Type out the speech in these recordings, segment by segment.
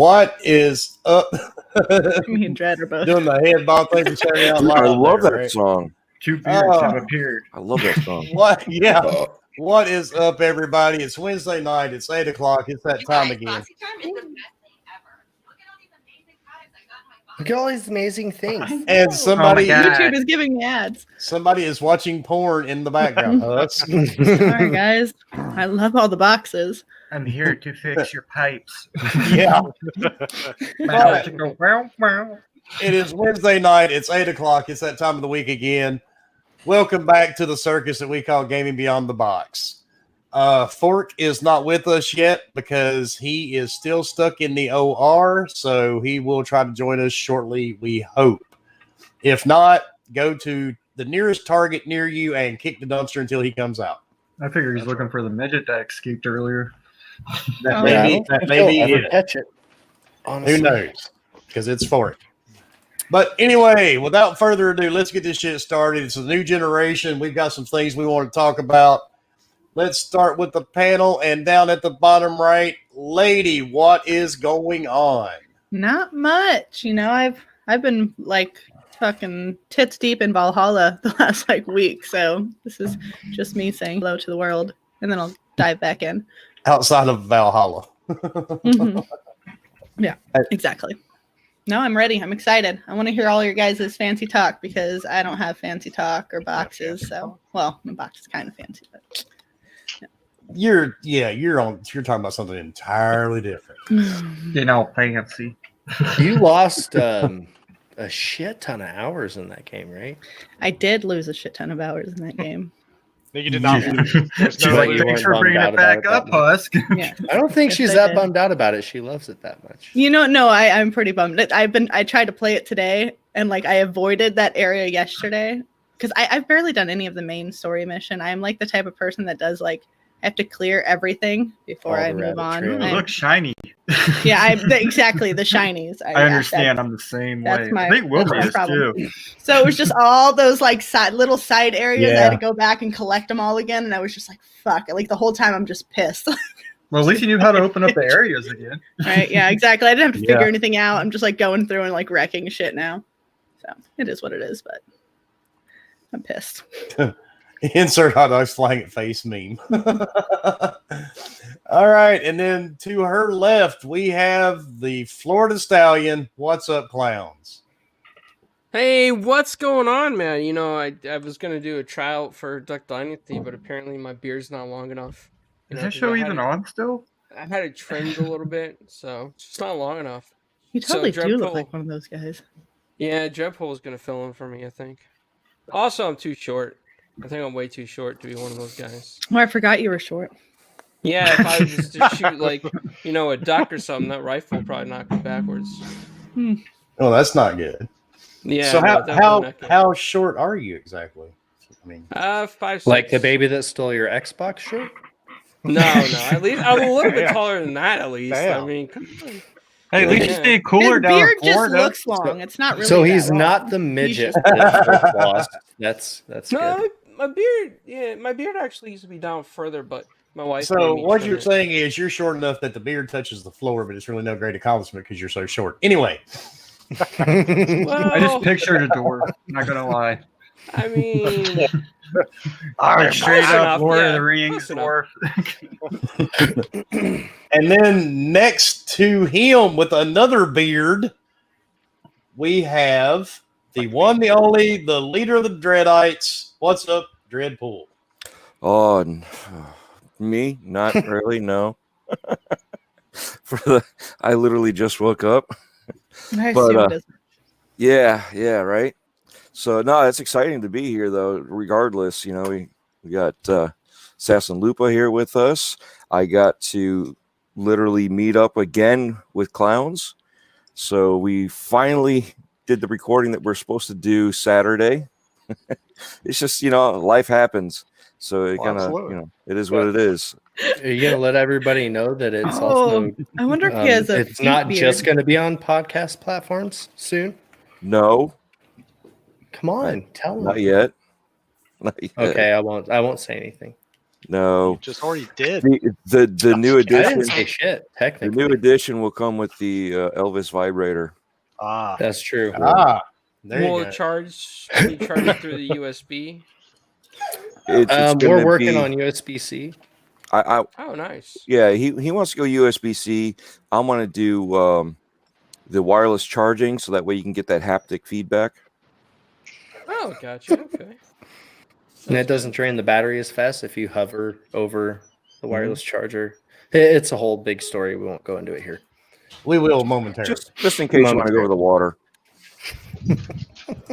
What is up? Me and Dread are both doing the head bob thing and sharing out loud. I love there, that right? song. Two beards have appeared. I love that song. What? Yeah. What is up, everybody? It's Wednesday night. It's 8 o'clock. It's that time again. Look at all these amazing things. And somebody, YouTube is giving me ads. somebody is watching porn in the background. Sorry, guys. I love all the boxes. I'm here to fix your pipes. Yeah. Wow, to go, wow, wow. It is Wednesday night. It's 8 o'clock. It's that time of the week again. Welcome back to the circus that we call Gaming Beyond the Box. Fork is not with us yet because he is still stuck in the OR, so he will try to join us shortly, we hope. If not, go to the nearest target near you and kick the dumpster until he comes out. I figure he's looking for the midget that escaped earlier. That Yeah, may be Ever it. catch it. Honestly. Who knows? Because it's Fork. But anyway, without further ado, let's get this shit started. It's a new generation. We've got some things we want to talk about. Let's start with the panel, and down at the bottom right, lady, what is going on? Not much. You know, I've been like fucking tits deep in Valhalla the last week, so this is just me saying hello to the world, and then I'll dive back in. Outside of Valhalla. Mhm. Yeah, exactly. No, I'm ready. I'm excited. I want to hear all your guys' fancy talk because I don't have fancy talk or boxes. So, well, my box is kind of fancy, but You're talking about something entirely different. You know, fancy. You lost a shit ton of hours in that game, right? I did lose a shit ton of hours in that game. No, you did not. She's no like, way you thanks weren't for bringing bummed it out back about up, it that much. Husk. Yeah. I don't think Yes, she's I that did. bummed out about it. She loves it that much. You know, no, I'm pretty bummed. I tried to play it today, and I avoided that area yesterday because I've barely done any of the main story mission. I'm like the type of person that does I have to clear everything before All I the move rabbit on. trails. It looks shiny. Yeah, exactly the shinies. I understand. I'm the same that's way. my- I think that's Wilbur my is problem. too. So it was just all those little side areas. I Yeah. had to go back and collect them all again, and I was just like, "Fuck!" The whole time, I'm just pissed. Well, at least you knew how to open up the areas again. Right? Yeah, exactly. I didn't have to figure Yeah. anything out. I'm just going through and wrecking shit now. So it is what it is, but I'm pissed. Insert hot dogs flying at face meme. All right, and then to her left, we have the Florida Stallion. What's up, clowns? Hey, what's going on, man? You know, I was gonna do a tryout for Duck Dynasty, but apparently my beard's not long enough. You Is know, that 'cause show I had even it- on still? I had it trimmed a little bit, so it's just not long enough. You So, totally do look Dreadful- like one of those guys. Yeah, Dreadpool is gonna fill in for me, I think. Also, I'm too short. I think I'm way too short to be one of those guys. Oh, I forgot you were short. Yeah, if I was just to shoot a duck or something, that rifle would probably knock me backwards. Oh, that's not good. Yeah. So no, definitely not good. how short are you exactly? I mean, 5'6". Like the baby that stole your Xbox shirt? No. At least I'm a little bit Yeah. taller than that. At least. Damn. I mean, come on. Hey, at least you Yeah. stay cooler His down in beard just Florida. looks long. It's not really. So that he's long. not the midget just- that Fork lost. That's No, good. my beard. Yeah, my beard actually used to be down further, but my wife. so made me what trim you're it. saying is you're short enough that the beard touches the floor, but it's really no great accomplishment because you're so short. Anyway, Well, I just pictured a door. Not gonna lie. I mean, Like straight close up enough, Lord of yeah, the Rings close dwarf. and then next to him with another beard, we have the one, the only, the leader of the Dreadites. What's up, Dreadpool? Oh, me? Not really. No. I literally just woke up. I But, assume it is. Yeah, right. So no, it's exciting to be here, though. Regardless, you know, we got Assassin Lupa here with us. I got to literally meet up again with clowns. So we finally did the recording that we're supposed to do Saturday. It's just, life happens. So it kind of, absolutely. it is what it is. Are you going to let everybody know that it's Oh, also I wonder if he has a. it's not beard. just going to be on podcast platforms soon? No, Come on, tell them. not yet. Not yet. Okay, I won't say anything. No, You just already did. The new I edition. didn't say shit. The Technically, new edition will come with the Elvis vibrator. Ah, that's true. There you Will go. it charge? Can you charge it through the USB? It's We're gonna working be- on USB-C. I Oh, nice. yeah. He wants to go USB-C. I'm gonna do the wireless charging, so that way you can get that haptic feedback. Oh, gotcha. Okay. And it doesn't drain the battery as fast if you hover over the wireless charger. It's a whole big story. We won't go into it here. We will momentarily. Just in case you want to go over the water.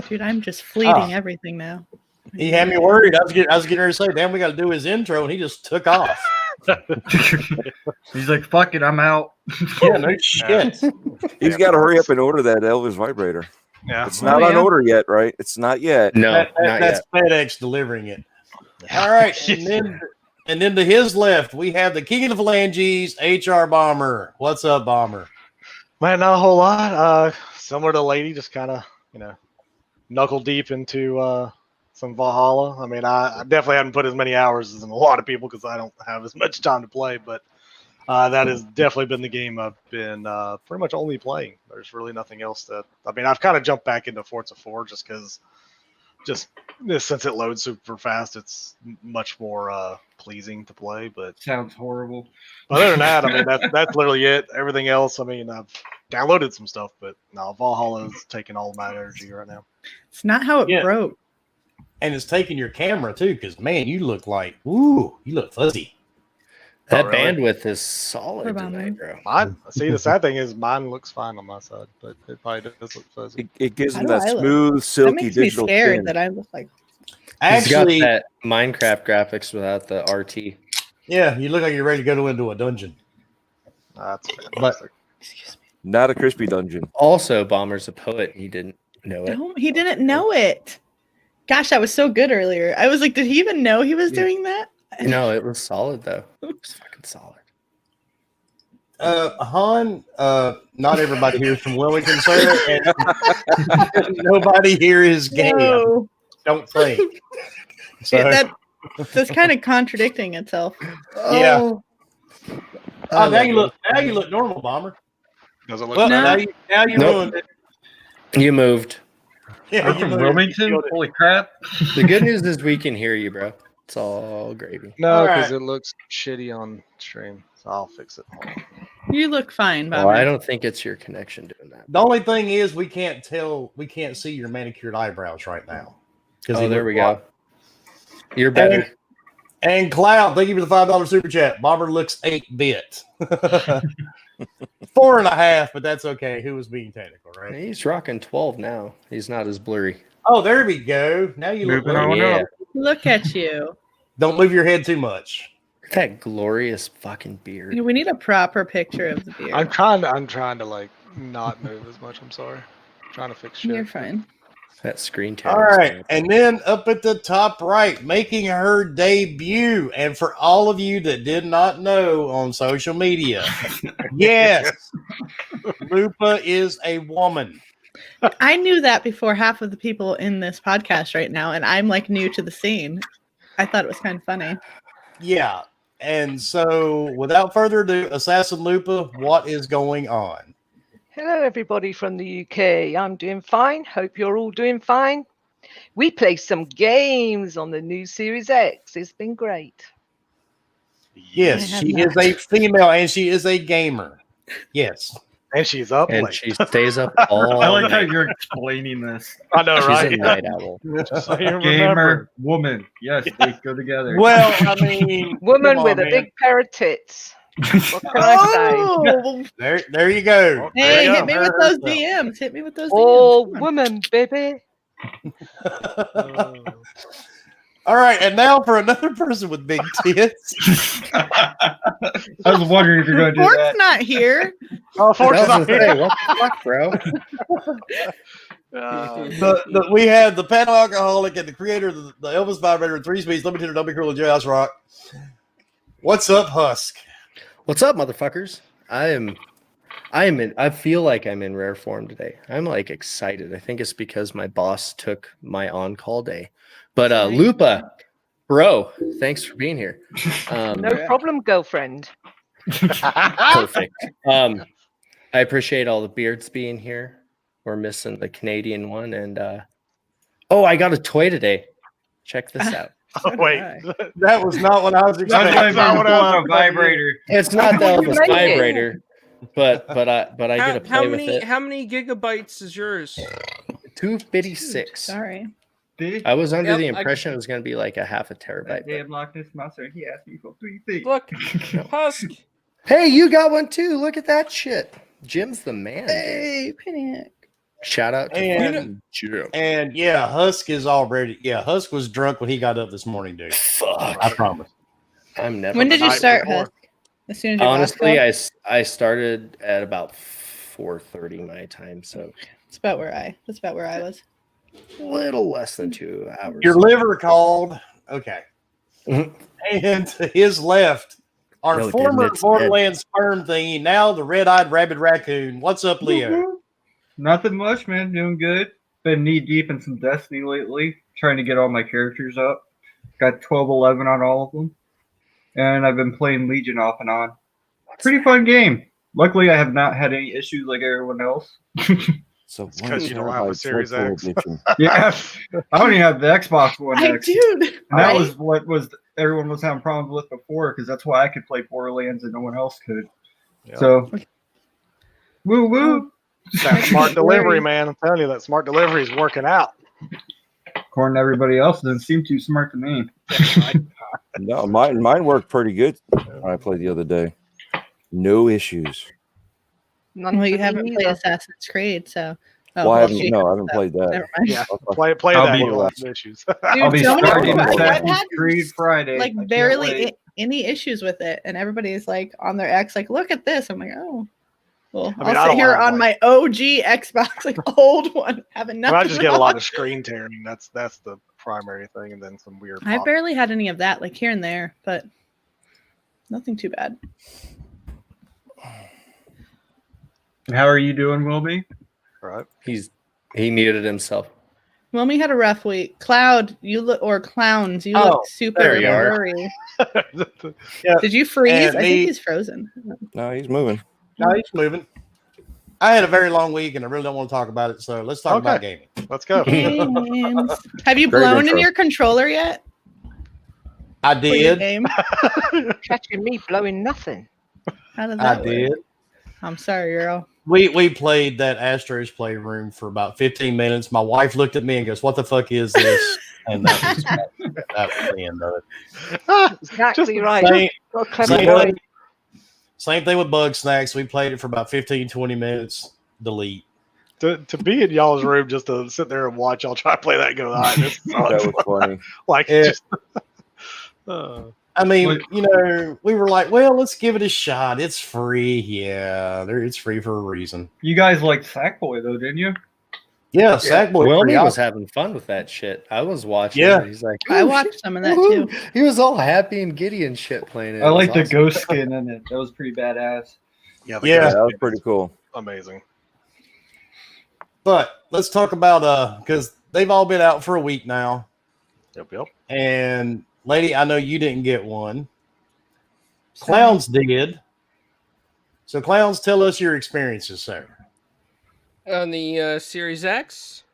Dude, I'm just fleeting everything now. He had me worried. I was getting ready to say, damn, we got to do his intro, and he just took off. He's like, fuck it, I'm out. Yeah, no shit. He's got to hurry up and order that Elvis vibrator. yeah. It's not on order yet, right? It's not yet. No, not That's yet. FedEx delivering it. All right, and then to his left, we have the king of the phalanges, HR Bomber. What's up, Bomber? Man, not a whole lot. Similar to Lady, just kind of, knuckle deep into some Valhalla. I mean, I definitely haven't put as many hours as a lot of people because I don't have as much time to play, but that has definitely been the game I've been pretty much only playing. There's really nothing else that, I mean, I've kind of jumped back into Forza 4 just because, since it loads super fast, it's much more pleasing to play. But Sounds horrible. other than that, I mean, that's literally it. Everything else, I mean, I've downloaded some stuff, but no, Valhalla is taking all my energy right now. It's not how it Yeah. broke. And it's taking your camera too, because man, you look like you look fuzzy. That Oh, really? bandwidth is solid What about tonight, me? bro. Mine, see, the sad thing is mine looks fine on my side, but it probably does look fuzzy. It gives How him do that I look? smooth, That silky makes me digital scared skin. that I look like. Actually, He's got that Minecraft graphics without the RT. yeah, you look like you're ready to go into a dungeon. That's fantastic. Excuse me. Not a crispy dungeon. Also, Bomber's a poet. He didn't know it. No, he didn't know it. Gosh, that was so good earlier. I was like, did he even know he was Yeah. doing that? No, it was solid though. It was fucking solid. Han, not everybody here is from Wilmington, sir, and nobody here is gay. No. Don't think. So, That's kind of contradicting itself. yeah. Oh, Now you look normal, Bomber. Does it look Well, No. better? now you Nope. ruined it. You moved. Yeah, I'm you from moved it. Wilmington. Killed it. Holy crap. The good news is we can hear you, bro. It's all gravy. No, All because right. it looks shitty on stream. So I'll fix it. Hold on. You look fine, Well, Bobby. I don't think it's your connection doing that. The only thing is we can't see your manicured eyebrows right now. Oh, there we go. You're better. And Cloud, thank you for the $5 super chat. Bomber looks 8-bit. 4.5, but that's okay. Who was being technical, right? He's rocking 12 now. He's not as blurry. Oh, there we go. Now you look. Moving on blurry. Yeah. up. Look at you. Don't move your head too much. Look at that glorious fucking beard. We need a proper picture of the beard. I'm trying to like not move as much. I'm sorry. I'm trying to fix shit. You're fine. That screen All tag. right, and then up at the top right, making her debut, and for all of you that did not know on social media, yes, Lupa is a woman. I knew that before half of the people in this podcast right now, and I'm like new to the scene. I thought it was kind of funny. Yeah, and so without further ado, Assassin Lupa, what is going on? Hello, everybody from the UK. I'm doing fine. Hope you're all doing fine. We play some games on the new Series X. It's been great. Yes, I have she not. is a female, and she is a gamer. Yes. And she's up And late. she stays up all I like how night. you're explaining this. I know, She's right? a night owl. So you remember. Gamer, woman. Yes, they go together. Well, I mean, Woman come on, with a man. big pair of tits. What can I Oh, There you go. There hey, you hit go. me with those DMs. Hit me with those say? Oh, DMs. Come on. woman, baby. All right, and now for another person with big tits. I was wondering if you're going to do Fork's that. not here. Oh, I was gonna fortunately. say, what the fuck, bro? We have the panel alcoholic and the creator of the Elvis vibrator in 3 speeds, limited to Don't Be Cruel and Jailhouse Rock. What's up, Husk? What's up, motherfuckers? I feel like I'm in rare form today. I'm like excited. I think it's because my boss took my on-call day. But Right. Lupa, Bro, thanks for being here. No problem, girlfriend. Perfect. I appreciate all the beards being here. We're missing the Canadian one, and I got a toy today. Check this out. Oh, wait. That was not what I was I was expecting. waiting for him to what pull I was out a vibrator. It's not the What you Elvis making? vibrator, but I get to play with it. How many gigabytes is yours? 256. Sorry. I was under Yep, the impression it was going to be like a half a terabyte. That damn Loch Ness monster, and he asked me for 3 things. Look, Husk. Hey, you got one too. Look at that shit. Jim's the man. dude. Hey, Panic. Shout out to And- fucking Jim. And yeah, Husk is already. Yeah, Husk was drunk when he got up this morning, dude. Fuck. I promise. I'm never. When did you night start, before. Husk? As soon as you Honestly, I started at about 4:30 my time, so That's about where I was. a little less than 2 hours. Your liver called. Okay. Mhm. And to his left, our No, former didn't. It's Borderlands sperm thingy, now the red-eyed rabid raccoon. What's up, Leo? Nothing much, man. Doing good. Been knee deep in some Destiny lately, trying to get all my characters up. Got 12-11 on all of them. And I've been playing Legion off and on. Pretty fun game. Luckily, I have not had any issues like everyone else. So It's 'cause you don't have a Series X. Yeah, I don't even have the Xbox One I X. do. And that was what was everyone was having problems with before, because that's why I could play Borderlands and no one else could. Yeah. So, woo woo. That smart delivery, man. I'm telling you, that smart delivery is working out. According to everybody else, it doesn't seem too smart to me. No, mine worked pretty good when I played the other day. No issues. None Well, for you me haven't played either. Assassin's Creed, so. Well, I haven't played that. Never mind. Yeah, I'll- play I'll that. be- You'll have some issues. I'll be so many starting people- I've Assassin's had Creed Friday. like I can't barely wait. any issues with it, and everybody's like on their X, like, look at this. I'm like, oh, well, I mean, I I'll sit don't here have, on my OG Xbox, like old one, having I nothing. just get a lot wrong. of screen tearing. That's the primary thing, and then some weird. I pop. barely had any of that, like here and there, but nothing too bad. How are you doing, Wilby? Right. He muted himself. Wilmy had a rough week. Cloud, you look, or clowns, you Oh, look super there you are. blurry. Yeah. Did you freeze? And I me- think he's frozen. No, he's moving. No, he's moving. I had a very long week, and I really don't want to talk about it. So let's talk Okay. about gaming. Let's go. Games. Have you Great blown in intro. your controller yet? I For your did. game? Catching me blowing nothing. How did I that work? did. I'm sorry, girl. We played that Astros Playroom for about 15 minutes. My wife looked at me and goes, "What the fuck is this?" And that was the end of it. Exactly right. Same, Got a clever same boy. thing, same thing with Bug Snacks. We played it for about 15, 20 minutes. Delete. to be in y'all's room just to sit there and watch y'all try to play that and go, "Ah, this That sucks." was funny. Like, Yeah. just, I mean, Wait. you know, we were like, well, let's give it a shot. It's free. Yeah, it's free for a reason. You guys liked Sackboy though, didn't you? Yeah, Sackboy. Wilmy pretty was awesome. having fun with that shit. I was watching. Yeah. He's like, I "Oh, watched some of that woohoo." too. He was all happy and giddy and shit playing it. I like the It was ghost skin in it. That was pretty badass. yeah, Yeah. Yeah, guy's that was pretty cool. amazing. But let's talk about because they've all been out for a week now. Yep. And lady, I know you didn't get one. Clowns did. So clowns, tell us your experiences, sir. On the Series X?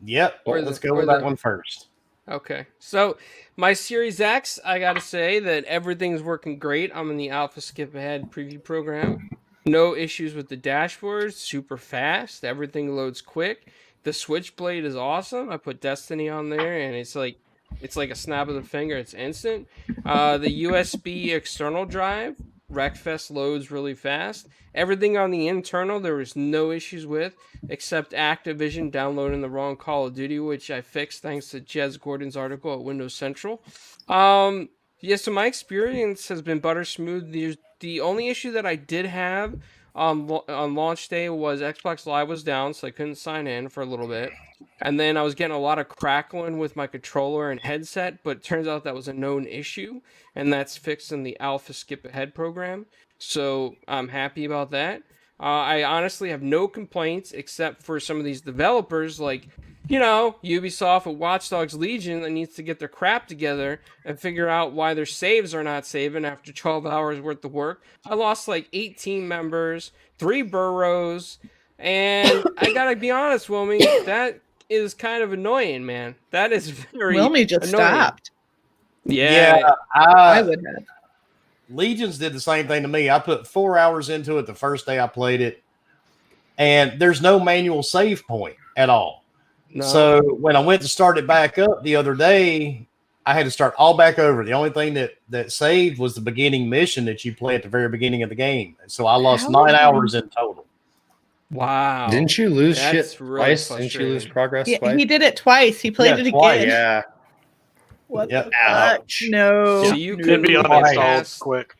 Yep. Or Let's the- go or with that the- one first. Okay. So my Series X, I gotta say that everything's working great. I'm in the Alpha Skip Ahead preview program. No issues with the dashboard. Super fast. Everything loads quick. The Switchblade is awesome. I put Destiny on there, and it's like a snap of the finger. It's instant. The USB external drive, Wreckfest loads really fast. Everything on the internal, there was no issues with, except Activision downloading the wrong Call of Duty, which I fixed thanks to Jez Gordon's article at Windows Central. Yeah, so my experience has been butter smooth. The only issue that I did have on launch day was Xbox Live was down, so I couldn't sign in for a little bit. And then I was getting a lot of crackling with my controller and headset, but it turns out that was a known issue, and that's fixed in the Alpha Skip Ahead program. So I'm happy about that. I honestly have no complaints except for some of these developers. Like, you know, Ubisoft with Watch Dogs Legion that needs to get their crap together and figure out why their saves are not saving after 12 hours worth of work. I lost like 8 team members, 3 burrows, and I gotta be honest, Wilmy, that is kind of annoying, man. That is very Wilmy just annoying. stopped. Yeah. I would have. Legions did the same thing to me. I put 4 hours into it the first day I played it, and there's no manual save point at all. No. So when I went to start it back up the other day, I had to start all back over. The only thing that saved was the beginning mission that you play at the very beginning of the game. So I lost 9 hours in total. Wow. Didn't you lose That's shit really twice? Didn't you frustrating. lose progress Yeah, twice? he did it twice. He played it twice, again. Yeah. What Yep. the fuck? Ouch. No. So you Could couldn't be even get uninstalled past, quick.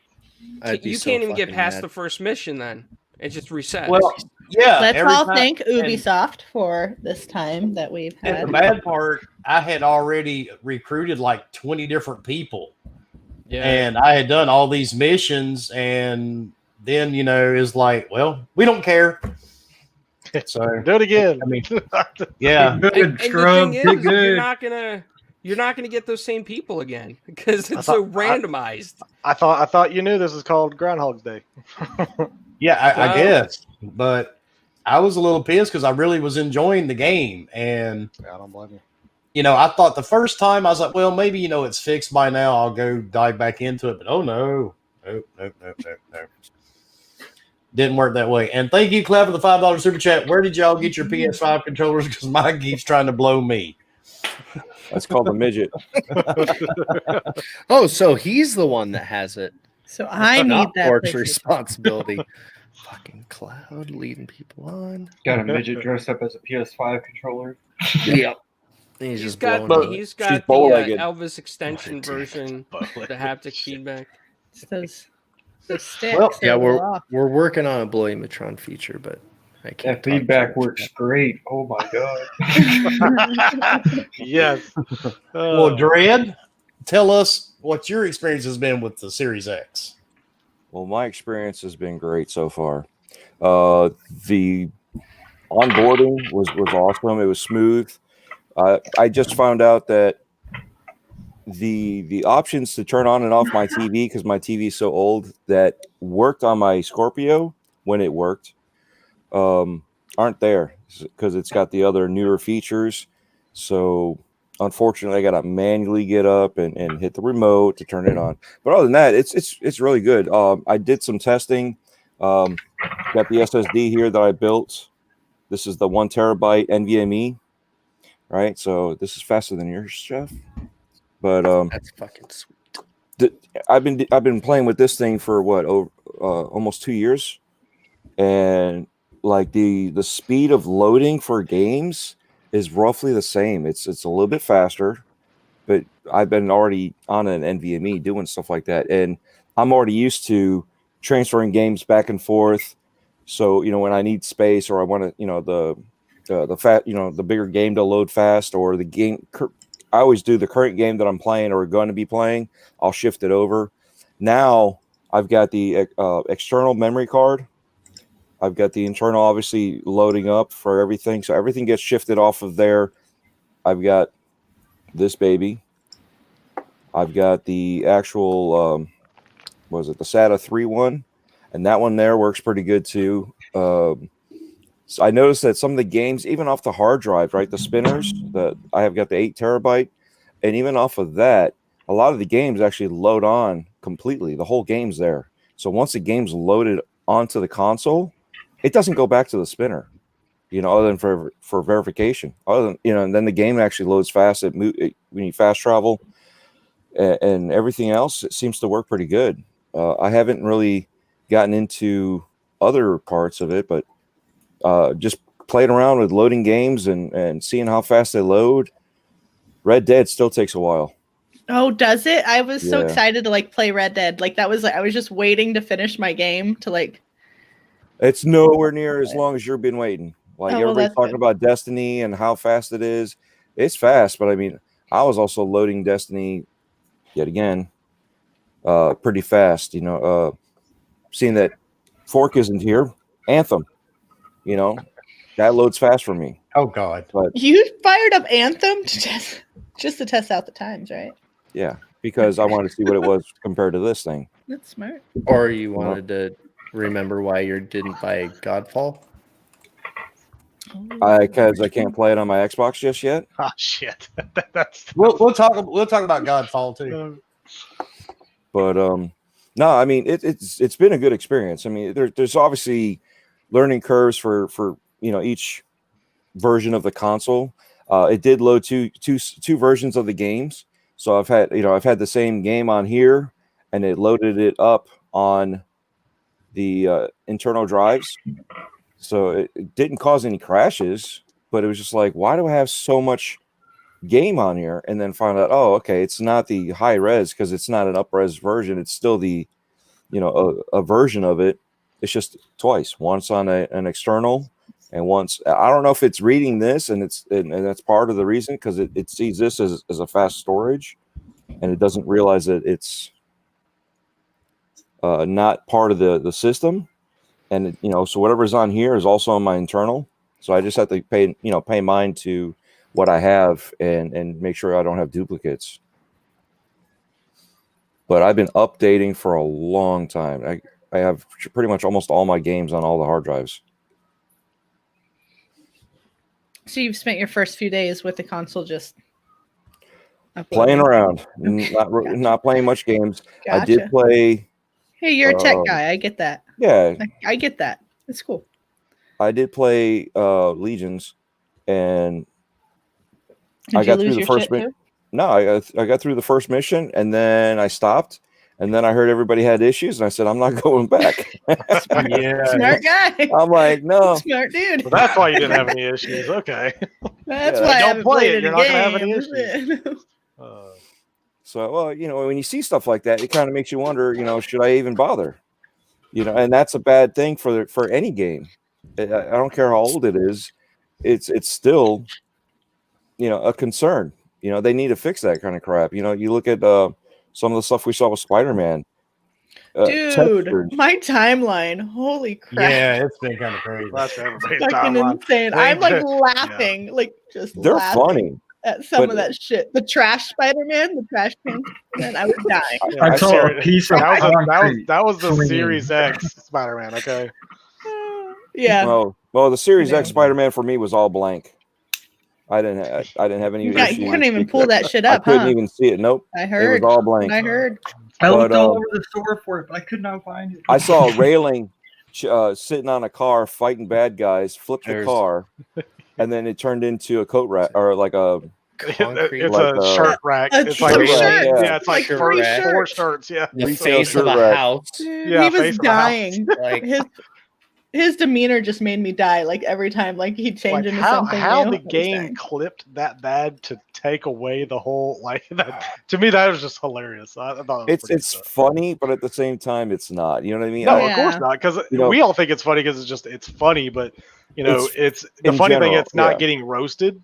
I'd be you so can't even get fucking past mad. the first mission then. It just resets. Well, yeah. Let's every all time- thank and- Ubisoft for this time that we've And the had. bad part, I had already recruited like 20 different people. yeah. And I had done all these missions, and then it's like, well, we don't care. So Do it again. I mean, yeah, Good, And the scrub. thing Did is, good. you're not gonna get those same people again because it's thought- so randomized. I thought you knew this is called Groundhog's Day. yeah, I Well- guess. But I was a little pissed because I really was enjoying the game, and I don't blame you. I thought the first time I was like, well, maybe it's fixed by now. I'll go dive back into it. But oh no. Didn't work that way. And thank you, Clef, for the $5 super chat. Where did y'all get your PS5 controllers? Because mine keeps trying to blow me. That's called a midget. Oh, so he's the one that has it. So I need Not that. Pork's PlayStation. responsibility. Fucking Cloud leading people on. Got a midget dressed up as a PS5 controller. Yep. He's He's just got blowing he's She's got the bow-legged. Elvis extension Oh, dude. version, the haptic feedback. It's those sticks. Well, that Yeah, roll off. we're working on a Blowimatron feature, but I can't. That talk feedback too much works about great. Oh my god. Yes. Well, Dread, tell us what your experience has been with the Series X. Well, my experience has been great so far. The onboarding was awesome. It was smooth. I just found out that the options to turn on and off my TV, because my TV is so old, that worked on my Scorpio when it worked, aren't there because it's got the other newer features. So unfortunately, I got to manually get up and hit the remote to turn it on. But other than that, it's really good. I did some testing. Got the SSD here that I built. This is the 1 terabyte NVMe, right? So this is faster than yours, Jeff. But That's fucking sweet. I've been playing with this thing for almost 2 years, and like the speed of loading for games is roughly the same. It's a little bit faster, but I've been already on an NVMe doing stuff like that, and I'm already used to transferring games back and forth. So when I need space or I want to the bigger game to load fast, or the game. I always do the current game that I'm playing or going to be playing. I'll shift it over. Now I've got the external memory card. I've got the internal, obviously, loading up for everything. So everything gets shifted off of there. I've got this baby. I've got the actual, the SATA 3 one. And that one there works pretty good too. So I noticed that some of the games, even off the hard drive, right, the spinners, I have got the 8 terabyte, and even off of that, a lot of the games actually load on completely. The whole game's there. So once the game's loaded onto the console, it doesn't go back to the spinner, other than for verification. Other than and then the game actually loads fast. When you fast travel and everything else, it seems to work pretty good. I haven't really gotten into other parts of it, but just playing around with loading games and seeing how fast they load. Red Dead still takes a while. Oh, does it? I was so Yeah. excited to play Red Dead. That was I was just waiting to finish my game to It's nowhere near as long as you've been waiting. well, Everybody's that's talking good. about Destiny and how fast it is. It's fast, but I mean, I was also loading Destiny yet again, pretty fast. Seeing that Fork isn't here, Anthem. that loads fast for me. Oh God. But You fired up Anthem just to test out the times, right? yeah, because I wanted to see what it was compared to this thing. That's smart. Or you wanted to remember why you didn't buy Godfall? Because I can't play it on my Xbox just yet. Oh shit. That's We'll talk about Godfall too. But no, I mean it's been a good experience. I mean, there's obviously learning curves for each version of the console. It did load two versions of the games. So I've had the same game on here, and it loaded it up on the internal drives. So it didn't cause any crashes, but it was just like, why do I have so much game on here? And then find out, oh, okay, it's not the high res because it's not an up res version. It's still the a version of it. It's just twice, once on an external, and once I don't know if it's reading this, and that's part of the reason, because it sees this as a fast storage, and it doesn't realize that it's not part of the system, and so whatever's on here is also on my internal. So I just have to pay mine to what I have and make sure I don't have duplicates. But I've been updating for a long time. I have pretty much almost all my games on all the hard drives. So you've spent your first few days with the console just Playing around, not playing much games. Gotcha. I did play. Hey, you're a tech guy. I get that. Yeah, I get that. It's cool. I did play Legions, and Did I you got lose through the your first shit mission. too? No, I got through the first mission, and then I stopped, and then I heard everybody had issues, and I said, I'm not going back. Yeah. Smart guy. I'm like, no. Smart dude. Well, that's why you didn't have any issues. Okay. That's Yeah, why I don't haven't play played it, it you're not gonna have any issues. So, well, when you see stuff like that, it kind of makes you wonder, should I even bother? And that's a bad thing for any game. I don't care how old it is. It's still, a concern. They need to fix that kind of crap. You look at some of the stuff we saw with Spider-Man. Dude, textures. my timeline. Holy crap. Yeah, it's been kind of crazy. That's everybody's Fucking timeline. insane. I'm like laughing, like just They're laughing funny. at some but- of that shit. The trash Spider-Man, the trash can Spider-Man, I was dying. I saw a piece of that was the swinging. Series X Spider-Man. Okay. Yeah. Well, the Series Yeah. X Spider-Man for me was all blank. I didn't have any Yeah, issues. you couldn't even pull that shit I up, couldn't huh? even see it. Nope. I It heard. was all blank. I heard. I looked But, all over the store for it, but I could not find it. I saw a railing sitting on a car fighting bad guys, flipped the There's- car, and then it turned into a coat rack or like a Concrete. It's Like, a shirt rack. A It's like three shirts. yeah, it's like Like four three shirts. shirts. Yeah. the Retail face of shirt a rack. house. Dude, Yeah, he was face of the house. dying. Like His demeanor just made me die. Like every time, like he'd change Like into how something how new, the I was game dying. clipped that bad to take away the whole that. To me, that was just hilarious. I thought it was pretty it's good. funny, but at the same time, it's not. You know what I mean? No, Yeah. of course not, because know- we all think it's funny because it's funny, but it's the in funny thing. general, It's not yeah. getting roasted.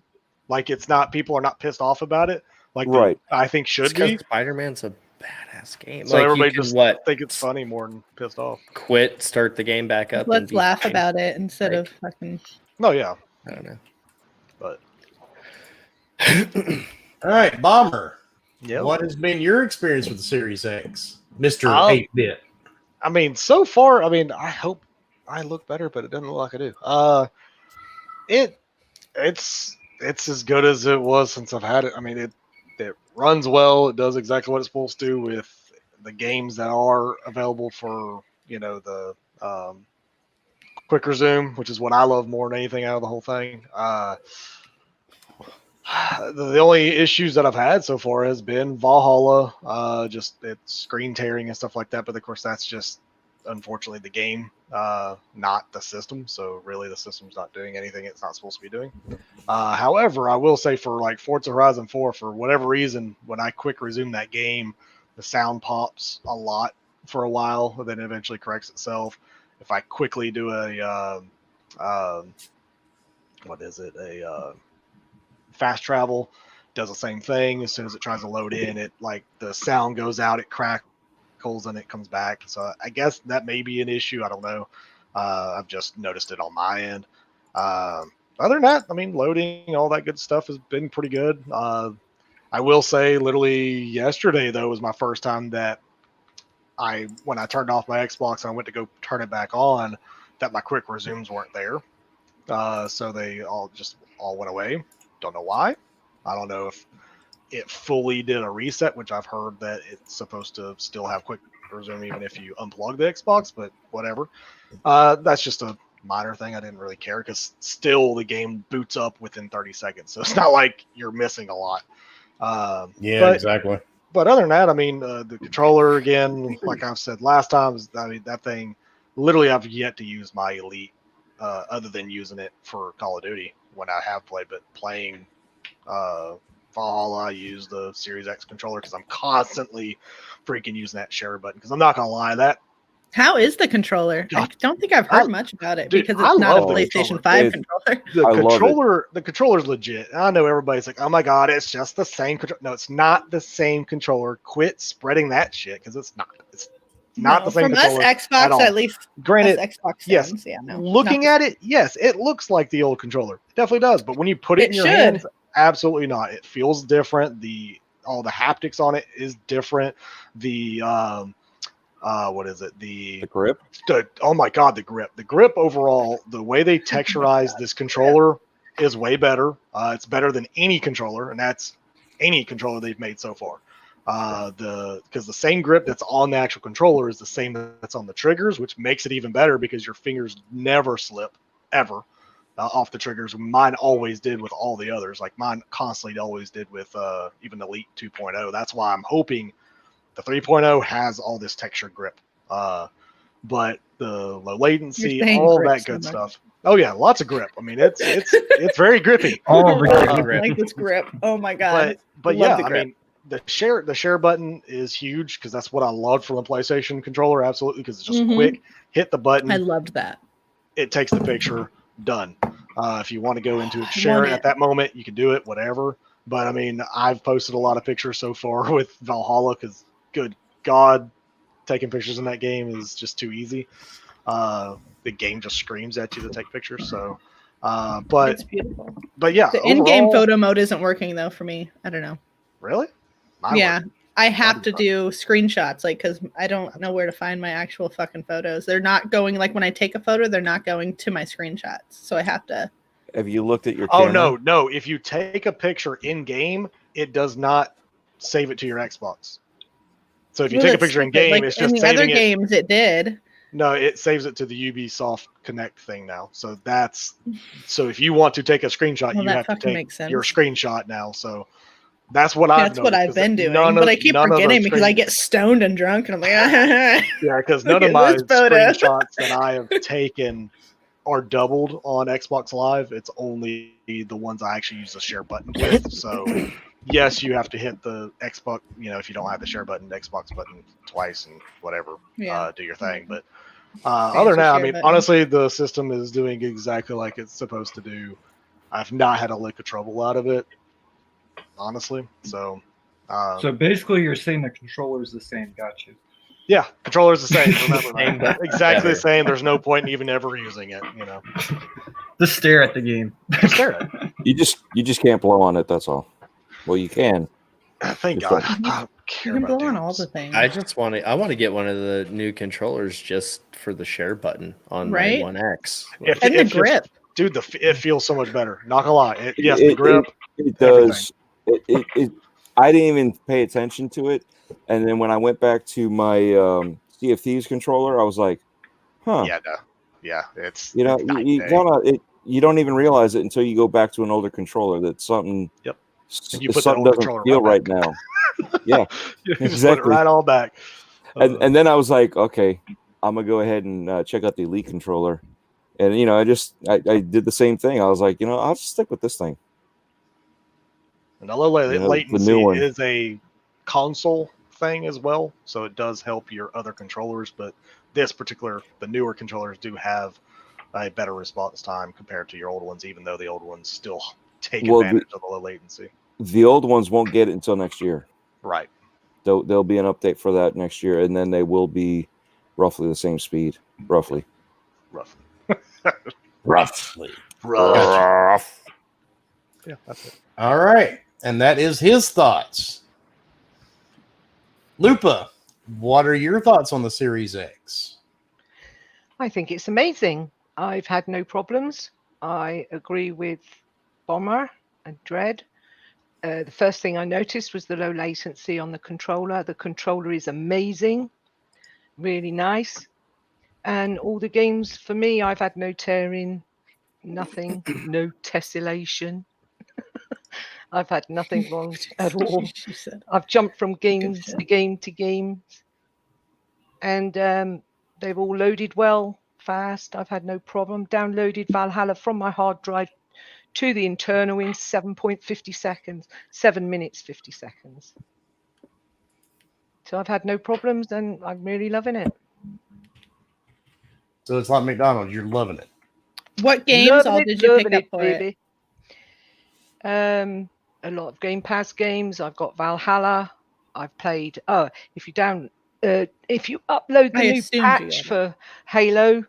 Like it's not. People are not pissed off about it. Like they, Right. I think should because be. Spider-Man's a badass game. So like everybody you can, just think it's funny more than pissed off. quit, start the game back up. and Let's be laugh fine. about it instead Right. of fucking. No, yeah, I don't know. but All right, Bomber. yeah. What has been your experience with the Series X, Mr. Um, 8-bit? I mean, so far, I hope I look better, but it doesn't look like I do. It's as good as it was since I've had it. I mean, it runs well. It does exactly what it's supposed to with the games that are available for the quick resume, which is what I love more than anything out of the whole thing. The only issues that I've had so far has been Valhalla, just it's screen tearing and stuff like that. But of course, that's just unfortunately the game, not the system. So really, the system's not doing anything it's not supposed to be doing. However, I will say for like Forza Horizon 4, for whatever reason, when I quick resume that game, the sound pops a lot for a while, and then eventually corrects itself. If I quickly do a fast travel, does the same thing. As soon as it tries to load in, it like the sound goes out, it crackles, and it comes back. So I guess that may be an issue. I don't know. I've just noticed it on my end. Other than that, I mean, loading, all that good stuff has been pretty good. I will say, literally yesterday though was my first time that when I turned off my Xbox and I went to go turn it back on, that my quick resumes weren't there. So they all went away. Don't know why. I don't know if it fully did a reset, which I've heard that it's supposed to still have quick resume even if you unplug the Xbox, but whatever. That's just a minor thing. I didn't really care because still the game boots up within 30 seconds. So it's not like you're missing a lot. Exactly. But other than that, I mean, the controller, again, like I've said last time, I mean, that thing, literally I've yet to use my Elite other than using it for Call of Duty when I have played, but playing Valhalla, I use the Series X controller because I'm constantly freaking using that share button. Because I'm not gonna lie, how is the controller? I don't think I've heard much about it because I it's not a love the PlayStation controller. 5 controller. The controller's legit. I know everybody's like, "Oh my god, it's just the same controller." No, it's not the same controller. Quit spreading that shit because it's not. It's not the same from controller us Xbox at least. Granted, us Xbox yes. fans, yeah, no, looking at it, yes, it looks like the old controller. It definitely does. But when you put it in your hands, absolutely not. It feels different. All the haptics on it is different. The what is it? The grip. Oh my god, the grip. The grip overall, the way they texturize this controller is way better. It's better than any controller, and that's any controller they've made so far. Because the same grip that's on the actual controller is the same that's on the triggers, which makes it even better because your fingers never slip ever off the triggers. Mine always did with all the others. Like mine constantly always did with even Elite 2.0. That's why I'm hoping the 3.0 has all this texture grip. But the low latency, all that good stuff. Oh yeah, lots of grip. I mean, it's very grippy. All the I grip. like this grip. Oh my god. But yeah, I mean, the share button is huge because that's what I loved from the PlayStation controller. Absolutely, because it's just quick. Hit the button. I loved that. It takes the picture. Done. If you want to go into it, share it at that moment, you can do it. Whatever. But I mean, I've posted a lot of pictures so far with Valhalla because, good God, taking pictures in that game is just too easy. The game just screams at you to take pictures. So, but it's beautiful. But yeah, the in-game photo mode isn't working though for me. I don't know. Really? I have to do screenshots, like, because I don't know where to find my actual fucking photos. They're not going, like, when I take a photo, they're not going to my screenshots. So I have to. Have you looked at your camera? camera? No. If you take a picture in game, it does not save it to your Xbox. So if you take a picture in game, like, it's just in the other games it did. No, it saves it to the Ubisoft Connect thing now. So if you want to take a screenshot, you have to take your screenshot now. So that's what I've been doing. But I keep forgetting because I get stoned and drunk and I'm like, yeah, because none of my screenshots that I have taken are doubled on Xbox Live. It's only the ones I actually use the share button with. So yes, you have to hit the Xbox, if you don't have the share button, the Xbox button twice and whatever, do your thing. But other than that, I mean, honestly, the system is doing exactly like it's supposed to do. I've not had a lick of trouble out of it, honestly. So basically you're saying the controller is the same. Got you. Yeah, controller's the same. Remember that. Exactly the same. There's no point in even ever using it, Just stare at the game. Just stare at it. You just can't blow on it, that's all. Well, you can. Thank God. I you can blow on all the things. I want to get one of the new controllers just for the share button on my One X. And the grip. Dude, it feels so much better. Not gonna lie. The grip. It does. I didn't even pay attention to it. And then when I went back to my Sea of Thieves controller, I was like, huh. Yeah, it's you don't even realize it until you go back to an older controller that something something doesn't feel right now. Yeah, exactly. Put it right all back. And then I was like, okay, I'm gonna go ahead and check out the Elite controller. And I did the same thing. I was like, I'll just stick with this thing. And the low latency is a console thing as well, so it does help your other controllers. But the newer controllers do have a better response time compared to your old ones, even though the old ones still take advantage of the low latency. The old ones won't get it until next year. Right. There'll be an update for that next year, and then they will be roughly the same speed. Roughly. Rough. Yeah, that's it. All right. And that is his thoughts. Lupa, what are your thoughts on the Series X? I think it's amazing. I've had no problems. I agree with Bomber and Dread. The first thing I noticed was the low latency on the controller. The controller is amazing, really nice. And all the games, for me, I've had no tearing, nothing, no tessellation. I've had nothing wrong at all. She said. I've jumped from games shit. to game to game. And they've all loaded well, fast. I've had no problem. Downloaded Valhalla from my hard drive to the internal in 7.50 seconds, 7 minutes, 50 seconds. So I've had no problems and I'm really loving it. So it's like McDonald's. You're loving it. What games Loving all it, did you pick loving up for it? baby. A lot of Game Pass games. I've got Valhalla. I've played. Oh, if you upload the I new assumed you patch had for Halo,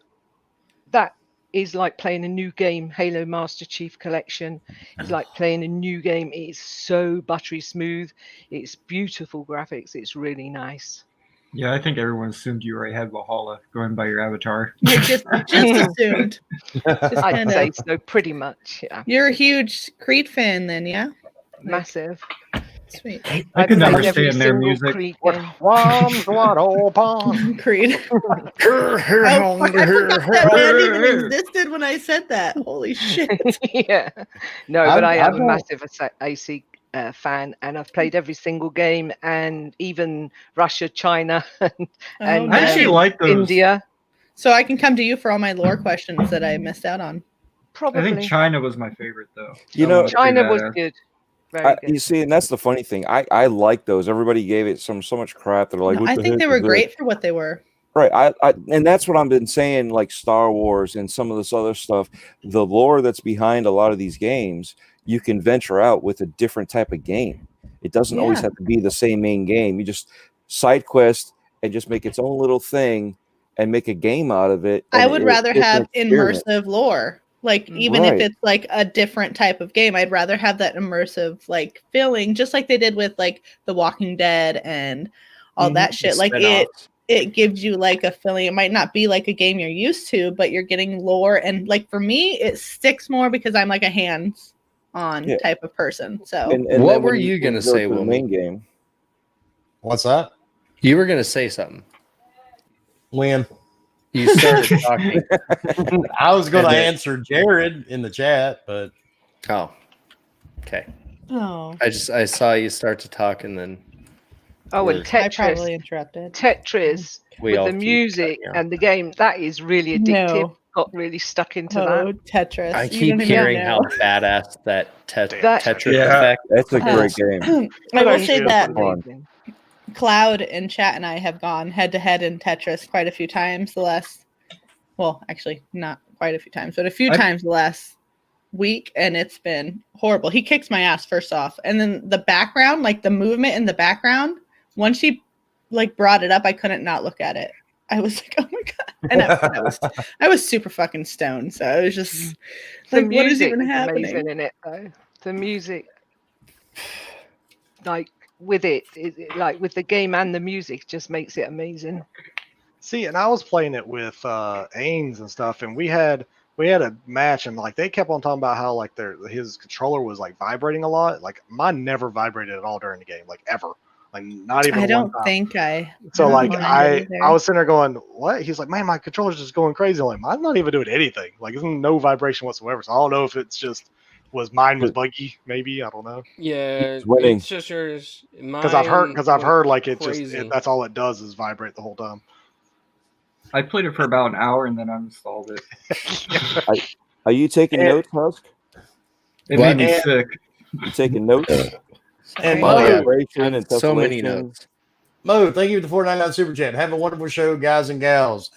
that is like playing a new game. Halo Master Chief Collection is like playing a new game. It is so buttery smooth. It's beautiful graphics. It's really nice. Yeah, I think everyone assumed you already had Valhalla going by your avatar. I just assumed. Just I'd kinda- say so, pretty much. Yeah, You're a huge Creed fan, then, yeah? massive. Sweet. I could never played every stand their single music. Creed What game. worms, what open? Creed. Oh, fuck, I forgot that band even existed when I said that. Holy shit. Yeah, no, I- but I I am a don't- massive AC fan, and I've played every single game, and even Russia, China, and Oh, I actually nice. like those. India. So I can come to you for all my lore questions that I missed out on. I Probably think China was my favorite though. You That know, one pretty China was badass. good, very good. You see, and that's the funny thing. I like those. Everybody gave it so much crap. They're like, No, what I the think heck they is were this? great for what they were. Right. And that's what I've been saying, like Star Wars and some of this other stuff. The lore that's behind a lot of these games, you can venture out with a different type of game. It doesn't always Yeah. have to be the same main game. You just side quest and just make its own little thing and make a game out of it. I and would it's rather an have experience. immersive lore. Like, even if Right. it's like a different type of game, I'd rather have that immersive like feeling, just like they did with like The Walking Dead and all that shit. Like it gives you like a feeling. It might not be like a game you're used to, but you're getting lore. And like for me, it sticks more because I'm like a hands-on Yeah. type of person. So And What then were when you when gonna go say, to the Wilmy? main game? What's that? You were gonna say something. When? You started talking. I was going to And then- answer Jared in the chat, but Oh, okay. oh, I saw you start to talk, and then Oh, and Word. I probably Tetris, interrupted. Tetris we all with the keep music cutting out. and the game. That is really addictive. No. Got really stuck into Oh, that. Tetris. I You keep don't even hearing know. how badass that That- Tetris Yeah. effect. That's a Uh, great game. I will Actually, say it's that amazing. Cloud and Chat and I have gone head to head in Tetris quite a few times actually not quite a few times, but a few times the last week, and it's been horrible. He kicks my ass first off, and then the background, like the movement in the background, once she like brought it up, I couldn't not look at it. I was like, oh my god. And I was super fucking stoned, so I was just The like, what is music even is happening? amazing in it, though. The music, like with it, like with the game and the music, just makes it amazing. See, and I was playing it with Ains and stuff, and we had a match, and like they kept on talking about how like his controller was like vibrating a lot. Like mine never vibrated at all during the game, like ever, like not even. I one don't time. think I. So don't like mind I it either. was sitting there going, what? He's like, man, my controller's just going crazy. I'm like, mine's not even doing anything. Like, there's no vibration whatsoever. So I don't know if it's just mine was buggy. Maybe I don't know. Yeah, He's winning. it's just yours. Because I've heard like it crazy. just that's all it does is vibrate the whole time. I played it for about an hour and then uninstalled it. Are you taking And- notes, Husk? It What? made me sick. You taking notes? And Sorry. Oh, yeah. Vibration and So many tessellation? notes. Mo, thank you for the 499 super chat. Have a wonderful show, guys and gals.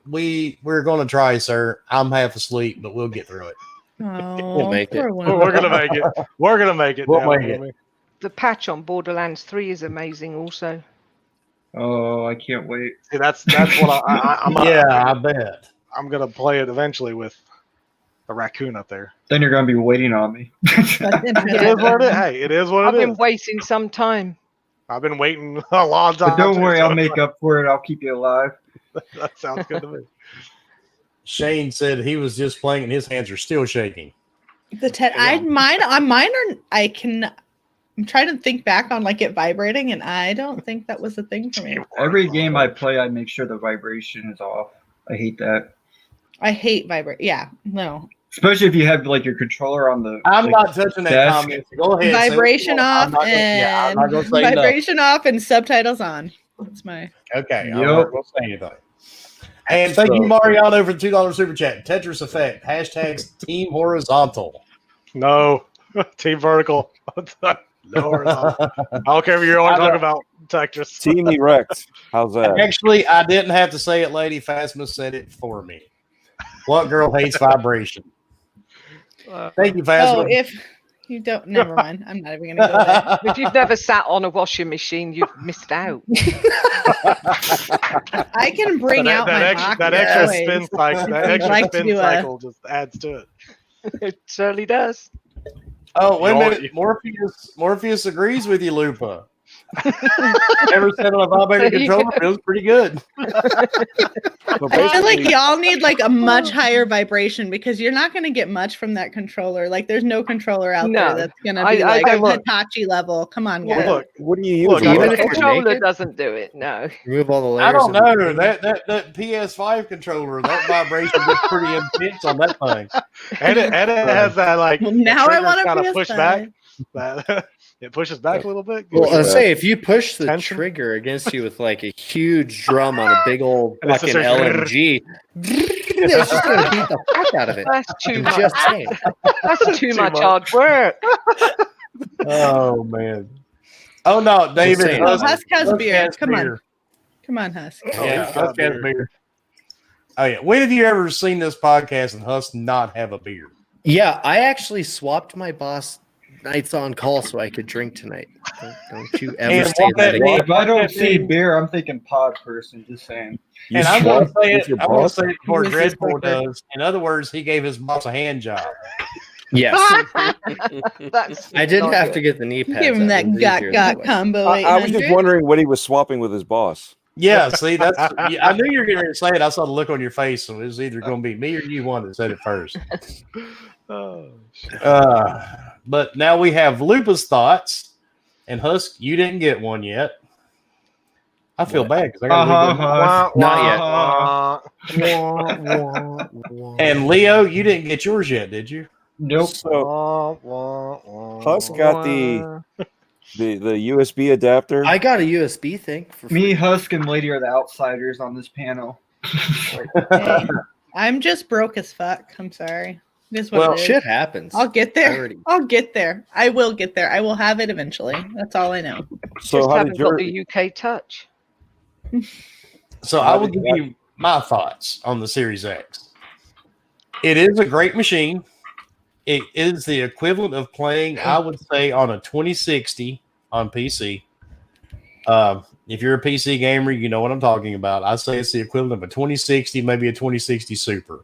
We're going to try, sir. I'm half asleep, but we'll get through it. Oh, make it. poor one. We're gonna make it. We're gonna make it. We'll damn make it, it. Wilmy. The patch on Borderlands 3 is amazing, also. Oh, I can't wait. See, that's what I'm. Yeah, I bet. I'm gonna play it eventually with a raccoon up there. Then you're gonna be waiting on me. That's It is what it is. Hey, it is what I've it been is. waiting some time. I've been waiting a long time. But don't worry, too, I'll so make up for it. I'll keep you alive. That sounds good to me. Shane said he was just playing and his hands are still shaking. I'm trying to think back on like it vibrating, and I don't think that was a thing for me. Every game I play, I make sure the vibration is off. I hate that. I hate vibrate. Yeah, no. Especially if you have like your controller on the. I'm like, not touching that desk. comment. So go ahead. say what you Vibration want. off I'm not gonna- yeah, I'm not and gonna say nothing. vibration off and subtitles on. That's my. Okay, I'm Yep. not going to say anything. And thank you, Mariano, for the $2 super chat. Tetris Effect, hashtags Team Horizontal. No, Team Vertical. No horizontal. I don't care if you're only talking about Tetris. Team Erect. How's that? Actually, I didn't have to say it. Lady Phasma said it for me. What girl hates vibration? Thank you, Phasma. Oh, if you don't, never mind. I'm not even gonna go there. If you've never sat on a washing machine, you've missed out. I can bring out my that hockey extra toys. spin cycle. That I'd extra like to spin do a- cycle just adds to it. It certainly does. Oh, wait a You minute. Morpheus agrees with you, Lupa. Ever sat on a vibrating There you controller? It was pretty good. So I feel like basically, y'all need like a much higher vibration because you're not going to get much from that controller. Like, there's no controller out No. there that's going to be I like a don't- Hitachi level. Come on, Well, guys. look, what do you Look, use? even The if you're controller naked? doesn't do it. No. Remove all the layers. I don't of the- know. That PS5 controller, that vibration gets pretty intense on that thing. and it has that like. Well, now I want a kind of PS5. push back. That it pushes back a little bit. Well, Yeah. say if you push the Tension. trigger against you with like a huge drum on a big old And it's fucking just like- LMG, it's just gonna beat the fuck out of it. That's too I'm much. just saying. That's too much much. hard work. Oh, man. Oh, no, David. saying. Oh, Husk Husk has beer. has Come on. beer. Come on, Husk. Yeah, he's got Husk has beer. beer. Oh, yeah. When have you ever seen this podcast and Husk not have a beer? Yeah, I actually swapped my boss nights on call so I could drink tonight. Don't you ever And say what that that again. means- If I don't see beer, I'm thinking pod person. Just saying. You And I'm going to swap say with it. your I'm going to boss? say it before This is Dreadful perfect. does. In other words, he gave his boss a hand job. Yes, That's I did not have good. to get the knee pads. Give him that was got easier got way. combo. I was just 800. wondering what he was swapping with his boss. Yeah, see, that's. Yeah, I knew you were going to say it. I saw the look on your face, so it was either going to be me or you one that said it first. Oh, shit. But now we have Lupa's thoughts, and Husk, you didn't get one yet. I feel bad because I got Not And Leo, you didn't get yours yet, did you? Nope. So Husk got the USB adapter. I got a USB thing for free. Me, Husk, and Lady are the outsiders on this panel. Hey, I'm just broke as fuck. I'm sorry. It is what Well, it is. Shit happens. I'll get I there. already- I'll get there. I will get there. I will have it eventually. That's all I know. So Just how haven't did got your the UK touch. So I will give you my thoughts on the Series X. It is a great machine. It is the equivalent of playing, I would say, on a 2060 on PC. If you're a PC gamer, you know what I'm talking about. I say it's the equivalent of a 2060, maybe a 2060 Super.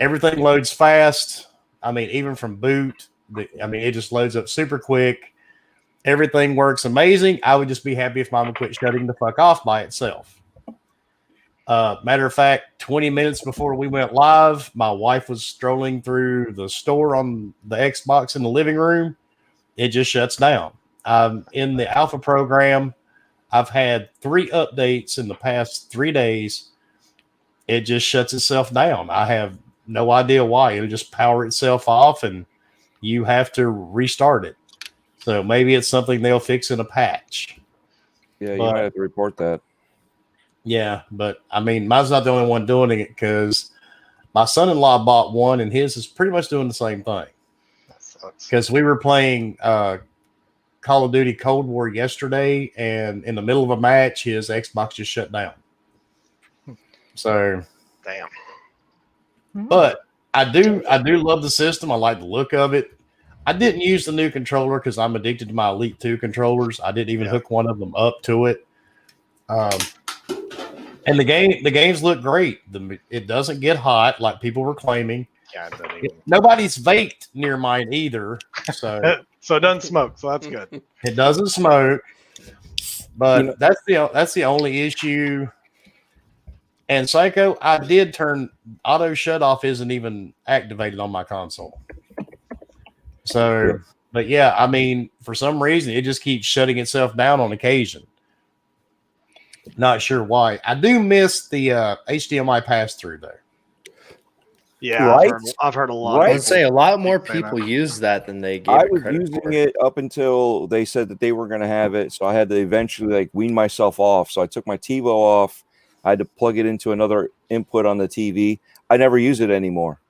Everything loads fast. I mean, even from boot, it just loads up super quick. Everything works amazing. I would just be happy if Mama quit shutting the fuck off by itself. Matter of fact, 20 minutes before we went live, my wife was strolling through the store on the Xbox in the living room. It just shuts down. In the alpha program, I've had 3 updates in the past 3 days. It just shuts itself down. I have no idea why. It'll just power itself off and you have to restart it. So maybe it's something they'll fix in a patch. Yeah, you But- might have to report that. Yeah, but I mean, mine's not the only one doing it because my son-in-law bought one and his is pretty much doing the same thing. That sucks. Because we were playing Call of Duty Cold War yesterday, and in the middle of a match, his Xbox just shut down. So, Damn. but I do love the system. I like the look of it. I didn't use the new controller because I'm addicted to my Elite 2 controllers. I didn't even hook one of them up to it. And the games look great. It doesn't get hot like people were claiming. Yeah, it doesn't even. Nobody's vaped near mine either, so So it doesn't smoke, so that's good. it doesn't smoke. But that's the only issue. And Psycho, I did turn auto shut off isn't even activated on my console. So, but yeah, I mean, for some reason, it just keeps shutting itself down on occasion. Not sure why. I do miss the HDMI pass through though. Yeah, Right? I've heard a lot. Right. I would say a lot more say that. people use that than they gave I it was credit using for. it up until they said that they were going to have it, so I had to eventually like wean myself off. So I took my TiVo off. I had to plug it into another input on the TV. I never use it anymore.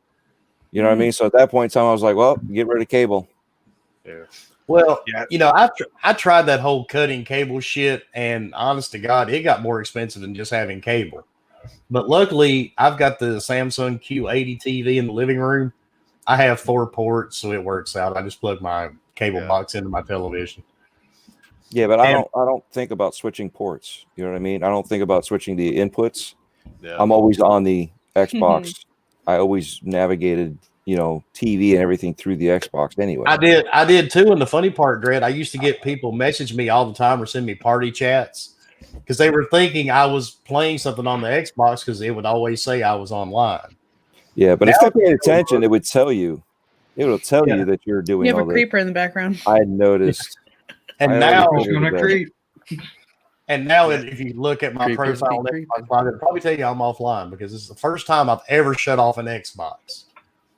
You know what I mean? So at that point in time, I was like, well, get rid of cable. Yeah. Well, Yeah. you know, I tried that whole cutting cable shit, and honest to God, it got more expensive than just having cable. But luckily, I've got the Samsung Q80 TV in the living room. I have 4 ports, so it works out. I just plug my cable box into my television. Yeah, but I don't think about switching ports. You know what I mean? I don't think about switching the inputs. Yeah. I'm always on the Xbox. I always navigated, TV and everything through the Xbox anyway. I did too. And the funny part, Dredd, I used to get people message me all the time or send me party chats because they were thinking I was playing something on the Xbox because it would always say I was online. Yeah, but Now if they're paying attention, it would tell you. It will tell you that you're doing You have all a this. creeper in the background. I noticed. And I now, already Who's gonna creep? if you look at my Creepers profile on be Xbox, it'll probably tell you I'm offline because this is the first time I've ever shut off an Xbox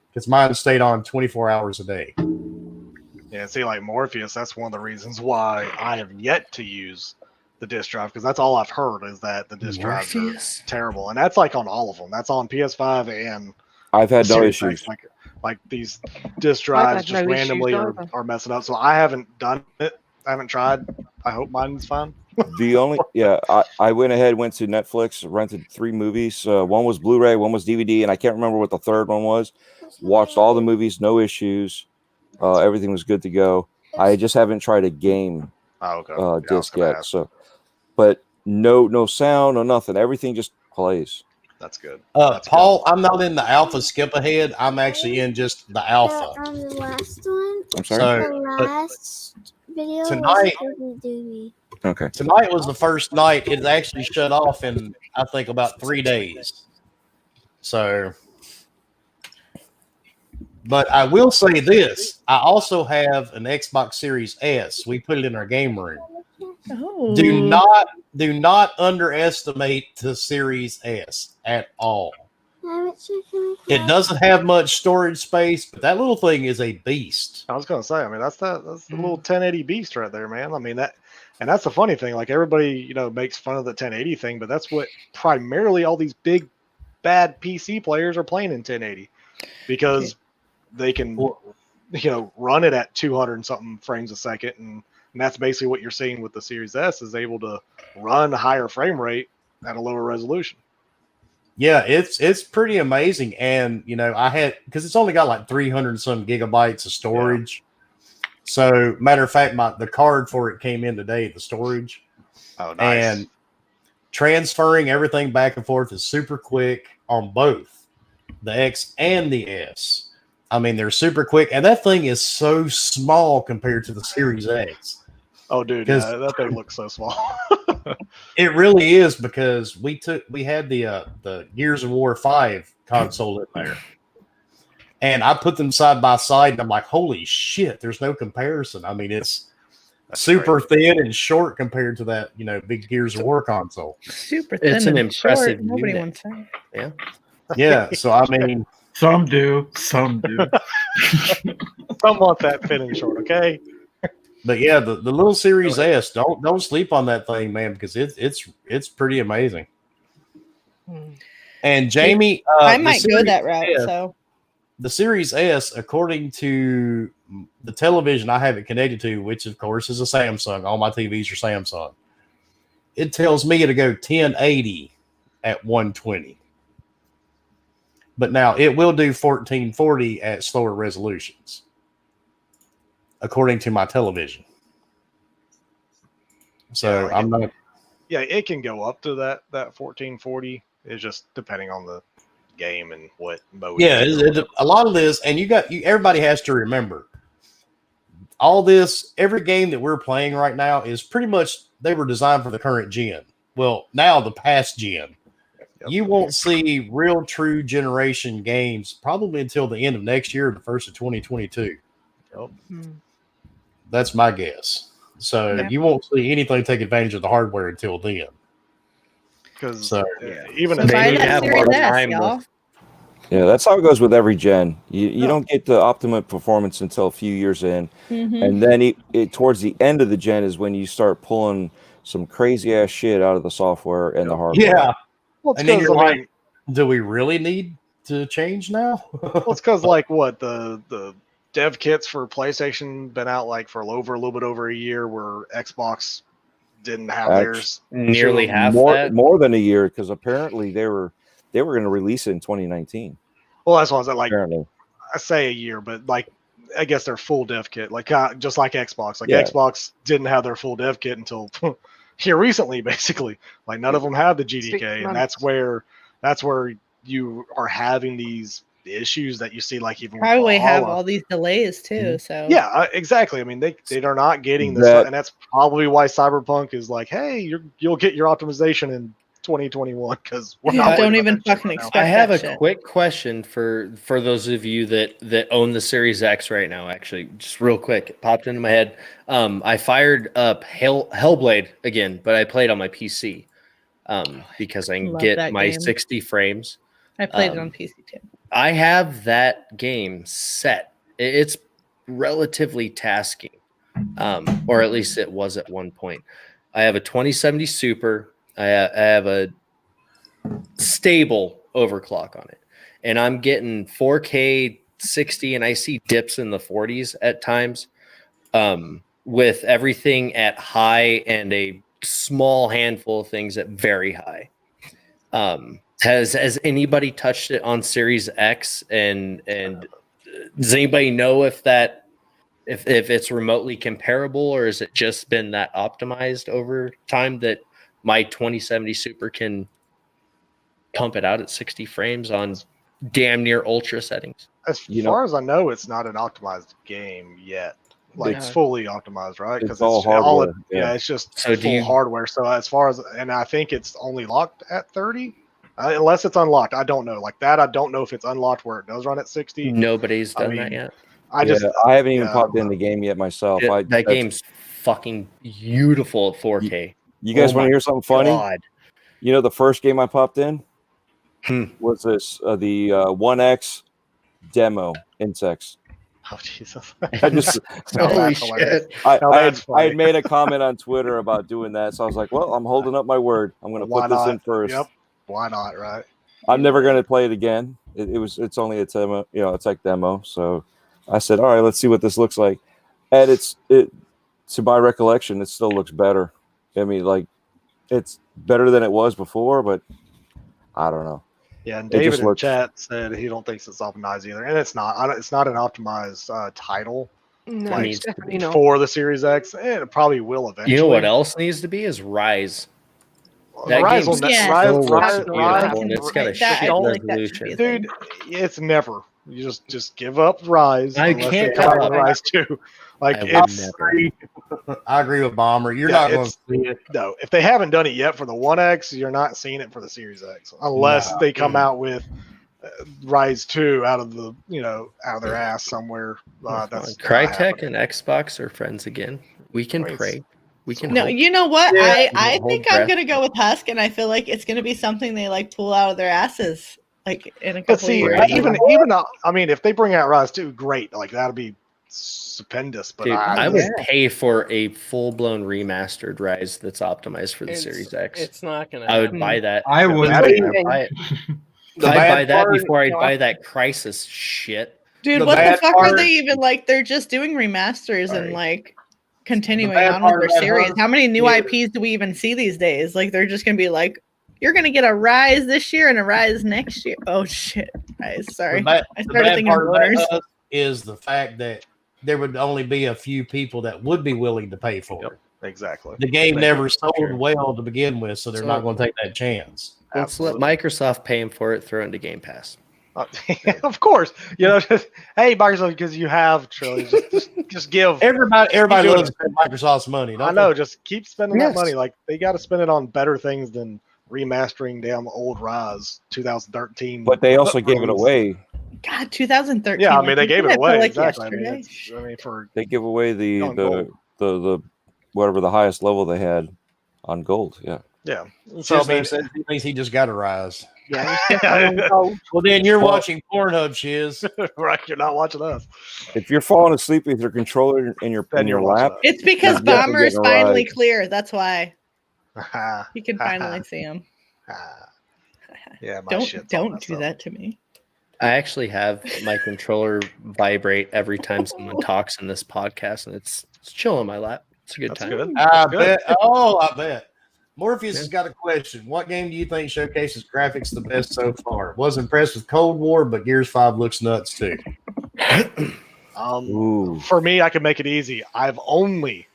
because mine stayed on 24 hours a day. Yeah, see, like Morpheus, that's one of the reasons why I have yet to use the disk drive because that's all I've heard is that the disk drives are Morpheus? terrible, and that's like on all of them. That's on PS5 and I've had no Series issues. X. Like these disk I've drives had just no issues randomly either. are messing up. So I haven't done it. I haven't tried. I hope mine's fine. The only, I went ahead, went to Netflix, rented 3 movies. One was Blu-ray, one was DVD, and I can't remember what the third one was. Watched all the movies, no issues. Everything was good to go. I just haven't tried a game Oh, okay. Yeah, I was disc gonna yet. ask. So, but no sound, no nothing. Everything just plays. That's good. Paul, I'm not in the alpha skip ahead. I'm actually in just the alpha. The last one, I'm sorry. the last video tonight- was Scooby-Doo. Okay. Tonight was the first night it actually shut off in, I think, about 3 days. So, but I will say this. I also have an Xbox Series S. We put it in our game room. Oh. Do not underestimate the Series S at all. It doesn't have much storage space, but that little thing is a beast. I was gonna say. I mean, that's the little 1080 beast right there, man. I mean that, and that's the funny thing. Like everybody, makes fun of the 1080 thing, but that's what primarily all these big bad PC players are playing in 1080 because they can, run it at 200 and something frames a second, and that's basically what you're seeing with the Series S is able to run a higher frame rate at a lower resolution. Yeah, it's pretty amazing. And, I had, because it's only got like 300 and some gigabytes of storage. So, matter of fact, the card for it came in today, the storage. Oh, nice. And transferring everything back and forth is super quick on both the X and the S. I mean, they're super quick. And that thing is so small compared to the Series X. Oh, dude, that thing looks so small. It really is because we had the Gears of War 5 console in there, and I put them side by side, and I'm like, holy shit, there's no comparison. I mean, it's super thin and short compared to that, big Gears of War console. Super thin. It's an and impressive short. Nobody unit. wants that. Yeah. Yeah, so I mean, Some do. Some do. Some want that thin and short, okay? but yeah, the little Series S, don't sleep on that thing, man, because it's pretty amazing. And Jamie, I might go Series that route. S, So the Series S, according to the television I have it connected to, which of course is a Samsung, all my TVs are Samsung, it tells me to go 1080 at 120. But now it will do 1440 at slower resolutions, according to my television. So Yeah, I'm not. yeah, it can go up to that 1440. It's just depending on the game and what mode. Yeah, you're in. a lot of this, and everybody has to remember all this. Every game that we're playing right now is pretty much they were designed for the current gen. Well, now the past gen. Yep. You won't see real true generation games probably until the end of next year or the first of 2022. Yep. That's my guess. So Yeah. you won't see anything take advantage of the hardware until then. Because So, even So if buy Maybe that have Series more S, time y'all. with- Yeah, that's how it goes with every gen. You No. don't get the optimum performance until a few years in, Mhm. and then towards the end of the gen is when you start pulling some crazy ass shit out of the software and the hardware. yeah. well, it's And then because you're I like, mean, do we really need to change now? well, it's because like what the dev kits for PlayStation been out like for a little bit over a year, where Xbox didn't have Actu- theirs. nearly half more that. more than a year, because apparently they were going to release it in 2019. Well, that's why I was like, Apparently, I say a year, but like I guess their full dev kit, like just like Xbox. Like Yeah. Xbox didn't have their full dev kit until here recently, basically. Like none of them have the 6 GDK, and months. that's where you are having these issues that you see, like even with Probably have Valhalla. all these delays too. So Yeah, exactly. I mean, they are not getting this, That- and that's probably why Cyberpunk is like, hey, you'll get your optimization in 2021 because we're Yeah, not. don't worried even about that shit fucking right now. expect I have that a shit. quick question for those of you that own the Series X right now. Actually, just real quick, it popped into my head. I fired up Hellblade again, but I played on my PC because I can Love get that my game. 60 frames. I played it Um, on PC too. I have that game set. It's relatively tasking, or at least it was at one point. I have a 2070 Super. I have a stable overclock on it, and I'm getting 4K 60, and I see dips in the 40s at times. With everything at high and a small handful of things at very high. Has anybody touched it on Series X? And does anybody know if it's remotely comparable, or has it just been that optimized over time that my 2070 Super can pump it out at 60 frames on damn near ultra settings? As You far as I know, it's not an optimized game yet. Like It's- it's fully optimized, right? it's all hardware, yeah. it's just So do full you- hardware. So as far as, and I think it's only locked at 30, unless it's unlocked. I don't know. Like that, I don't know if it's unlocked where it does run at 60. Nobody's I done that mean, yet. I just I haven't even yeah, popped in the game yet myself. That game's fucking beautiful at 4K. You guys Oh want my to hear something funny? God. You know, the first game I popped in Hmm. was the 1X demo insects. oh Jesus. I just No, Holy that's hilarious. shit. I, No, I, that's had, funny. I had made a comment on Twitter about doing that, so I was like, well, I'm holding up my word. I'm going to Why put this not? in first. Yep. Why not? Right. I'm never going to play it again. It's only a demo, a tech demo. So I said, all right, let's see what this looks like. And to my recollection, it still looks better. I mean, like, it's better than it was before, but I don't know. Yeah, and It David just in looks- chat said he don't think it's optimized either, and it's not. It's not an optimized title No, Like, it's definitely not. for the Series X, and it probably will eventually. You know what else needs to be is Ryse. That Rise game's will Yeah, Rise, so Rise, beautiful, Rise, and it's got a That- I shit feel like that should be resolution. a thing. dude, it's never. You just give up Rise. I unless can't they come give out with up. Rise 2. Like I would it's never. I agree with Bomber. You're Yeah, not going to it's- see it. no. If they haven't done it yet for the 1X, you're not seeing it for the Series X, unless No. they come out with Rise 2 out of the out of their ass somewhere. That's not Crytek happening. and Xbox are friends again. We can Right. pray. We can No, hope. you know what? Yeah. I Hold think I'm breath. gonna go with Husk, and I feel like it's gonna be something they like pull out of their asses, like in a couple But see, of years. Right. even I mean, if they bring out Rise 2, great. Like that'll be stupendous. But Dude, I I would Yeah. pay for a full-blown remastered Rise that's optimized for the Series X. It's not gonna. I would happen. buy that. I would. That ain't I'd buy it. The I'd bad buy that part- before I'd buy that Crisis shit. Dude, the what the bad fuck are part- they even like? They're just doing remasters Sorry. and like continuing bad on part with of their that, series. Husk, How many new is- IPs do we even see these days? Like they're just gonna be like, you're gonna get a Rise this year and a Rise next year. Oh shit, Rise. Sorry, The bad, I the started bad thinking part of that, boners. Husk, is the fact that there would only be a few people that would be willing to pay for it. Exactly. The game They- never sold Sure. well to begin with, so they're So- not going to take that chance. Let's let Microsoft pay him for it. Throw it into Game Pass. Of course, just, hey Microsoft, because you have trilogy, just give. Everybody doing loves it. Microsoft's money. I Don't know, they? just keep spending Yes. that money. Like they got to spend it on better things than remastering damn old Ryse 2013. But they also gave it release. away. God, 2013. Yeah, I like, mean they you gave said it that away. like Exactly. I mean, yesterday. for They give away the On gold. the whatever the highest level they had on gold. Yeah. yeah. So So I mean, he thinks he just got a rise. Yeah, it's definitely on gold. Well, then you're Well- watching Pornhub, Shiz. right, you're not watching us. If you're falling asleep with your controller in your Then you're watching lap, It's because You're definitely Bomber is getting a finally rise. clear. That's why us. you can finally see him. Yeah, my Don't shit's all don't messed do up. that to me. I actually have my controller vibrate every time someone talks in this podcast, and it's chill on my lap. It's a good That's time. good. I Good. bet. Oh, I bet. Morpheus Yeah. has got a question. What game do you think showcases graphics the best so far? Was impressed with Cold War, but Gears 5 looks nuts too. ooh, For me, I can make it easy. I've only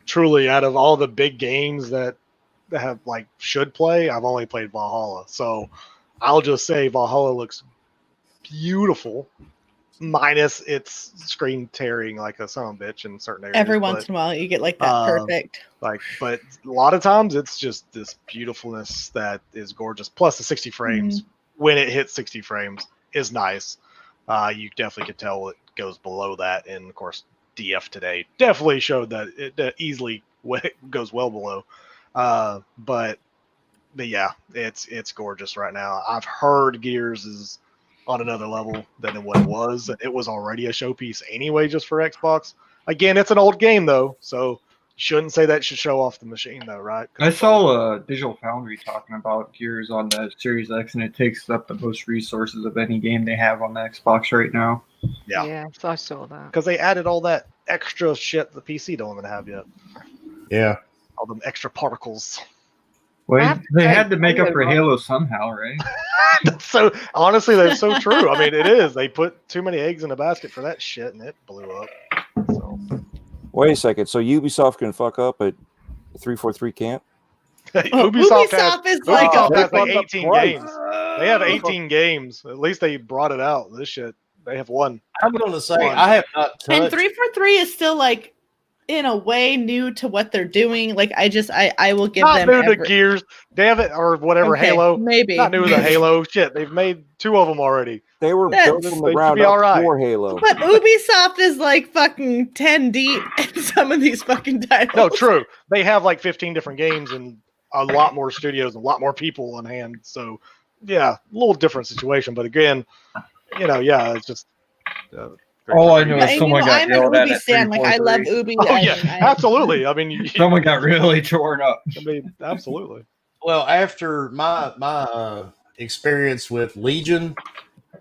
truly out of all the big games that have like should play, I've only played Valhalla. So I'll just say Valhalla looks beautiful, minus its screen tearing like a son of a bitch in certain areas. Every once but, in a while, you get like that perfect. but a lot of times it's just this beautifulness that is gorgeous. Plus the 60 frames when it hits 60 frames is nice. You definitely could tell it goes below that, and of course DF today definitely showed that it easily goes well below. But yeah, it's gorgeous right now. I've heard Gears is on another level than what it was. It was already a showpiece anyway, just for Xbox. Again, it's an old game though, so shouldn't say that should show off the machine though, right? 'Cause I it's old. saw Digital Foundry talking about Gears on the Series X, and it takes up the most resources of any game they have on the Xbox right now. Yeah. Yes, I saw that. Because they added all that extra shit the PC don't even have yet. Yeah. All them extra particles. I Well, have to they say, had to make up for Halo- Halo somehow, right? That's so honestly, that's so true. I mean, it is. They put too many eggs in a basket for that shit, and it blew up. So wait a second. So Ubisoft can fuck up at 343 can't? Ubisoft is like Ubisoft a has like fucked up 18 twice. games. They have 18 games. At least they brought it out. This shit, they have one. I'm going to say One. I have not And touched. 343 is still like in a way new to what they're doing. Like I will give Not them new to Gears, damn it, or whatever. Okay, Halo. maybe Not new to Halo. Shit, they've made 2 of them already. They were That's- built from the They should ground be up all right. for Halo. But Ubisoft is like fucking 10 deep in some of these fucking titles. No, true. They have like 15 different games and a lot more studios, and a lot more people on hand. So, yeah, a little different situation. But again, yeah, it's just. All I know And, is someone got I'm an yelled at Ubi at stan. Like I love 343. Ubi. Oh and yeah, I- absolutely. I mean, Someone got really torn up. I mean, absolutely. Well, after my experience with Legion,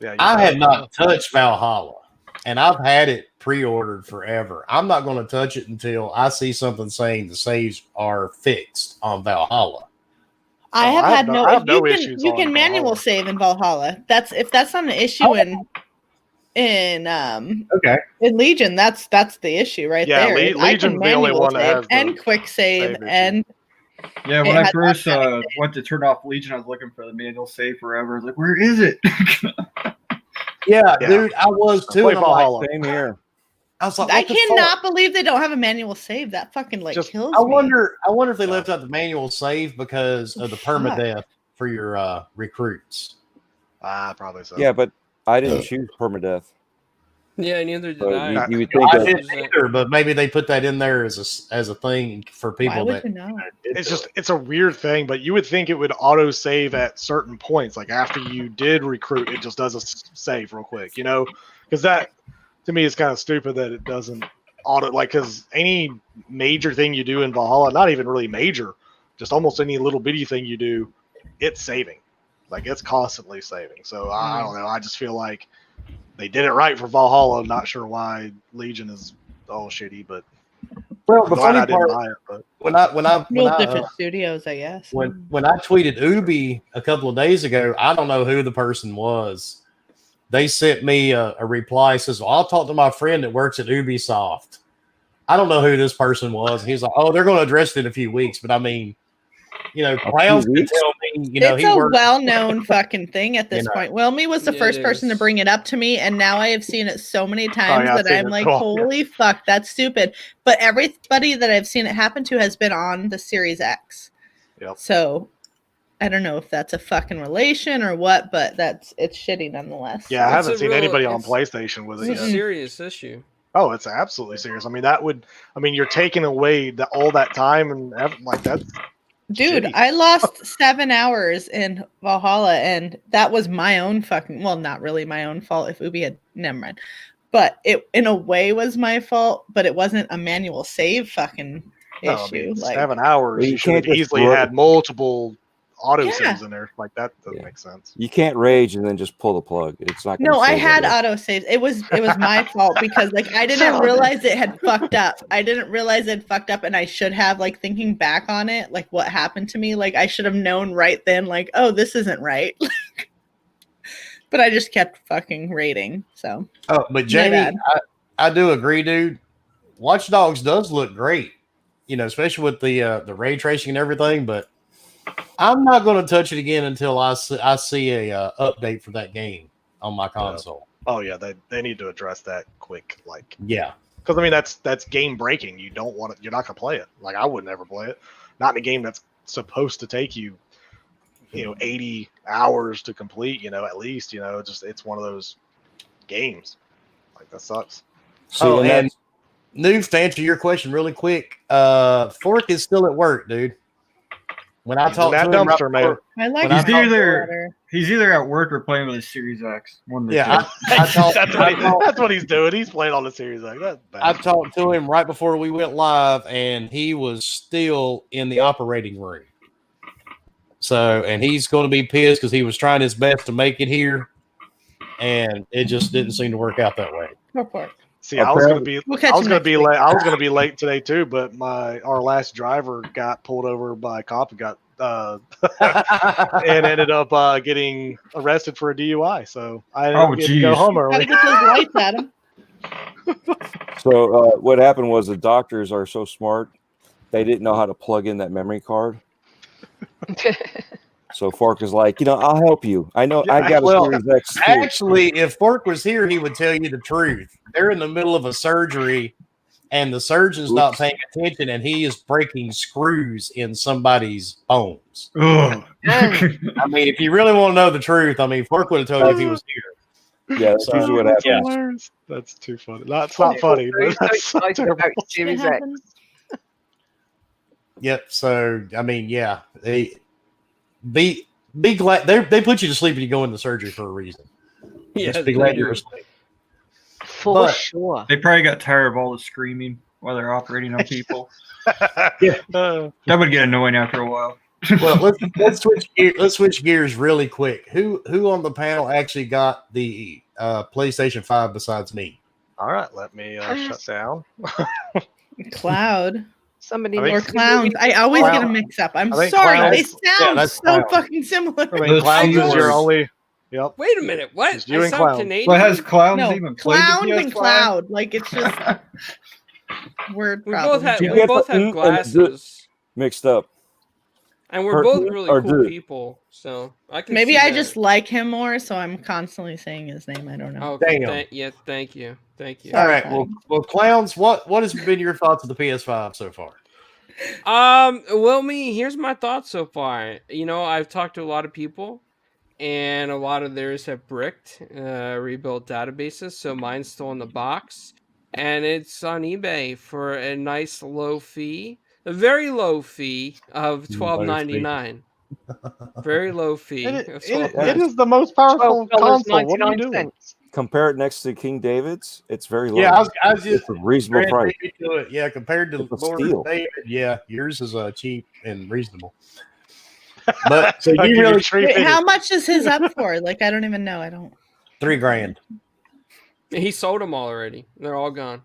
Yeah, I have not touched Valhalla, and I've had it pre-ordered forever. I'm not going to touch it until I see something saying the saves are fixed on Valhalla. I Oh, have I have had no- no. I have If no you can, issues you on can manual Valhalla. save in Valhalla. If that's not an issue in Okay. Legion, that's the issue right Yeah, there. is I can Legion's the only manual one that save has the and quick save save issue. and Yeah, It when I had first that went to turn off Legion, I was looking for the manual save forever. I was like, where is it? Yeah, Yeah. dude, I was too. Play And I'm like, Valhalla. Same here. I was like, I what the cannot fuck? believe they don't have a manual save. That fucking like Just- kills I me. wonder if they left out the manual save because of the Fuck. permadeath for your recruits. Probably so. Yeah, but I didn't choose permadeath. Yeah, neither did So I. you would think I that didn't either, but maybe they put that in there as a thing for people Why would that you know? It's a weird thing, but you would think it would auto save at certain points. Like after you did recruit, it just does a save real quick, because that to me is kind of stupid that it doesn't auto, like, because any major thing you do in Valhalla, not even really major, just almost any little bitty thing you do, it's saving, like it's constantly saving. So I don't know. I just feel like they did it right for Valhalla. I'm not sure why Legion is all shitty, but well, I'm the glad I funny didn't part buy it. But Real different studios, I guess. when I tweeted Ubi a couple of days ago, I don't know who the person was. They sent me a reply. Says, well, I'll talk to my friend that works at Ubisoft. I don't know who this person was. He's like, oh, they're going to address it in a few weeks. But I mean, Clowns can tell me, it's he a works. well-known fucking thing at this You know. point. Wilmy was the Yeah, first it person to is. bring it up to me, and now I have seen it so many times yeah, I've that seen I'm it like, too. holy fuck, that's stupid. But everybody that I've seen it happen to has been on the Series X. Yep. So I don't know if that's a fucking relation or what, but it's shitty nonetheless. Yeah, I It's haven't a seen real- anybody on it's- PlayStation with it It's a yet. serious issue. Oh, it's absolutely serious. I mean, you're taking away all that time and like that's Dude, shitty. I lost 7 hours in Valhalla, and that was my own fucking, well, not really my own fault if Ubi had, never mind. But it, in a way, was my fault, but it wasn't a manual save fucking No, issue. I mean, Like, 7 hours. Well, you You should have can't just easily throw- had multiple auto Yeah. saves in there. Like that doesn't Yeah. make sense. You can't rage and then just pull the plug. It's not. Gonna no, I save had it. auto saves. It was my fault because like I didn't realize it had fucked up. I didn't realize it had fucked up, and I should have, like, thinking back on it, like what happened to me. Like I should have known right then, like, oh, this isn't right. But I just kept fucking raiding. So Oh, but Jamie, I do agree, dude. Watch Dogs does look great, especially with the ray tracing and everything. But I'm not going to touch it again until I see a update for that game on my console. Oh yeah, they need to address that quick. Like, Yeah, because I mean that's game breaking. You don't want it. You're not gonna play it. Like I would never play it. Not in a game that's supposed to take you, 80 hours to complete. At least. It's one of those games. Like that sucks. See, Oh, and and that's- Noof, to answer your question really quick, Fork is still at work, dude. When I He's talked in to that him, dumpster, man. I like When I He's talked- either at work or playing with his Series X. One of the Yeah, two. That's what he's doing. He's playing on the series. Like that's bad. I talked to him right before we went live, and he was still in the operating room. So, and he's going to be pissed because he was trying his best to make it here, and it just didn't seem to work out that way. Go for it. See, I was gonna be We'll catch I was you gonna next be week. late. I was gonna be late today too, but our last driver got pulled over by a cop and got and ended up getting arrested for a DUI. So I didn't get to go jeez. home Gotta early. get those lights at him. So what happened was the doctors are so smart, they didn't know how to plug in that memory card. So Fork is like, I'll help you. I know I got a Well, Series X too. Actually, if Fork was here, he would tell you the truth. They're in the middle of a surgery, and the surgeon's not paying attention, and he is breaking screws in somebody's bones. Ugh. I mean, if you really want to know the truth, I mean, Fork would have told you if he was here. Yeah, that's usually what happens. Yeah. That's too funny. That's not funny, but that's so terrible. Series It X. happens. Yep. So, I mean, yeah, they be glad they put you to sleep when you go into surgery for a reason. Yeah, Just be glad you're asleep. For But- sure. They probably got tired of all the screaming while they're operating on people. Yeah. Uh, That would get annoying after a while. Well, let's switch gears really quick. Who on the panel actually got the PlayStation 5 besides me? all right, let me shut down. Cloud Somebody I mean- or needs to be clowns. moving I always get Clown. them mixed up. I'm I think sorry. Clowns- They sound that's so Clown. fucking similar. I mean, Those Clowns is your fingers. only. Yep. Wait a minute. What? It's you I and sound Clown. Canadian. But has Clowns No, even played clown the and PS5? cloud. Like it's just word we problem. both have You we get both the have and the glasses, Mixed up. and we're Or- both really or cool do. people. So I can. Maybe see I that. just like him more, so I'm constantly saying his name. I don't know. Okay. Damn. Yeah. Thank you. Thank you. All right. Well, clowns. What has been your thoughts of the PS5 so far? Well, here's my thoughts so far. I've talked to a lot of people, and a lot of theirs have bricked, rebuilt databases. So mine's still in the box, and it's on eBay for a nice low fee, a very low fee of $12.99. Very low fee. It of is the most powerful console. What are you doing? Compare it next to King David's, it's very low. Yeah, I was just it's a reasonable price. to it. Yeah, compared to It's a Lord steal. David, yeah, yours is cheap and reasonable. But so Like you your really tree Wait, fitted. how much is his up for? Like I don't even know. I don't. $3,000. He sold them all already. They're all gone.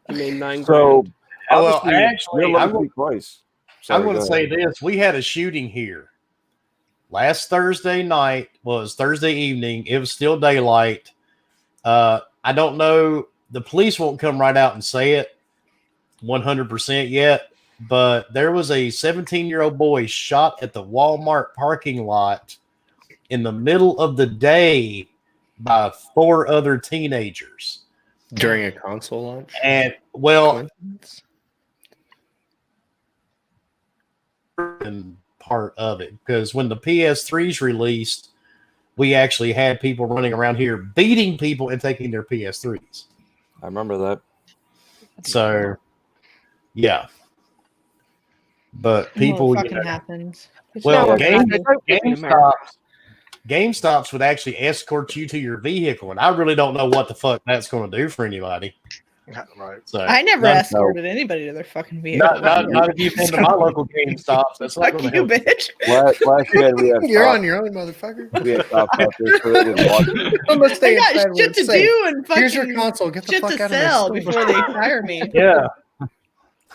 He made $9,000. So, Well, obviously, actually, you're I'm low price. I'm Sorry, going to go say ahead. this: we had a shooting here last Thursday night. Was Thursday evening. It was still daylight. I don't know the police won't come right out and say it 100% yet, but there was a 17-year-old boy shot at the Walmart parking lot in the middle of the day by 4 other teenagers During a console launch? and well Coincidence? and part of it, because when the PS3's released, we actually had people running around here beating people and taking their PS3s. I remember that. So yeah, but people What fucking happens? It's Well, now game- they don't live in America. GameStops would actually escort you to your vehicle, and I really don't know what the fuck that's going to do for anybody. Right. So I never none- escorted anybody to their fucking vehicle. not if you've been to my local GameStops. That's not Fuck going to you, help. bitch. Last year we had You're cops- on your own, motherfucker. we had cops out there so they didn't watch it. I'm gonna They stay got inside where shit it's to safe. do and fucking Here's your console. Get the shit fuck to out of my sell store. before they fire me. Yeah,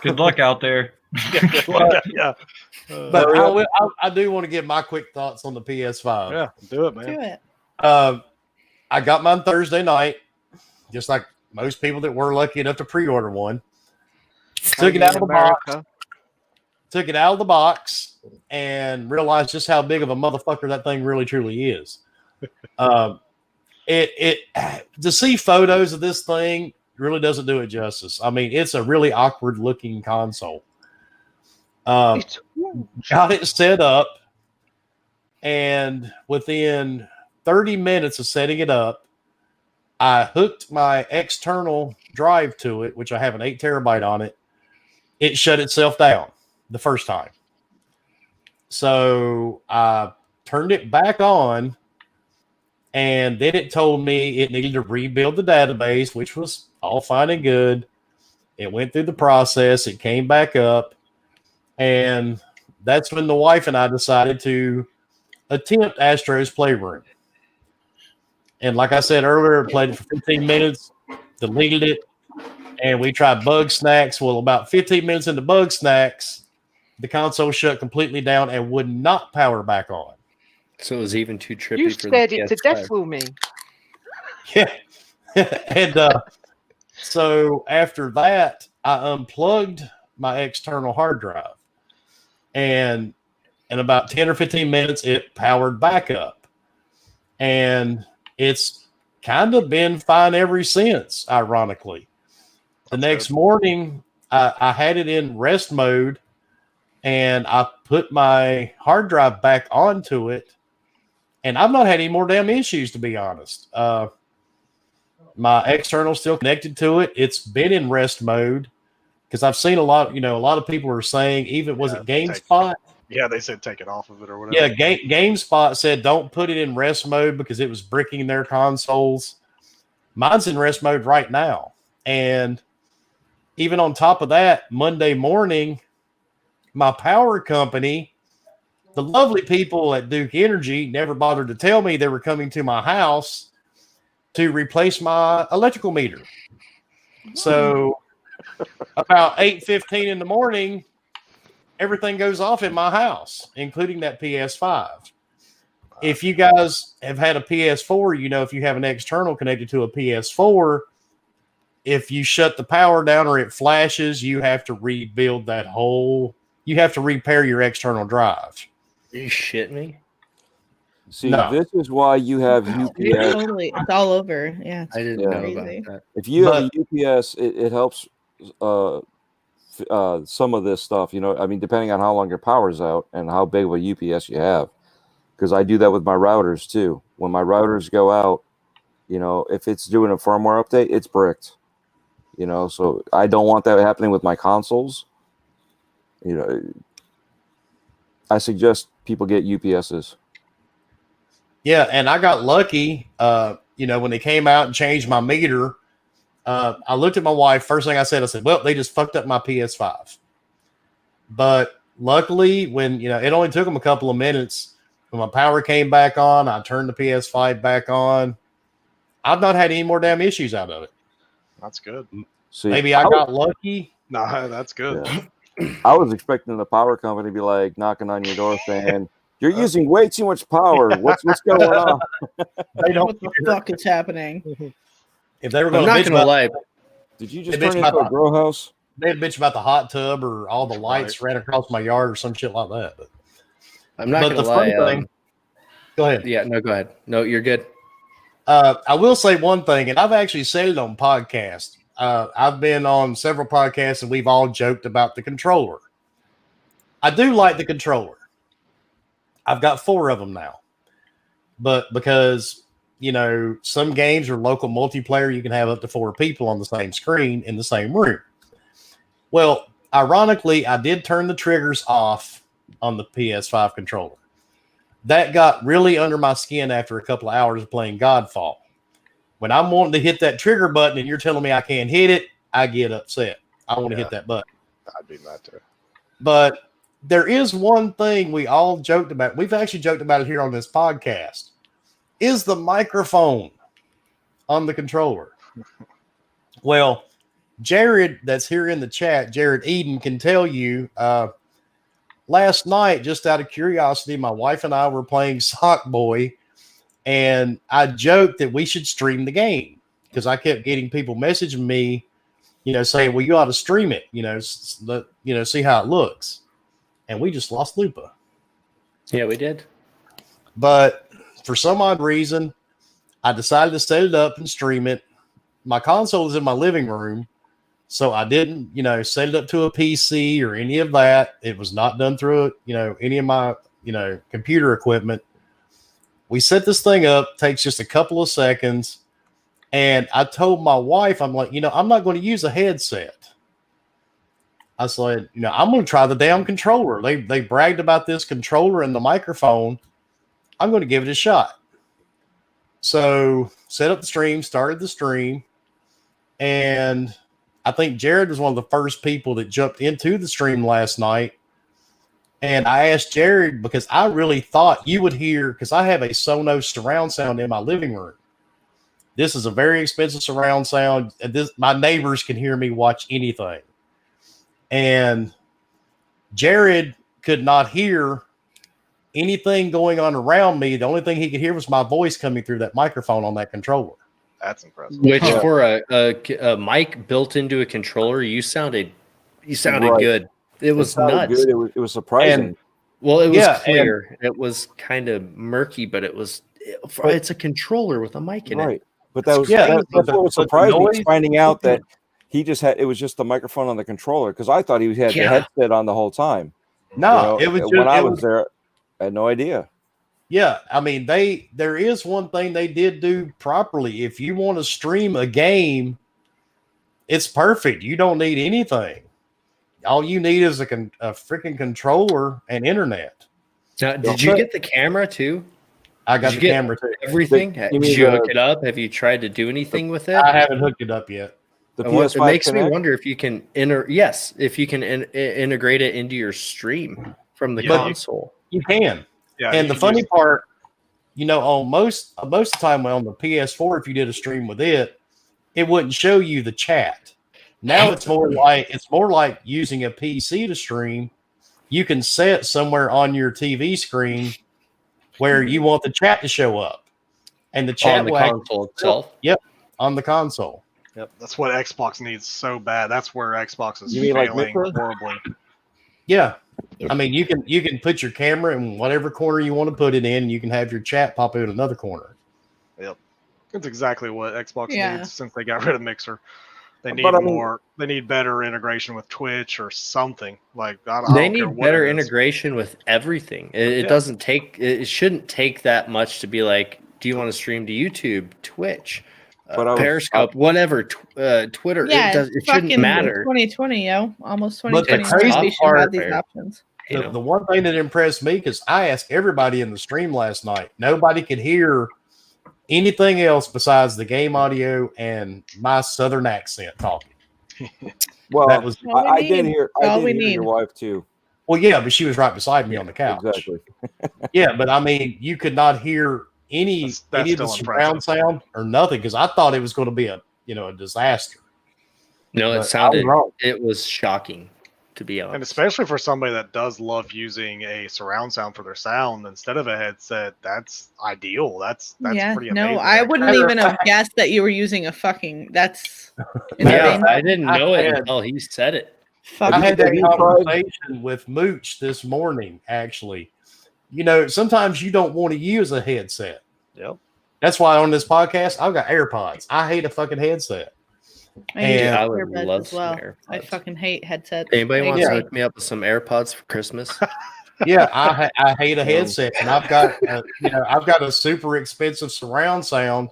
Good luck out there. Yeah. but I do want to give my quick thoughts on the PS5. Yeah, do it, man. Do it. I got mine Thursday night, just like most people that were lucky enough to pre-order one. Took it out of the box. Took it out of the box and realized just how big of a motherfucker that thing really truly is. It to see photos of this thing really doesn't do it justice. I mean, it's a really awkward looking console. It's Got it set up, and within 30 minutes of setting it up, I hooked my external drive to it, which I have an 8 terabyte on it. It shut itself down the first time. So I turned it back on, and then it told me it needed to rebuild the database, which was all fine and good. It went through the process. It came back up. And that's when the wife and I decided to attempt Astro's Playroom. And like I said earlier, I played it for 15 minutes, deleted it, and we tried Bug Snacks. Well, about 15 minutes into Bug Snacks, the console shut completely down and would not power back on. So it was even too trippy You for scared the it to PS5. death, Wilmy. Yeah. And so after that, I unplugged my external hard drive. And in about 10 or 15 minutes, it powered back up. And it's kind of been fine ever since, ironically. The next morning, I had it in rest mode, and I put my hard drive back onto it, and I've not had any more damn issues, to be honest. My external's still connected to it. It's been in rest mode because I've seen a lot of people are saying, even was it GameSpot? Yeah, they said take it off of it or whatever. Yeah, GameSpot said don't put it in rest mode because it was bricking their consoles. Mine's in rest mode right now. And even on top of that, Monday morning, my power company, the lovely people at Duke Energy, never bothered to tell me they were coming to my house to replace my electrical meter. So about 8:15 in the morning, everything goes off in my house, including that PS5. If you guys have had a PS4, you know, if you have an external connected to a PS4, if you shut the power down or it flashes, you have to rebuild that you have to repair your external drive. Are you shitting me? See, No. this is why you have It's UPS. totally, it's all over. Yeah, it's I didn't Yeah. know crazy. about that. If you have a UPS, it helps some of this stuff. You know, I mean, depending on how long your power's out and how big of a UPS you have. Because I do that with my routers too. When my routers go out, you know, if it's doing a firmware update, it's bricked. You know, so I don't want that happening with my consoles. You know, I suggest people get UPSs. Yeah, and I got lucky. When they came out and changed my meter, I looked at my wife. First thing I said, well, they just fucked up my PS5. But luckily, when, it only took them a couple of minutes. When my power came back on, I turned the PS5 back on. I've not had any more damn issues out of it. That's good. See, Maybe I got lucky. No, that's good. Yeah. I was expecting the power company to be like knocking on your door saying, "You're using way too much power. What's going on?" They don't. What the fuck is happening? If they were I'm going to not bitch gonna about lie. Did you just They bitch turn into about a grow house? They'd bitch about the hot tub or all the lights ran across my yard or some shit like that. But I'm not But gonna the lie. funny thing- go ahead. Yeah, no, go ahead. No, you're good. I will say one thing, and I've actually said it on podcasts. I've been on several podcasts, and we've all joked about the controller. I do like the controller. I've got 4 of them now, but because some games are local multiplayer, you can have up to 4 people on the same screen in the same room. Well, ironically, I did turn the triggers off on the PS5 controller. That got really under my skin after a couple of hours of playing Godfall. When I'm wanting to hit that trigger button and you're telling me I can't hit it, I get upset. I want to hit that button. I'd be mad too. But there is one thing we all joked about. We've actually joked about it here on this podcast. Is the microphone on the controller. Well, Jared, that's here in the chat, Jared Eden, can tell you last night, just out of curiosity, my wife and I were playing Sock Boy, and I joked that we should stream the game because I kept getting people messaging me, saying, well, you ought to stream it, see how it looks. And we just lost Lupa. Yeah, we did. But for some odd reason, I decided to set it up and stream it. My console is in my living room, so I didn't, set it up to a PC or any of that. It was not done through, any of my, computer equipment. We set this thing up, takes just a couple of seconds. And I told my wife, I'm like, I'm not going to use a headset. I said, I'm going to try the damn controller. They bragged about this controller and the microphone. I'm going to give it a shot. So set up the stream, started the stream. And I think Jared was one of the first people that jumped into the stream last night. And I asked Jared because I really thought you would hear, because I have a Sonos surround sound in my living room. This is a very expensive surround sound. My neighbors can hear me watch anything. And Jared could not hear anything going on around me. The only thing he could hear was my voice coming through that microphone on that controller. That's impressive. Which for a mic built into a controller, you sounded Right. good. It was nuts. Good. It was surprising. And Well, it was Yeah, clear. It was kind of murky, but it's a controller with a mic in it. Right. But that was Yeah, that's but what was the surprising noise- finding out that it was just the microphone on the controller, because I thought he had the Yeah. headset on the whole time. No, it was just, when I it was was there, I had no idea. Yeah, I mean, there is one thing they did do properly. If you want to stream a game, it's perfect. You don't need anything. All you need is a freaking controller and internet. Now, did you get the camera too? I got Did the you get camera too. Everything? You Did mean you the- hook it up? Have you tried to do anything with it? I haven't hooked it up yet. The It PS5 makes me Connect? wonder if you can integrate it into your stream from the Yeah. console. You can. Yeah, And you the can funny use- part, on most of the time on the PS4, if you did a stream with it, it wouldn't show you the chat. Now it's more like using a PC to stream. You can set somewhere on your TV screen where you want the chat to show up, and the chat On the will act- console itself. Yep, on the console. Yep, that's what Xbox needs so bad. That's where Xbox is You mean like failing Mitra? horribly. Yeah, I mean you can put your camera in whatever corner you want to put it in, and you can have your chat pop out in another corner. That's exactly what Xbox Yeah. needs since they got rid of Mixer. They need But I mean- more. They need better integration with Twitch or something. Like I They don't need care what better it is. integration with everything. It Yeah. doesn't take. It shouldn't take that much to be like, do you want to stream to YouTube, Twitch, But I was- Periscope, whatever, Twitter? Yeah, It shouldn't fucking matter. 2020, almost But the 2020. crazy We should part- have these options. You The, know? the one thing that impressed me, because I asked everybody in the stream last night, nobody could hear anything else besides the game audio and my southern accent talking. Well, That was all we I did need. hear. All I did we hear need. your wife too. well, yeah, but she was right beside me on the couch. Exactly. Yeah, but I mean, you could not hear any That's of the still surround impressive. sound or nothing because I thought it was going to be a disaster. No, But I it was sounded. wrong. It was shocking. to be honest. And especially for somebody that does love using a surround sound for their sound instead of a headset, that's ideal. That's yeah, pretty no, amazing. I wouldn't Matter of even have guessed that you were using a fucking. That's Yeah, insane. I didn't know it had- until he said it. Fuck. I had that Have you tried- conversation with Mooch this morning, actually. You know, sometimes you don't want to use a headset. Yep. That's why on this podcast, I've got AirPods. I hate a fucking headset. I use And- I would earbuds love as well. some I AirPods. fucking hate headsets. Anybody I wants to hate- hook me up with some AirPods for Christmas? Yeah, I hate a headset, and I've got I've got a super expensive surround sound.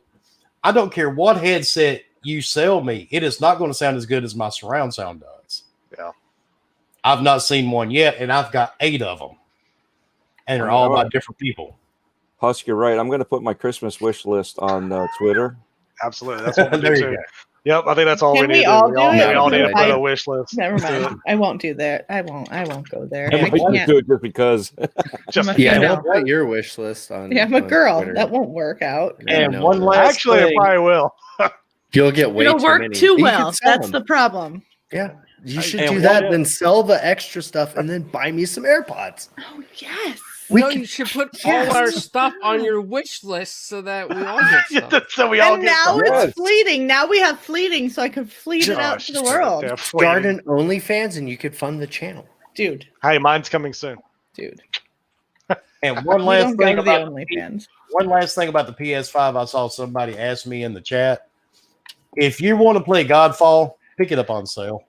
I don't care what headset you sell me, it is not going to sound as good as my surround sound does. Yeah. I've not seen one yet, and I've got 8 of them, and they're all by different people. Husk, you're right. I'm going to put my Christmas wish list on Twitter. Absolutely. That's what we There do you too. go. Yep, I think that's all Can we we need. all We do all, it? we all need to put I- a wish list. Never mind. I won't do that. I won't go there. Yeah, I I might just can't. do it just because. Just I'm a Yeah, female. don't put your wish list on. Yeah, I'm a on girl. Twitter. That won't work out. Yeah, And no, one no. last actually, it thing, probably will. You'll get way It'll too work many. too You could well. sell That's them. the problem. Yeah, you should and do one- that. Then sell the extra stuff, and then buy me some AirPods. Oh yes. No, you should put Yes. all our stuff on your wish list so that we all get stuff. So we all And get now some. it's Yes. fleeting. Now we have fleeting, so I could fleet it out Gosh, to the world. damn Start fleeting. an OnlyFans, and you could fund the channel. Dude. Hey, mine's coming soon. Dude. and one You last don't go thing to the about OnlyFans. one last thing about the PS5, I saw somebody ask me in the chat. If you want to play Godfall, pick it up on sale.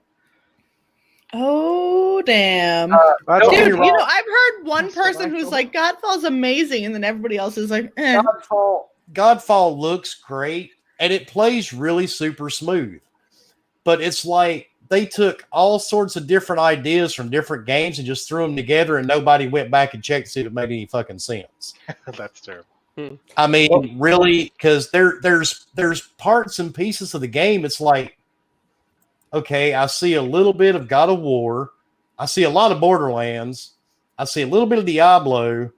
Oh damn. That's Don't Dude, get you me wrong. know, I've heard one That's person who's delightful. like, Godfall's amazing, and then everybody else is like, eh. Godfall looks great and it plays really super smooth. But it's like they took all sorts of different ideas from different games and just threw them together, and nobody went back and checked to see if it made any fucking sense. That's terrible. I mean, really, because there's parts and pieces of the game. It's like, okay, I see a little bit of God of War, I see a lot of Borderlands, I see a little bit of Diablo,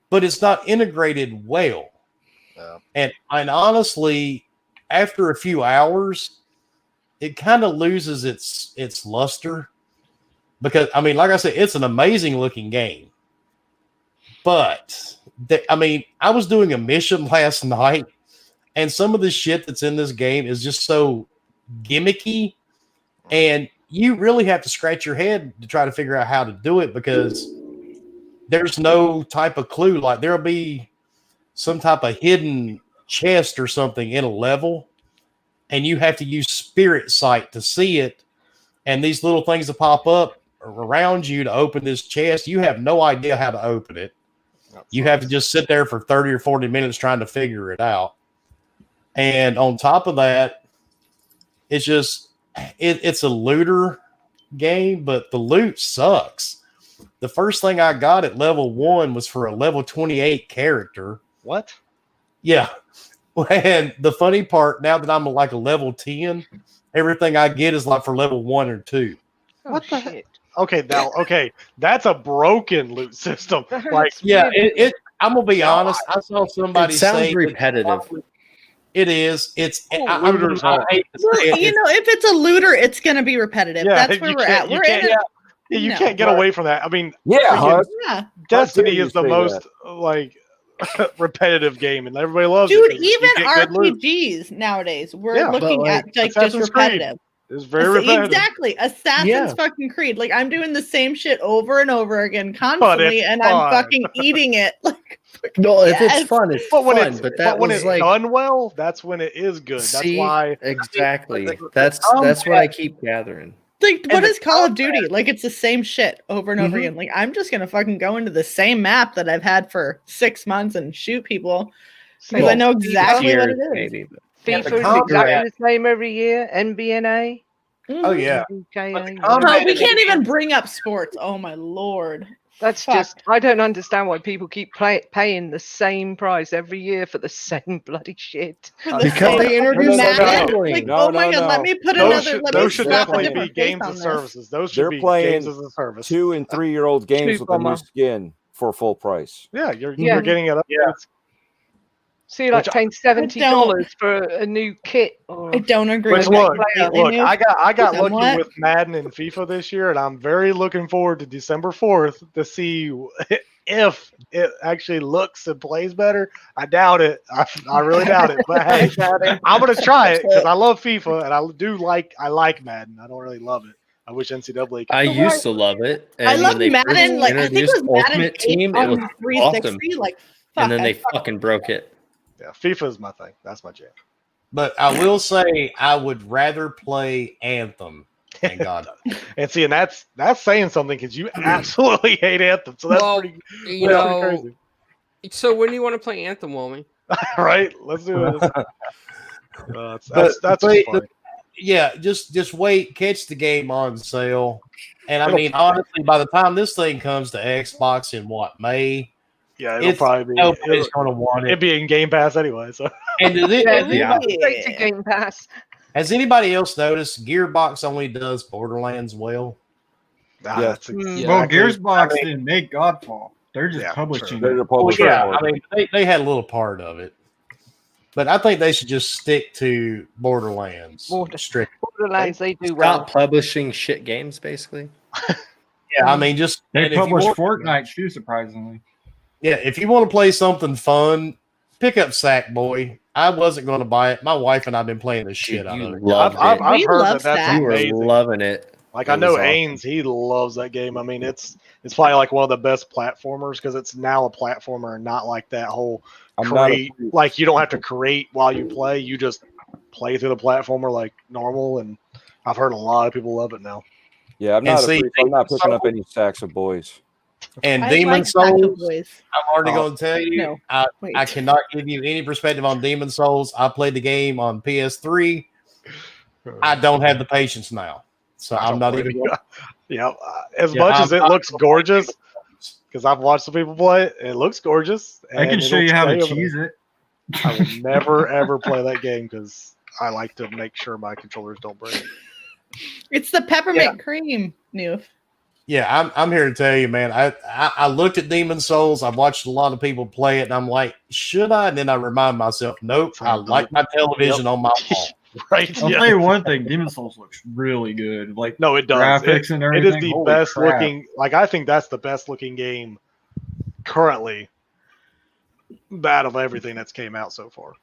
but it's not integrated well. And honestly, after a few hours, it kind of loses its luster. Because I mean, like I said, it's an amazing looking game, but I was doing a mission last night, and some of the shit that's in this game is just so gimmicky, and you really have to scratch your head to try to figure out how to do it because there's no type of clue. Like there'll be some type of hidden chest or something in a level, and you have to use spirit sight to see it. And these little things that pop up around you to open this chest, you have no idea how to open it. You have to just sit there for 30 or 40 minutes trying to figure it out. And on top of that, it's just, it's a looter game, but the loot sucks. The first thing I got at level 1 was for a level 28 character. What? Yeah. And the funny part, now that I'm like a level 10, everything I get is like for level 1 or 2. What the heck? Okay, that's a broken loot system. Like, Yeah, I'm gonna be honest. I saw somebody It sounds say repetitive. it is. It's. looters I are- hate to Well, say it. you know, if it's a looter, it's gonna be repetitive. Yeah, That's where you we're can't- at. you We're can't- in it. you No. can't get away from that. I mean, Yeah, freaking Husk. Yeah. Destiny you is the say most like repetitive game, and everybody loves Dude, it. 'cause you even get good loot. RPGs nowadays, we're Yeah, but, looking at like just Assassin's Creed repetitive. It's very repetitive. Exactly. Assassin's Yeah. fucking Creed. Like I'm doing the same shit over and over again constantly, and I'm fun. fucking eating it. Like No, if Yes. it's fun, it's But when fun. it's But that when was it's like, done well, that's when it is good. That's see, why exactly. Like, That's what I keep gathering. Like, what the is Call of Duty? Like, it's the same shit over and over Mhm. again. Like, I'm just gonna fucking go into the same map that I've had for 6 months and shoot people because I know exactly what it is. Maybe. But Yeah, the FIFA is combat- exactly the same every year. NBA. Oh yeah. BKA. But the Oh, combat- we can't even bring up sports. Oh my lord. That's Fuck. just, I don't understand why people keep paying the same price every year for the same bloody shit. For the Because same they introduced map. gambling. Like, No, oh my no, god, no. let me put those another. should, Let me those should slap a definitely different be face games on of this. services. Those They're should be playing games as a service. 2 and 3-year-old games Two with a new bomber. skin for full price. Yeah, you're Yeah. getting it up. Yeah. So you're like Which paying $70 for a new kit? Or I don't agree Which with look, that. look, I got lucky Somewhat. with Madden and FIFA this year, and I'm very looking forward to December 4th to see if it actually looks and plays better. I doubt it. I really doubt it. But hey, I'm gonna try it because I love FIFA and I like Madden. I don't really love it. I wish NCAA could. I used to love it. And I love when they first Madden. Like I think it introduced was Madden Ultimate 8 Team, it was on 360. awesome. Like, And then fuck, they fucking broke it. Yeah, FIFA is my thing. That's my jam. But I will say I would rather play Anthem than God. And see, and that's saying something because you absolutely hate Anthem. So that's Well, pretty, you that's know, pretty crazy. so when do you want to play Anthem, Wilmy? Right? Let's do it. That's But just wait, funny. Yeah, just wait, catch the game on sale. And I It'll- mean, honestly, by the time this thing comes to Xbox in May, Yeah, it'll probably be. nobody's going to want It'd it. be in Game Pass anyway. So And Straight to Game Pass. has anybody else noticed Gearbox only does Borderlands well? Nah, Yeah. that's Well, exactly- Gearsbox I mean- didn't make Godfall. They're just Yeah, publishing They're it. the publisher yeah, for it. I mean, they had a little part of it. But I think they should just stick to Borderlands. Strict. Borderlands, they do well. Stop publishing shit games, basically. Yeah, I mean, just They and if you published want- Fortnite too, surprisingly. Yeah, if you want to play something fun, pick up Sackboy. I wasn't going to buy it. My wife and I've been playing the shit out of You it. loved I've it. heard love that that's Sack. You were amazing. loving it. Like It I know was awesome. Ains, he loves that game. I mean, it's probably like one of the best platformers because it's now a platformer and not like that whole I'm not a create. Like you don't have to create while you play. You just play through the platformer like normal. And I've heard a lot of people love it now. Yeah, I'm And not. see, I'm not picking up any sacks of boys. And I Demon like Sack of Souls, Boys. I'm already going to tell you, No, I wait. cannot give you any perspective on Demon Souls. I played the game on PS3. I don't have the patience now. So I'm not even. Yeah, as Yeah, much as I'm it looks gorgeous, because I've watched some people play it, it looks gorgeous. I can and show it'll you how to stay over cheese there. it. I will never ever play that game because I like to make sure my controllers don't break. It's the peppermint cream, Noof. Yeah, I'm here to tell you, man. I looked at Demon Souls. I've watched a lot of people play it, and I'm like, should I? And then I remind myself, nope. I like my television on my wall. Right? I'll Yeah. tell you one thing: Demon Souls looks really good. Like No, it does. graphics and It everything. is the Holy best crap. looking. Like I think that's the best looking game currently. Out of everything that's came out so far,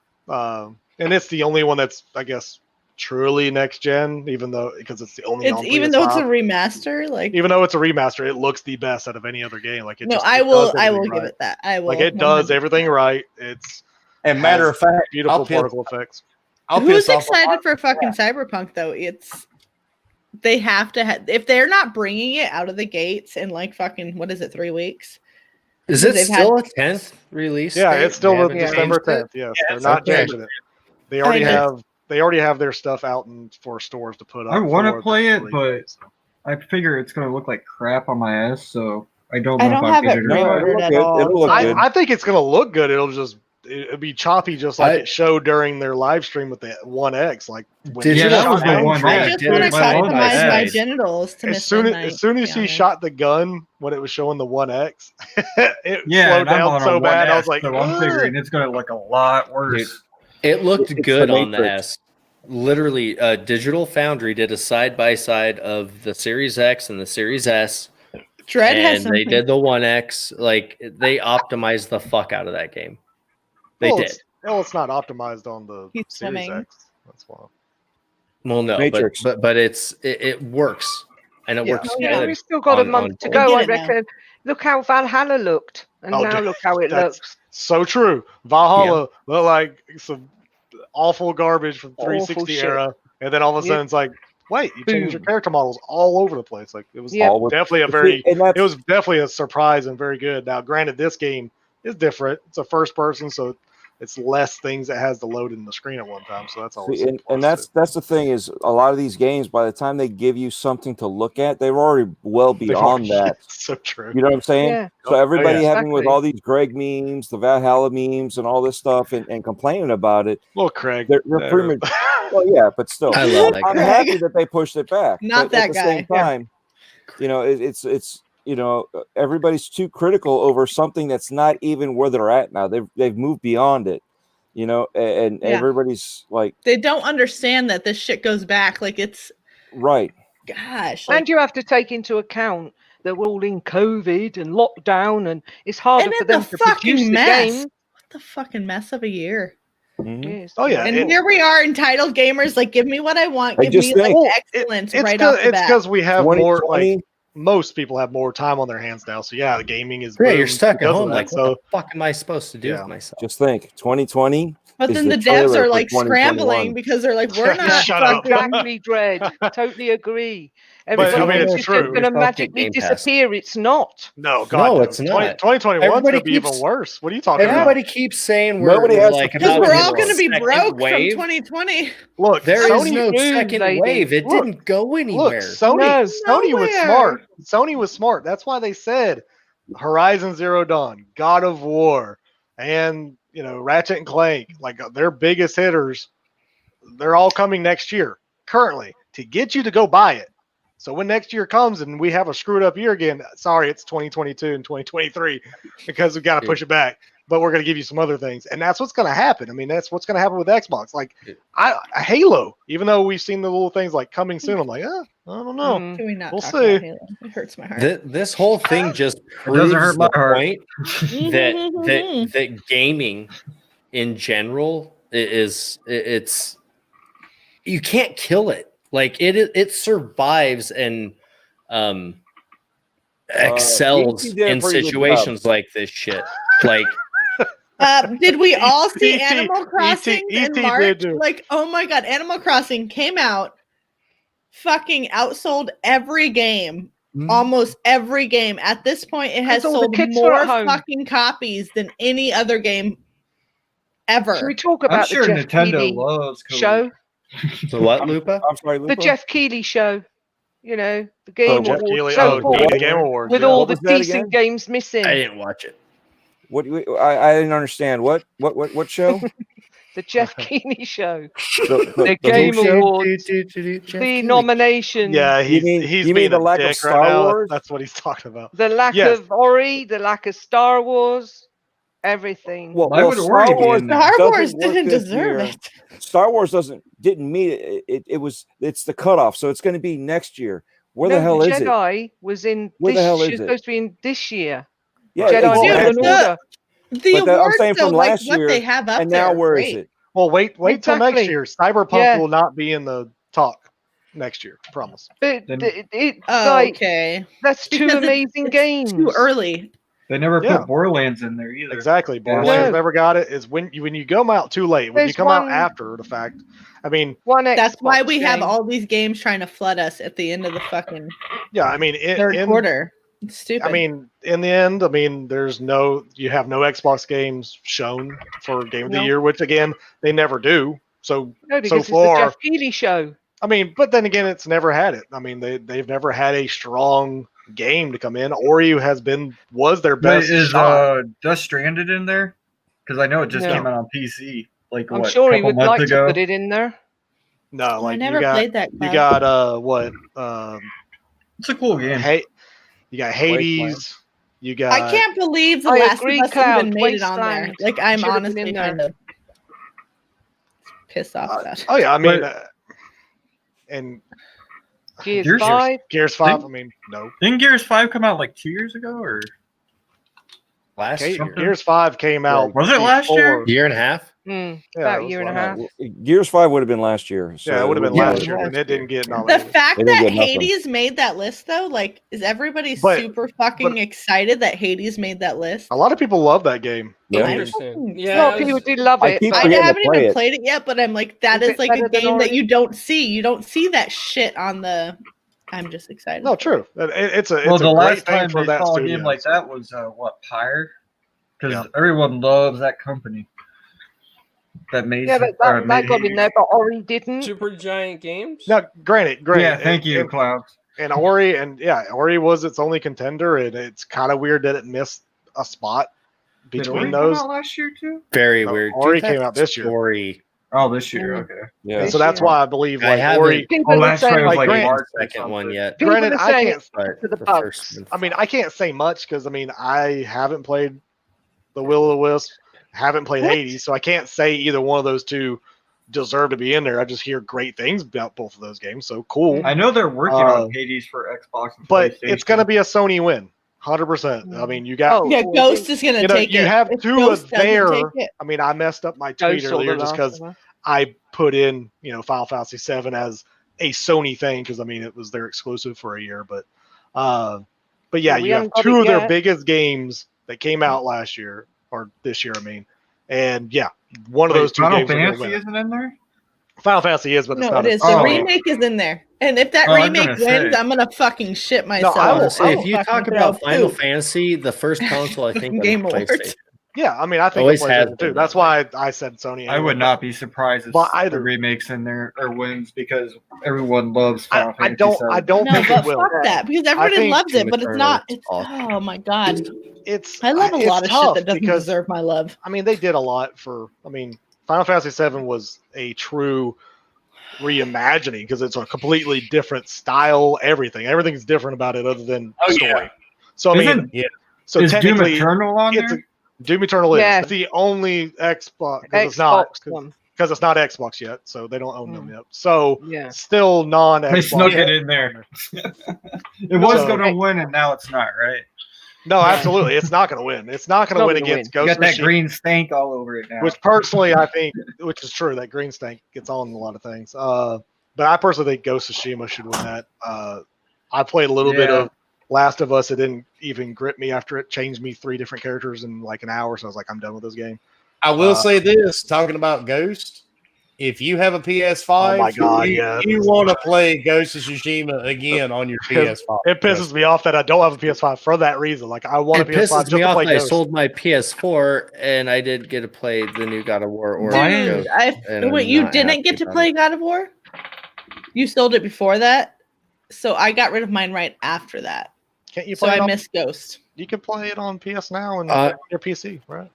and it's the only one that's, I guess, truly next gen. Even though because it's the only. It's on even though it's a PS5. remaster, like Even though it's a remaster, it looks the best out of any other game. Like it no, just, I it will does I will everything give right. it that. I will Like it does 100%. everything right. It's And matter has of fact, beautiful I'll piss, particle effects. I'll Who's piss off a lot excited of for fucking Cyberpunk though? It's they have to if they're not bringing it out of the gates in like fucking what is it 3 weeks? Is it They've still had- a 10th release? Yeah, date? it's still They the haven't December changed it? 10th. Yes, Yeah, they're it's not okay. changing it. They already I have. They already have their stuff out for stores to put up. I want for to the play it, release. but I figure it's gonna look like crap on my ass, so I don't know I if don't I'll have get it it or not. pre-ordered at good. all. It'll look good. I think it's gonna look good. It'll be choppy, just like I- it showed during their live stream with the One X. Like when Did he Yeah, you that shot was the that one gun, I that just did want to it by one customize my side. genitals to as miss soon midnight, as soon as to she be honest. shot the gun when it was showing the One X, it Yeah, slowed and I'm down on so a bad. I 1S, was like, so I'm "Ugh." figuring it's gonna look a lot worse. It looked It's good the on the Matrix. S. Literally, Digital Foundry did a side by side of the Series X and the Series S, Dread has and something. they did the One X. Like they optimized the fuck out of that game. They Well, did. It's not optimized on the He's Series swimming. X. That's why. Well, no, Matrix. but it works, and it Yeah. works Oh, yeah, good. we've still got a on- month on to board. go, We I get it now. reckon. Look how Valhalla looked, and Oh, now dude, look how it that's- looks. So true. Valhalla looked like some awful garbage from Awful 360 shit. era, and then all of a sudden Yep. it's like, wait, you changed your Boom. character models all over the place. Like it was Yep. All with- definitely a See, very. and that's, It was definitely a surprise and very good. Now, granted, this game is different. It's a first person, so it's less things that has to load in the screen at one time. So that's always see, a and plus, that's the thing is a lot of these games by the time they give you something to look at, they're already well too. beyond that. So true. You know what I'm saying? Yeah. So everybody yeah. having with Exactly. all these Greg memes, the Valhalla memes, and all this stuff, and complaining about it, Well, Craig. they're pretty much. Well, yeah, but still, I love that I'm guy. happy that they pushed it back. Not but at that the guy. same time, you know, it's you know, everybody's too critical over something that's not even where they're at now. They've moved beyond it. you know, and Yeah. everybody's like, They don't understand that this shit goes back. Like it's right. gosh. And you have to take into account that we're all in COVID and lockdown, and it's harder and for then them the to produce fucking the mess. game. What the fucking mess of a year. Mhm. Yes. Oh, yeah, And it- here we are, entitled gamers. Like, give me what I want. I Give just me like think- excellence it's right off the bat. because we have more, 2020, like, most people have more time on their hands now. So yeah, the gaming is. Yeah, you're boomed stuck at because of home. that. Like, so what the fuck am I supposed to do Yeah. with myself? just think, 2020. But is then the devs trailer are for like 2021. scrambling because they're like, we're not Shut up. fucking. Exactly, Dread. Totally agree. I Everybody mean, thinks it's it's true. just going to Yourself get magically Game Pass. disappear. It's not. no, God, No, no. it's not. 2021 is Everybody going to be even keeps- worse. What are you talking Everybody about? keeps saying we're, Nobody we're has like to Because about we're to all hit going to a be second broke wave. from 2020. Look, There is Sony. no Boom, second baby. wave. It Look, didn't go anywhere. Sony was Nowhere. smart. Sony was smart. That's why they said Horizon Zero Dawn, God of War, and Ratchet and Clank, like their biggest hitters, they're all coming next year currently to get you to go buy it. So when next year comes and we have a screwed up year again, sorry, it's 2022 and 2023 because we got to push it back. But we're going to give you some other things, and that's what's going to happen. I mean, that's what's going to happen with Xbox. Like, Halo, even though we've seen the little things like coming soon, I'm like, I don't know. Mm. Can we not We'll talk see. about Halo? It hurts my heart. This whole thing just proves doesn't hurt my the heart. point that gaming in general is it's you can't kill it. Like it survives and excels ET did a in pretty good situations like this shit. Like Did we all see ET Animal Crossing in did March? do. Like, oh my god, Animal Crossing came out, fucking outsold every game, almost every game. At this point, it has Because all the sold kids were more at home. fucking copies than any other game ever. Should we talk I'm about sure the Jeff Nintendo Keighley loves COVID. show? the what, Lupa? I'm sorry, The Lupa? Jeff Keighley show. The Game Jeff Awards. Keighley, So bored the Game Awards. with yeah. all What the was that decent again? games missing. I didn't watch it. What I didn't understand. What show? The Jeff Keighley show. the The Game who show? Awards. The nomination. Yeah, You he's mean being the a lack of dick Star right now. Wars? That's what he's talking about. The lack Yes. of Ori. The lack of Star Wars. Everything. Why would Ori be in there? Star doesn't Wars work didn't this deserve year. it. Star Wars didn't meet it. It's the cutoff, so it's going to be next year. Where the hell is it? Jedi was in Where the this. hell She is was it? supposed to be in this year. Yeah, Jedi exactly. Fallen Order. The But I'm awards, saying though, from like last what year, they have up and there, now are where is great. it? Well, wait till next Exactly. year. Cyberpunk Yeah. will not be in the talk next year. Promise. But Then- it's Oh, like okay. that's two Because amazing it's games. Too early. They never Yeah. put Borderlands in there either. Exactly. Yeah. Borderlands No. never got it. Is when you come out too late. When you There's come out one- after the fact. I mean, One That's why Xbox we have game. all these games trying to flood us at the end of the fucking yeah. I mean, third quarter. It's stupid. I mean, in the end, you have no Xbox games shown for Game of the No. Year, which again they never do. So No, because it's far- the Jeff Keighley show. I mean, but then again, it's never had it. I mean, they've never had a strong game to come in. Ori was their But best is shot. Dust Stranded in there? Because I know it just No. came out on PC. Like I'm what, sure he couple would months like ago. to put it in there. No, I like never you got played that. you Cloud. got what It's a cool game. you got Hades. You got I can't believe The I Last agree, of Us Cloud, even made it on there. Wasteland Like, I'm should have been honestly in there. kind of pissed off about it. Oh yeah, I mean, But- and Gears Gears- 5. Gears 5. I mean, no. Didn't Gears 5 come out like 2 years ago or Last year, Gears 5 came out. Was it last year? before- year and a half. Yeah, About it a was year and a last- half. Gears 5 would have been last year. So Yeah, it would have been Yeah, last year, and it didn't get The nominated. fact They didn't that get nothing. Hades made that list, though, like, is everybody But- super fucking but- excited that Hades made that list? A lot of people love that game. Yeah. I Interesting. fucking- A Yeah, lot of people did love I it. keep but I forgetting to haven't play even it. played it yet, but I'm like, that Is is it like a better than game that Ori? you don't see. You don't see that shit on the. I'm just excited. No, true. It's a Well, it's the a great last thing time for they that saw a studio. game like so. that was Pyre? Because Yeah. everyone loves that company. That made Yeah, that got in there, but Ori didn't. Super Giant Games. Now, granted, Yeah, thank you, and- Cloud. And Ori was its only contender, and it's kind of weird that it missed a spot Did between Ori those. come out last year too? Very No, weird. Ori Dude, came that out this year. story. Oh, this year. Mm. Okay. Yeah. This So that's year. why I believe I like haven't- Ori. People Oh, were last year saying, was like like Grant- March or Second one something. yet. people Granted, were I saying can't. But to the the bugs. first one. I mean, I can't say much because I mean I haven't played the Will o' the Wisp, haven't played Hades, so I can't say either one of those two deserve to be in there. I just hear great things about both of those games, so cool. I know they're working on Hades for Xbox and But PlayStation. it's going to be a Sony win, 100%. I mean, you got Oh, Yeah, well, Ghost is gonna take you it. have If two Ghost of doesn't there. take it- I mean, I messed up my tweet Ghost or earlier The just Last because of Us. I put in, Final Fantasy VII as a Sony thing because I mean it was their exclusive for a year, but yeah, Well, we you have haven't got two it of their yet. biggest games that came out last year or this year, I mean, and yeah, one of those two Final games are gonna Fantasy win. isn't in there? Final Fantasy is, but it's No, not. it is. The Oh. remake is in there, and if that Oh, I was remake gonna wins, say. I'm gonna fucking shit myself. I will- Honestly, if will you fucking talk throw about Final poop. Fantasy, the first console I think Game was Awards. PlayStation. Yeah, I mean, I think Always of has PlayStation been too. that That's why I said Sony. I would not be surprised if But the either. remakes in there or wins because everyone loves Final I Fantasy. don't. VII. I don't No, think but it will. fuck that because everybody think loves it, Doom but it's Eternal not. is It's awesome. oh my god, It's. I love a it's lot of shit tough that doesn't because deserve my love. I mean, they did a lot for. I mean, Final Fantasy VII was a true reimagining because it's a completely different style. Everything's different about it other than story. So I mean, so is Doom technically, Eternal on it's there? Doom Eternal is Yeah. the only Xbox because it's not Xbox one. because it's not Xbox yet, so they don't own them yet. So Yeah. still non-Xbox. They snuck it in there. It was So- going to win, and now it's not, right? No, absolutely, it's not going to win. It's not going to Not win gonna against You Ghost got that Machine. green stank all over it now. Which personally, I think, which is true, that green stank gets on a lot of things. But I personally think Ghost of Tsushima should win that. I played a little bit Yeah. of Last of Us. It didn't even grip me after it changed me 3 different characters in like an hour. So I was like, I'm done with this game. I will say this: talking about Ghost, if you have a PS5, Oh my God, yeah. you want to play Ghost of Tsushima again on your PS5. It pisses me off that I don't have a PS5 for that reason. Like, I want a It PS5 pisses just me to off play that I Ghost. sold my PS4 and I did get to play the new God of War. Or Dude, and wait, I'm you not didn't happy get to about play it. God of War? You sold it before that, so I got rid of mine right after that. Can't you So play it I on, missed Ghost. You can play it on PS Now and your PC, right?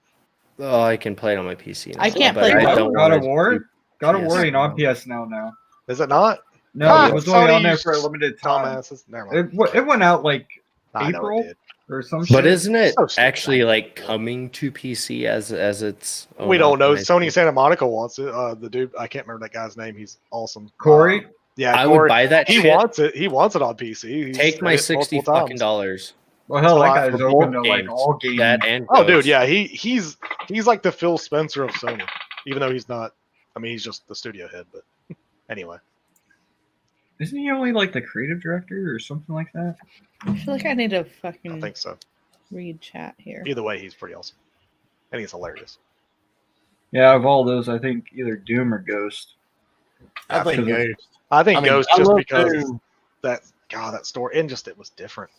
Oh, I can play it on my PC. I can't but play I both. don't God of wanna War? do God of War PS ain't on now. PS now. Is it not? No, Ah, it was only on Sony there for a limited time. Dumbasses. Never mind. It went out like I know it April did. or some shit. But isn't it So stupid. actually like coming to PC as its own We don't know. optimized Sony thing? Santa Monica wants it. The dude, I can't remember that guy's name. He's awesome. Corey? Yeah, I Corey. would buy that He shit. wants it. He wants it on PC. He's Take my said it $60 multiple fucking times. dollars. Well, hell, that So guy's For open to both like games. all games. That and Oh, dude, Ghost. yeah, he's like the Phil Spencer of Sony, even though he's not. I mean, he's just the studio head. But anyway, Isn't he only like the creative director or something like that? I feel like I need to I fucking think so. read chat here. Either way, he's pretty awesome. And he's hilarious. Yeah, of all those, I think either Doom or Ghost. I think Ghost. I think I mean, Ghost I just love because Doom. that story and just it was different.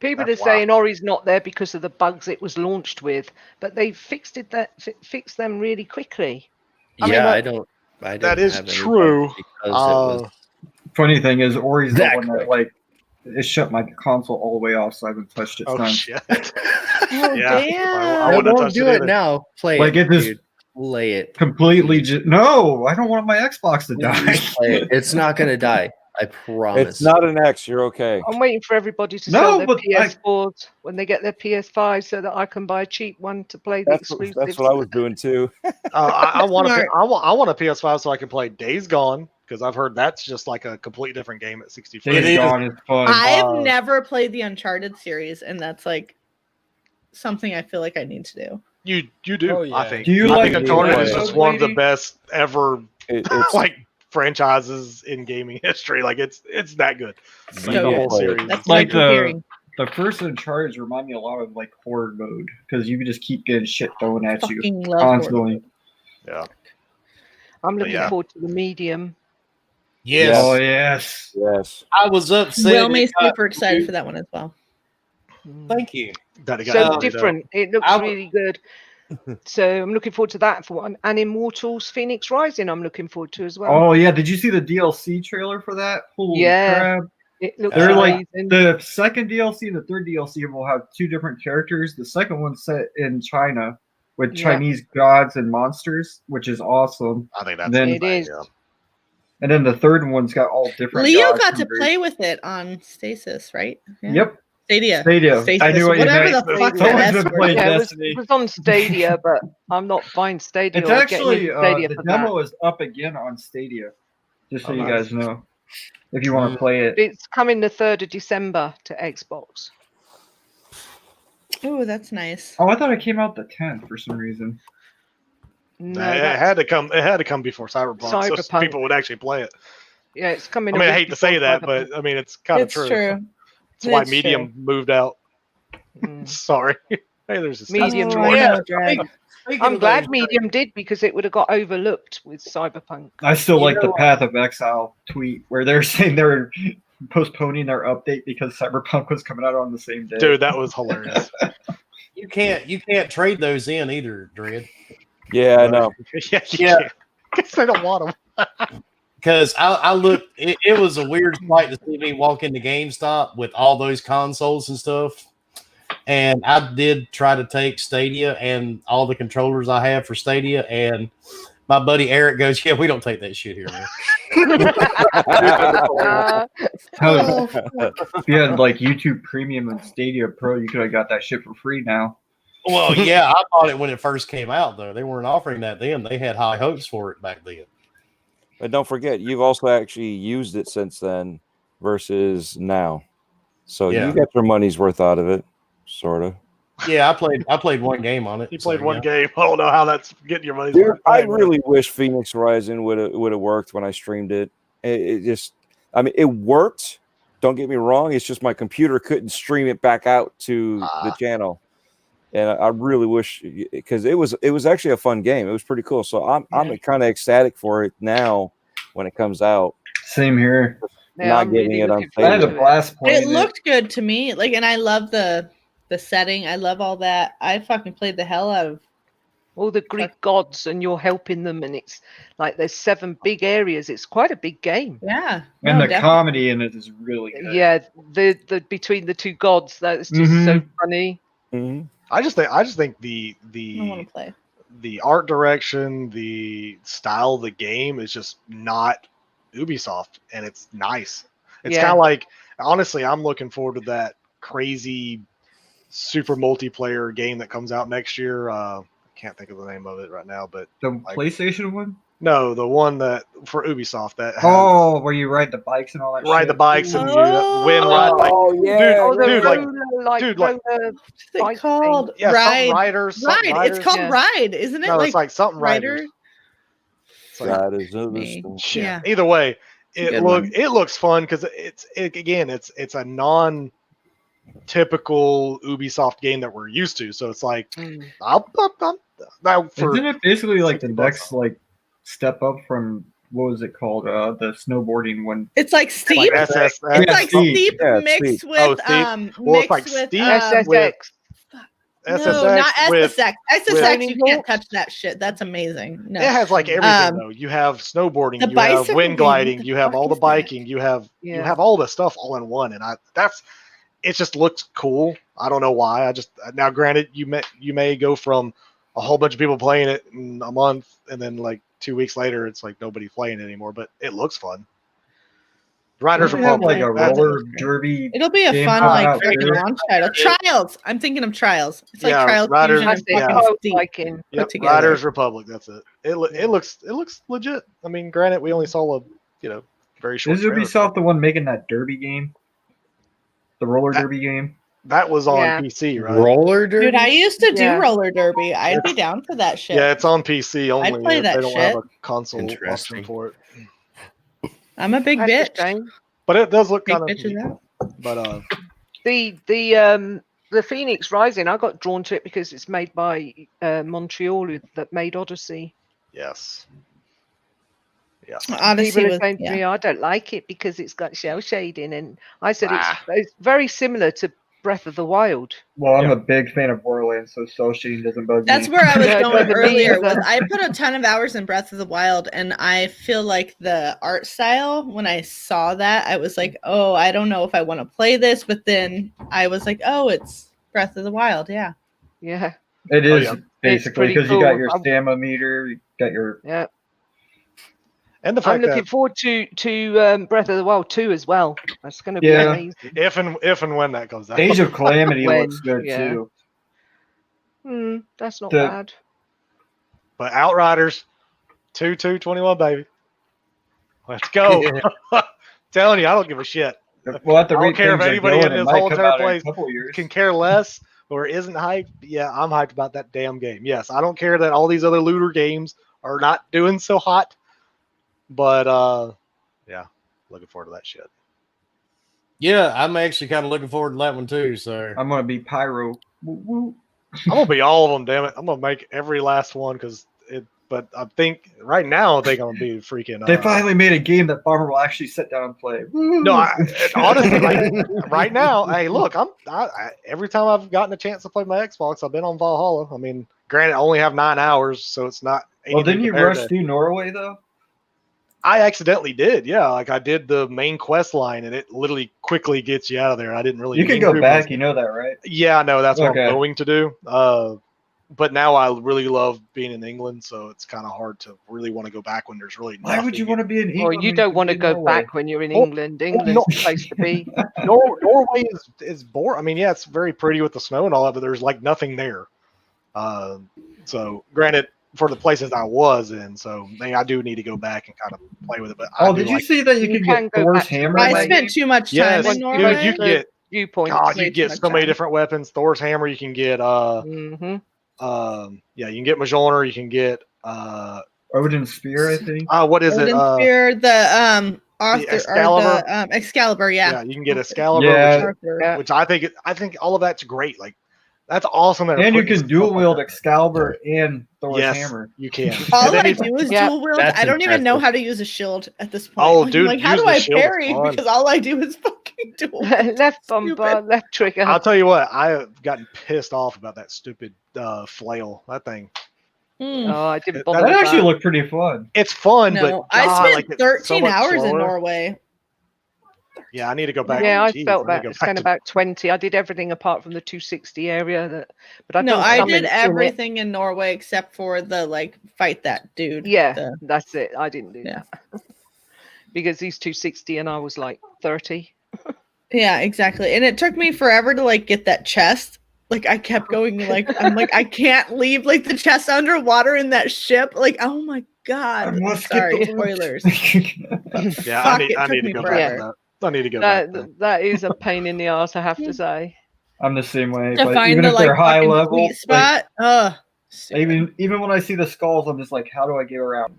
People That's are saying Ori's not there because of the bugs it was launched with, but they fixed them really quickly. I mean, Yeah, that- I didn't that is have any true. bugs because it was Funny thing is, Ori's the That one that quick. like it shut my console all the way off, so I haven't touched it Oh since. shit! Oh Yeah. damn! I I wouldn't have won't touched do it it either. now. Play Like, it, it just- dude. Play it. Completely, no, I don't want my Xbox to die. Play it. It's not gonna die. I promise. It's not an X. You're okay. I'm waiting for everybody to No, sell their but PS4s when they get their PS5 so that I can buy a cheap one to play the exclusives. That's what I was doing too. I want Smart. I want a PS5 so I can play Days Gone because I've heard that's just like a completely different game at 60 frames. Days Gone is fun. I've never played the Uncharted series, and that's like something I feel like I need to do. You do. Oh, yeah. I think. Do you I like think Uncharted is Lego just one of the Lady? best ever It's like franchises in gaming history. Like it's that good. Like, the whole player. series. That's Like what I'm hearing. the first Uncharted remind me a lot of like horror mode because you could just keep getting shit thrown at you Fucking love horror. constantly. Yeah. I'm looking yeah. forward to the medium. Yes, Oh yes. yes. I was upset. Will May's it got super excited renewed. for that one as well. Thank you. That it got So voted different. It looks I- really good. So I'm looking forward to that for one. And Immortals Phoenix Rising, I'm looking forward to as well. Oh yeah, did you see the DLC trailer for that? Holy Yeah. crap. It looks They're like amazing. the second DLC and the third DLC will have two different characters. The second one's set in China with Yeah. Chinese gods and monsters, which is awesome. I think that's Then- It is. Yeah. And then the third one's got all different. Leo gods got and to various- play with it on Stasis, right? Yeah. Yep. Stadia. Stadia. I knew what you whatever meant. the fuck Someone's that been S word playing is. Destiny. It was on Stadia, but I'm not buying Stadia. It's or actually getting Stadia the for demo that. is up again on Stadia, just so Oh, you nice. guys know, if you want to play it. It's coming the 3rd of December to Xbox. Oh, that's nice. Oh, I thought it came out the 10th for some reason. No, it that's, had to come. It had to come before Cyberpunk, so Cyberpunk. people would actually play it. yeah, it's coming. I a mean, I week hate to say before that, Cyberpunk. but I mean, it's kind of It's true. true. That's why It's Medium moved out. Mm. Sorry. Hey, there's a Medium Oh, won. I Yeah, know, Dread. I'm glad Medium did because it would have got overlooked with Cyberpunk. I still You like the know what? Path of Exile tweet where they're saying they're postponing their update because Cyberpunk was coming out on the same day. Dude, that was hilarious. You can't trade those in either, Dread. Yeah, I know. yeah, Yeah. Guess they don't want them. Because I looked, it was a weird sight to see me walk into GameStop with all those consoles and stuff. And I did try to take Stadia and all the controllers I have for Stadia. And my buddy Eric goes, "Yeah, we don't take that shit here, man." Hell, if you had like YouTube Premium and Stadia Pro, you could have got that shit for free now. Well, yeah, I bought it when it first came out, though. They weren't offering that then. They had high hopes for it back then. But don't forget, you've also actually used it since then versus now. So Yeah. you got your money's worth out of it, sort of. Yeah, I played one game on it. He played so, one yeah. game. I don't know how that's getting your money. Dude, I really wish Phoenix Rising would have worked when I streamed it. It just, I mean, it worked. Don't get me wrong. It's just my computer couldn't stream it back out to the channel, and I really wish, because it was actually a fun game. It was pretty cool. So I'm kind of ecstatic for it now when it comes out. Same here. Yeah, Not I'm getting really it on looking forward I had a to it. blast playing It looked good to me. Like, and I love the setting. I love all that. I fucking played the hell out of All the Greek gods, and you're helping them, and it's like there's 7 big areas. It's quite a big game. yeah. And No, the comedy in it is really good. Yeah, the between the 2 gods, that's just so funny. Mhm. I just think I want to play. the art direction, the style of the game is just not Ubisoft, and it's nice. It's Yeah. kind of like, honestly, I'm looking forward to that crazy super multiplayer game that comes out next year. I can't think of the name of it right now, but The PlayStation one? no, the one that for Ubisoft that has, Oh, where you ride the bikes and all that ride shit. the bikes and you Oh. win ride like Oh yeah, Oh, the dude, like- roller, dude, like- roller What's it bike called? yeah, Ride. something riders, something Ride. riders. It's called Yeah. Ride, isn't it? No, it's like something Rider. riders. It's like, that is Me. understandable. shit. Yeah. Either way, a good one. it looks fun because it's a non-typical Ubisoft game that we're used to. So it's like Mm. now for Isn't it basically like the 60 bucks next like step up from what was it called? The snowboarding one. It's like steep. like SS. It's like Steep. steep Yeah, it's mixed steep. with Oh, steep. Well, it's like mixed with steep SSX. no, SSX not with SSX. SSX, Training you can't Hawks? touch that shit. That's amazing. No. it has like everything Um, though. You have snowboarding, the you have bicycle wind game, gliding, what the you have fuck all the is that? biking, you have Yeah. all the stuff all in one, and it just looks cool. I don't know why. Now granted, you may go from a whole bunch of people playing it in a month, and then like 2 weeks later, it's like nobody's playing it anymore. But it looks fun. Riders Doesn't it have Republic, like a that's- roller derby. It'll be a game fun coming like out freaking too. launch title. Trials. I'm thinking of Trials. It's like Yeah, Trials Riders- Fusion That's and the yeah. fucking road Steep biking. put Yep, together. Riders Republic. That's it. It looks legit. I mean, granted, we only saw a very short. Is trailer. Ubisoft the one making that derby game? The roller derby game? That was on Yeah. PC, right? Roller derby. Dude, I used to do Yeah. roller derby. I'd be down for that shit. Yeah, it's on PC only. play If that they don't have a shit. console option Interesting. for it. I'm a big That's a bitch. shame. But it does look Big kind of. bitches out. But The Phoenix Rising, I got drawn to it because it's made by Montreal that made Odyssey. yes. Odyssey People are was, saying to yeah. me, I don't like it because it's got shell shading, and I said Ah. it's very similar to Breath of the Wild. Well, I'm a big fan of Borderlands, so cell shading doesn't bug That's me. where I was Yeah, it going doesn't earlier. either. Was I put a ton of hours in Breath of the Wild, and I feel like the art style. When I saw that, I was like, "Oh, I don't know if I want to play this." But then I was like, "Oh, it's Breath of the Wild." Yeah, Yeah, It is yeah. basically pretty because you got cool. your stamina meter, you got your yeah. And the I'm fact looking that forward to Breath of the Wild 2 as well. That's going to be Yeah. amazing. if and when that comes out. Age of Calamity When, looks good yeah. too. That's not The- bad. But Outriders, 2221, baby. Let's go. Telling you, I don't give a shit. We'll have to I don't read care if things are anybody going. in It this might whole come entire out in a place couple years. can care less or isn't hyped. Yeah, I'm hyped about that damn game. Yes, I don't care that all these other looter games are not doing so hot. But yeah, looking forward to that shit. Yeah, I'm actually kind of looking forward to that one too. So I'm gonna be pyro. Woo, woo. I'm gonna be all of them, damn it. I'm gonna make every last one because it. But I think right now, I think I'm gonna be freaking. They finally made a game that Bomber will actually sit down and play. Woo. No, honestly, right now, hey, look, every time I've gotten a chance to play my Xbox, I've been on Valhalla. I mean, granted, I only have 9 hours, so it's not. Well, didn't you compared rush to- through Norway though? I accidentally did, yeah. Like I did the main quest line, and it literally quickly gets you out of there. And I didn't really. You can mean go to, back. but- You know that, right? Yeah, I know that's what Okay. I'm going to do. But now I really love being in England, so it's kind of hard to really want to go back when there's really. Why would you want to be in England? Or you when don't can want to be in go Norway? back when you're in Oh, England. England's no. the place to be. Norway is boring. I mean, yeah, it's very pretty with the snow and all that, but there's like nothing there. So granted, for the places I was in, so I do need to go back and kind of play with it. But I Oh, do did you like, see that you You can can get go Thor's back to hammer? Norway. I spent too much time Yes, in dude, Norway. you can get. Viewpoint. God, way you too get much so many time. different weapons. Thor's hammer. You can get. Mm-hmm. Yeah, you can get Mjolnir. You can get. Odin's spear, I think. What is it? Odin Spear, the Arthur Excalibur? or the Excalibur, Yeah, you can get Excalibur, Yeah. Arthur. Yeah. which I think all of that's great. Like, that's awesome. That And you putting can dual stuff like wield that. Excalibur and Thor's Yes, hammer. you can. All And then I if- do is Yeah, dual wield. that's I don't even know impressive. how to use a shield at this point. Oh, I'm dude, like, how using do the I shield is parry? fun. Because all I do is fucking dual. Left bumper, left trigger. I'll tell you what, I have gotten pissed off about that stupid flail. That thing. Hmm. Oh, I didn't That bother. That with actually that. looked pretty fun. It's fun, but No, I God, spent like, it's so 13 much hours in slower. Norway. Yeah, I need to go back. Yeah, I Jeez, felt I need about to go spent back to- about 20. I did everything apart from the 260 area. But I No, didn't I summon did in it. everything in Norway except for the like fight that dude. Yeah, The- that's it. I didn't do Yeah. that because he's 260 and I was like 30. yeah, exactly. And it took me forever to like get that chest. Like I kept going like I'm like I can't leave like the chest underwater in that ship. Like oh my god. I must Sorry, get the spoilers. Yeah, Fuck, I it took need to me go forever. back. To that. I need to go back. to that. That is a pain in the ass, I have to say. I'm the same way. To But find even the if like they're high fucking level, sweet spot. Ugh. even when I see the skulls, I'm just like, how do I get around?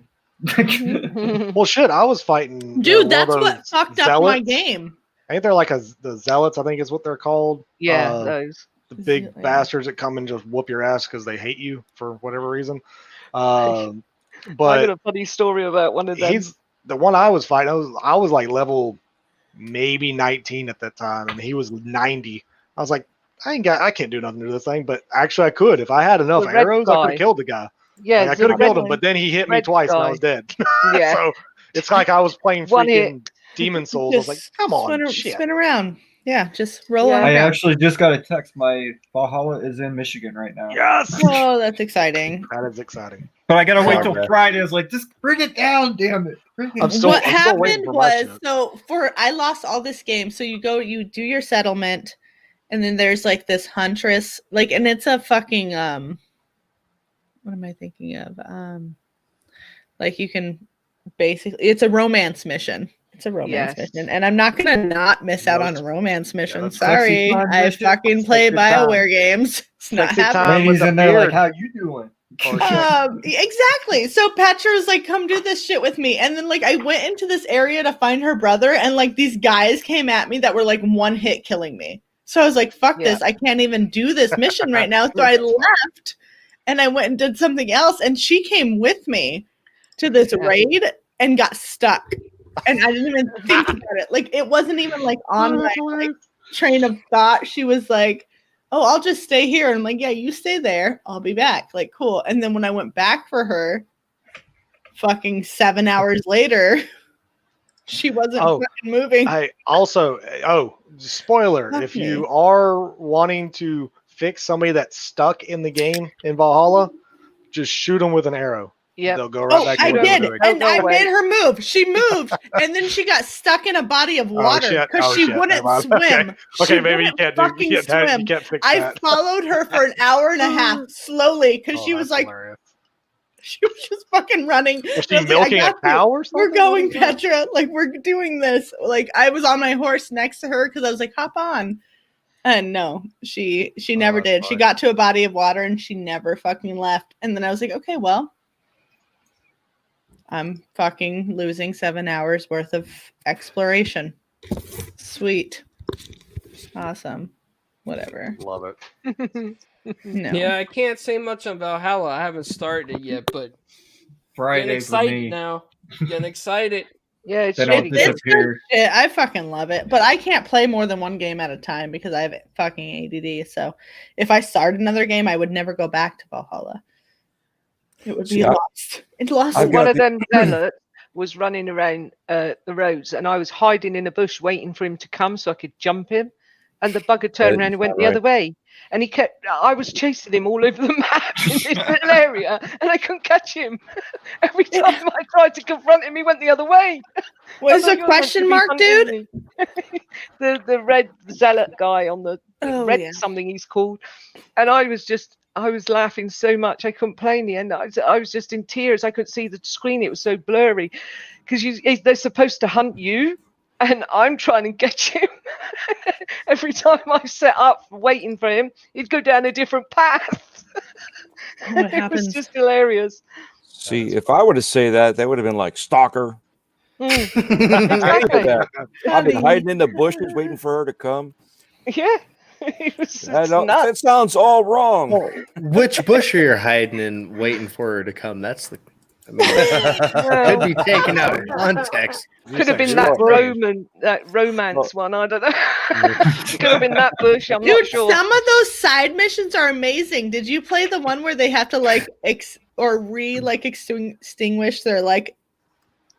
Well, shit, I was fighting. Dude, one of that's what those fucked up zealots. my game. Ain't there like the zealots? I think is what they're called. Yeah, The those. big Yeah. bastards that come and just whoop your ass because they hate you for whatever reason. I But got a funny story about one of them. he's the one I was fighting. I was like level maybe 19 at that time, and he was 90. I was like, I can't do nothing to this thing, but actually I could if I had enough The red arrows. I could guy. have killed the guy. Yeah, Like, I the could have red killed him, one. but then he hit me red twice and I guy. was dead. Yeah. So it's like I was playing One freaking Demon Souls. I was like, come on, spin around. Yeah, just roll Yeah. on. I around. actually just got a text. My Valhalla is in Michigan right now. yes, Oh, that's exciting. that is exciting. But I gotta wait till Progress. Friday. I was like, just bring it down, damn it. Bring it I'm still- What I'm still waiting happened for my was shit. I lost all this game. So you do your settlement, and then there's like this huntress, like, and it's a fucking what am I thinking of? Like you can basically, it's a romance mission. It's a romance Yes. mission, and I'm not gonna not miss out on Most- a romance mission. that's Sorry, sexy time I mission. fucking play Sexy time. BioWare games. It's not Sexy happening. time. Ladies with in the there like, beard. how you doing? Exactly. So Petra was like, come do this shit with me. And then like I went into this area to find her brother, and like these guys came at me that were like one hit killing me. So I was like, fuck Yeah. this. I can't even do this mission right now. So I left and I went and did something else. And she came with me to this Yeah. raid and got stuck. And I didn't even think about it. Like it wasn't even like on my like, train of thought. She was like, oh, I'll just stay here. And I'm like, yeah, you stay there. I'll be back. Like, cool. And then when I went back for her, fucking 7 hours later, she wasn't Oh, fucking moving. I also, spoiler, Fuck if me. you are wanting to fix somebody that's stuck in the game in Valhalla, just shoot them with an arrow. Yeah. They'll go right Oh, back I into did, it. and Go I away. made her move. She moved, and then she got stuck in a body of water shit. because Oh, she shit. wouldn't Never mind. swim. Okay, She maybe you wouldn't can't fucking you swim. can't fix I that. followed her for an hour and a half slowly because she was that's like, hilarious. she was just fucking running. Was And I she was like, I milking a got you. cow or something? We're going, What is that? Petra. Like, we're doing this. Like, I was on my horse next to her because I was like, hop on. And no, she never that's did. She funny. got to a body of water and she never fucking left. And then I was like, okay, well, I'm fucking losing 7 hours worth of exploration. Sweet. Awesome. Whatever. Love it. No. Yeah, I can't say much on Valhalla. I haven't started it yet, but getting Friday for excited me. now. Getting excited. Yeah, it's Then I'll really good. disappear. Shit, I fucking love it. But I can't play more than one game at a time because I have fucking ADD. So if I start another game, I would never go back to Valhalla. It would be See, lost. It's lost. I've One got of them zealots was running around the roads, and I was hiding in a bush waiting for him to come so I could jump him. And the bugger turned around and went the other way. And he kept, I was chasing him all over the map in this little area, and I couldn't catch him. Every time I tried to confront him, he went the other way. What is I the thought, "You're meant to question be mark, hunting dude? me." the red zealot guy on the red yeah. something he's called. And I was laughing so much I couldn't play in the end. I was just in tears. I couldn't see the screen. It was so blurry because they're supposed to hunt you, and I'm trying to get him. Every time I set up waiting for him, he'd go down a different path. What It happens? was just hilarious. See, if I were to say that, that would have been like stalker. Mm, I exactly. did that. I've been hiding in the bushes waiting for her to come. Yeah. It was just That nuts. sounds all wrong. Oh, which bush are you hiding and waiting for her to come? That's the. I mean, Well, could be taken out of context. could have been that romance one. I don't know. Could have been that bush. I'm not Dude, sure. some of those side missions are amazing. Did you play the one where they have to like extinguish their like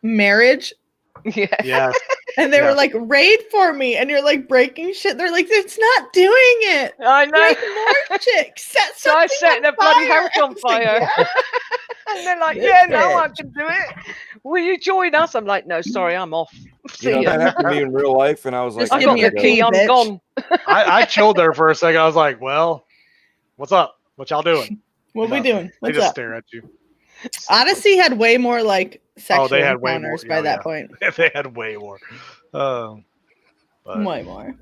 marriage? Yeah. Yes. And they Yeah. were like, raid for me, and you're like breaking shit. They're like, it's not doing it. I know. Break more shit. Set So I something set on the bloody fire. house on I was like, fire. And they're like, yeah, no, I can do it. Will you join us? I'm like, no, sorry, I'm off. See You know, ya. that happened to me in real life, and I was like, Just I I give got me gotta the a go. key. I'm bitch. gone. I chilled there for a second. I was like, well, what's up? What y'all doing? What we Nothing. doing? They What's just up? stare at you. Odyssey had way more like sexual they had way more. encounters by Oh, that yeah. point. They had way more. But, Way more.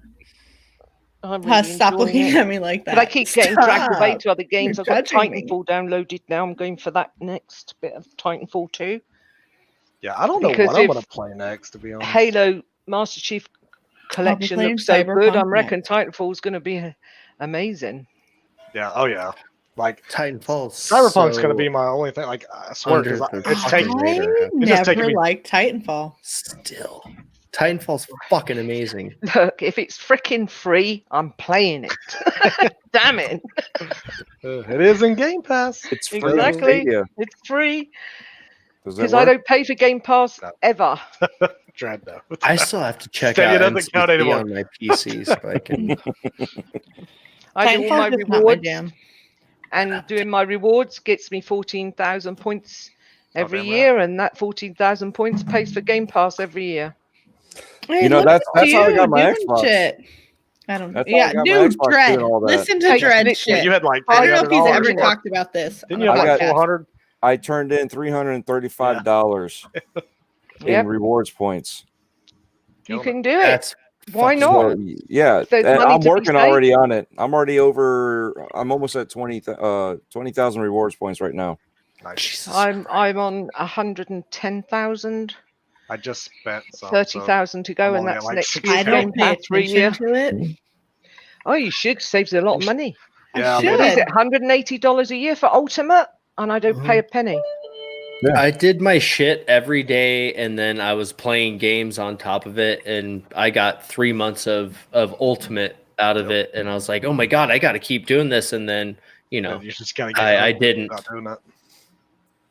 I'm Stop enjoying looking it. at me like that. But I keep getting dragged away Stop. to other games. You're I've got judging me. Titanfall downloaded now. I'm going for that next bit of Titanfall 2. yeah, I don't know Because what I'm if going to play next, to be honest. Halo Master Chief Collection playing looks so good. Cyberpunk I'm reckon Titanfall is going to be amazing. Yeah. Oh, yeah. Like, Titanfall. Cyberpunk's going to be my only thing. Like, I swear, under because the it's fucking taking radar. It's just taking never me- liked Titanfall. Still. Titanfall's fucking amazing. Look, if it's freaking free, I'm playing it. Damn it. it is in Game Pass. It's free on Exactly. Stadia. It's free Does that because I work? don't pay for Game Pass No. ever. Dread, though. I still have to check Stadia out doesn't count MCP anymore. on my PC so I can. I do all my Titanfall's just not my rewards, jam. and doing my rewards gets me 14,000 points every damn right. year, and that 14,000 points pays for Game Pass every year. Hey, You know, look that's at how I you got my doing Xbox. Shit. I don't know. That's how I Yeah, got my dude, Xbox Dread. doing all that. Listen to Hey, Dread Nick, shit. You had like I don't know if he's $300 ever worth. talked about this. Didn't on you a have like podcast. 400? I turned in $335 Yep. in rewards points. You Killing can do it. That's Why fucking not? So, yeah, There's and money I'm to be working saved. already on it. I'm already over. I'm almost at 20,000 rewards points right now. Nice. Jesus. I'm on 110,000, I just spent some. 30,000 to go, I'm and only at, that's like, next 60. I year's don't Game pay Pass for a year. attention to it. Oh, you should. Saves a lot of money. Yeah, I I mean, What is should. it? $180 a year for Ultimate, and I don't pay a penny. I did my shit every day, and then I was playing games on top of it, and I got 3 months of Ultimate out of it, and I was like, oh my god, I got to keep doing this, and then you know, you just gotta I didn't. Not doing that.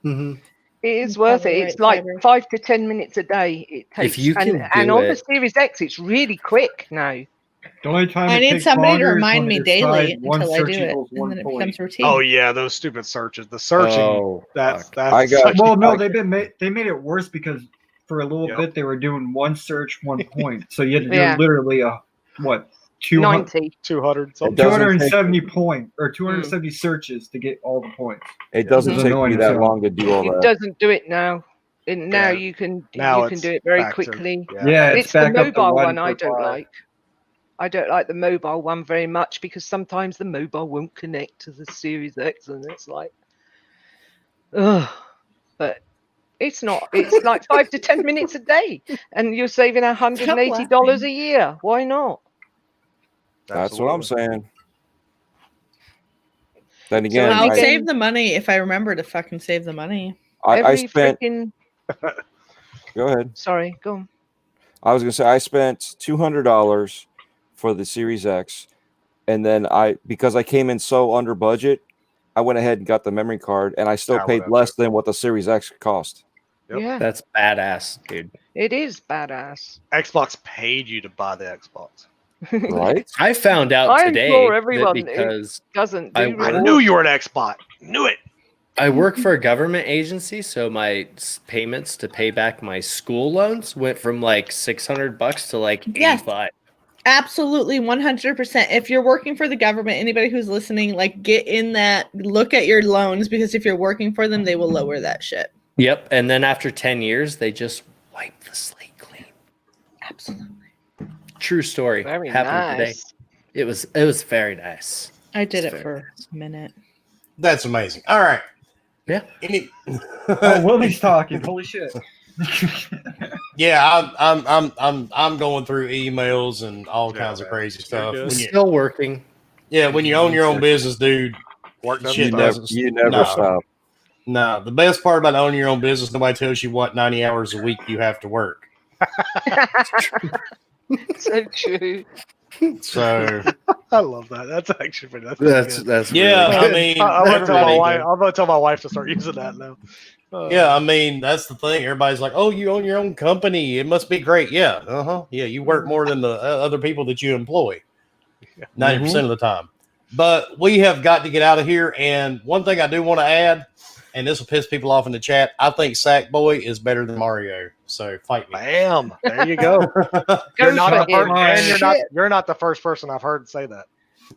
Mm-hmm. It is You're worth it. probably It's right, like Cyber. 5 to 10 minutes a day. It takes. If you can and do on the it- Series X, it's really quick now. The only time I it need takes somebody to longer is remind when me it's daily tied, one until I search do it, equals and 1 then it point. becomes routine. Oh yeah, those stupid searches. The searching. Oh, that's fuck. I got- such- Well, no, I- they made it worse because for a little Yep. bit they were doing one search, 1 point. So you had to do Yeah. literally a what 200, 90. 200 something. It doesn't take- 270 point or 270 searches to get all the points. It doesn't It's take me annoying that as hell. long to do all It that. doesn't do it now. Now Yeah. you can Now do it's it very back to- quickly. Yeah, It's the back up to mobile 1 one I per don't five. like. I don't like the mobile one very much because sometimes the mobile won't connect to the Series X, and it's like, ugh. But it's not. It's like 5 to 10 minutes a day, and you're saving $180 a year. Why not? That's what I'm Absolutely. saying. Then again, if I'll you I, get- save the money if I remember to fucking save the money. I Every spent. freaking. Go ahead. Sorry, go on. I was gonna say I spent $200 for the Series X, and then because I came in so under budget, I went ahead and got the memory card, and I still I paid would have less than what the Series X cost. Yep. Yeah, That's badass, dude. it is badass. Xbox paid you to buy the Xbox. Right? I found out I today implore that everyone who because doesn't I do work- I knew you were an Xbox. Knew it. I work for a government agency, so my payments to pay back my school loans went from like $600 to like Yes. 85. Absolutely, 100%. If you're working for the government, anybody who's listening, like get in that, look at your loans, because if you're working for them, they will lower that shit. Yep, and then after 10 years, they just wipe the slate clean. Absolutely. True story. Very Happened today. nice. It was very nice. I did It's it very for a minute. That's amazing. All right. Yeah. Any- Oh, Willie's talking. Holy shit. yeah, I'm going through emails and all Yeah, kinds of man. crazy You're stuff. good. When you- Still working. yeah, when you own your own business, dude, Work doesn't shit stop. doesn't. You never no. stop. No, the best part about owning your own business, nobody tells you what 90 hours a week you have to work. So true. So I love that. That's actually pretty. That's yeah, really I good. mean, I'm gonna tell my everybody- wife. I'm gonna tell my wife to start using that now. Yeah, I mean that's the thing. Everybody's like, "Oh, you own your own company. It must be great." Yeah, yeah, you work more than the other people that you employ, 90% of the time. But we have got to get out of here. And one thing I do want to add, and this will piss people off in the chat, I think Sackboy is better than Mario. So fight me. Bam! There you go. Go You're not for the first, him. and you're not the first person I've heard say that.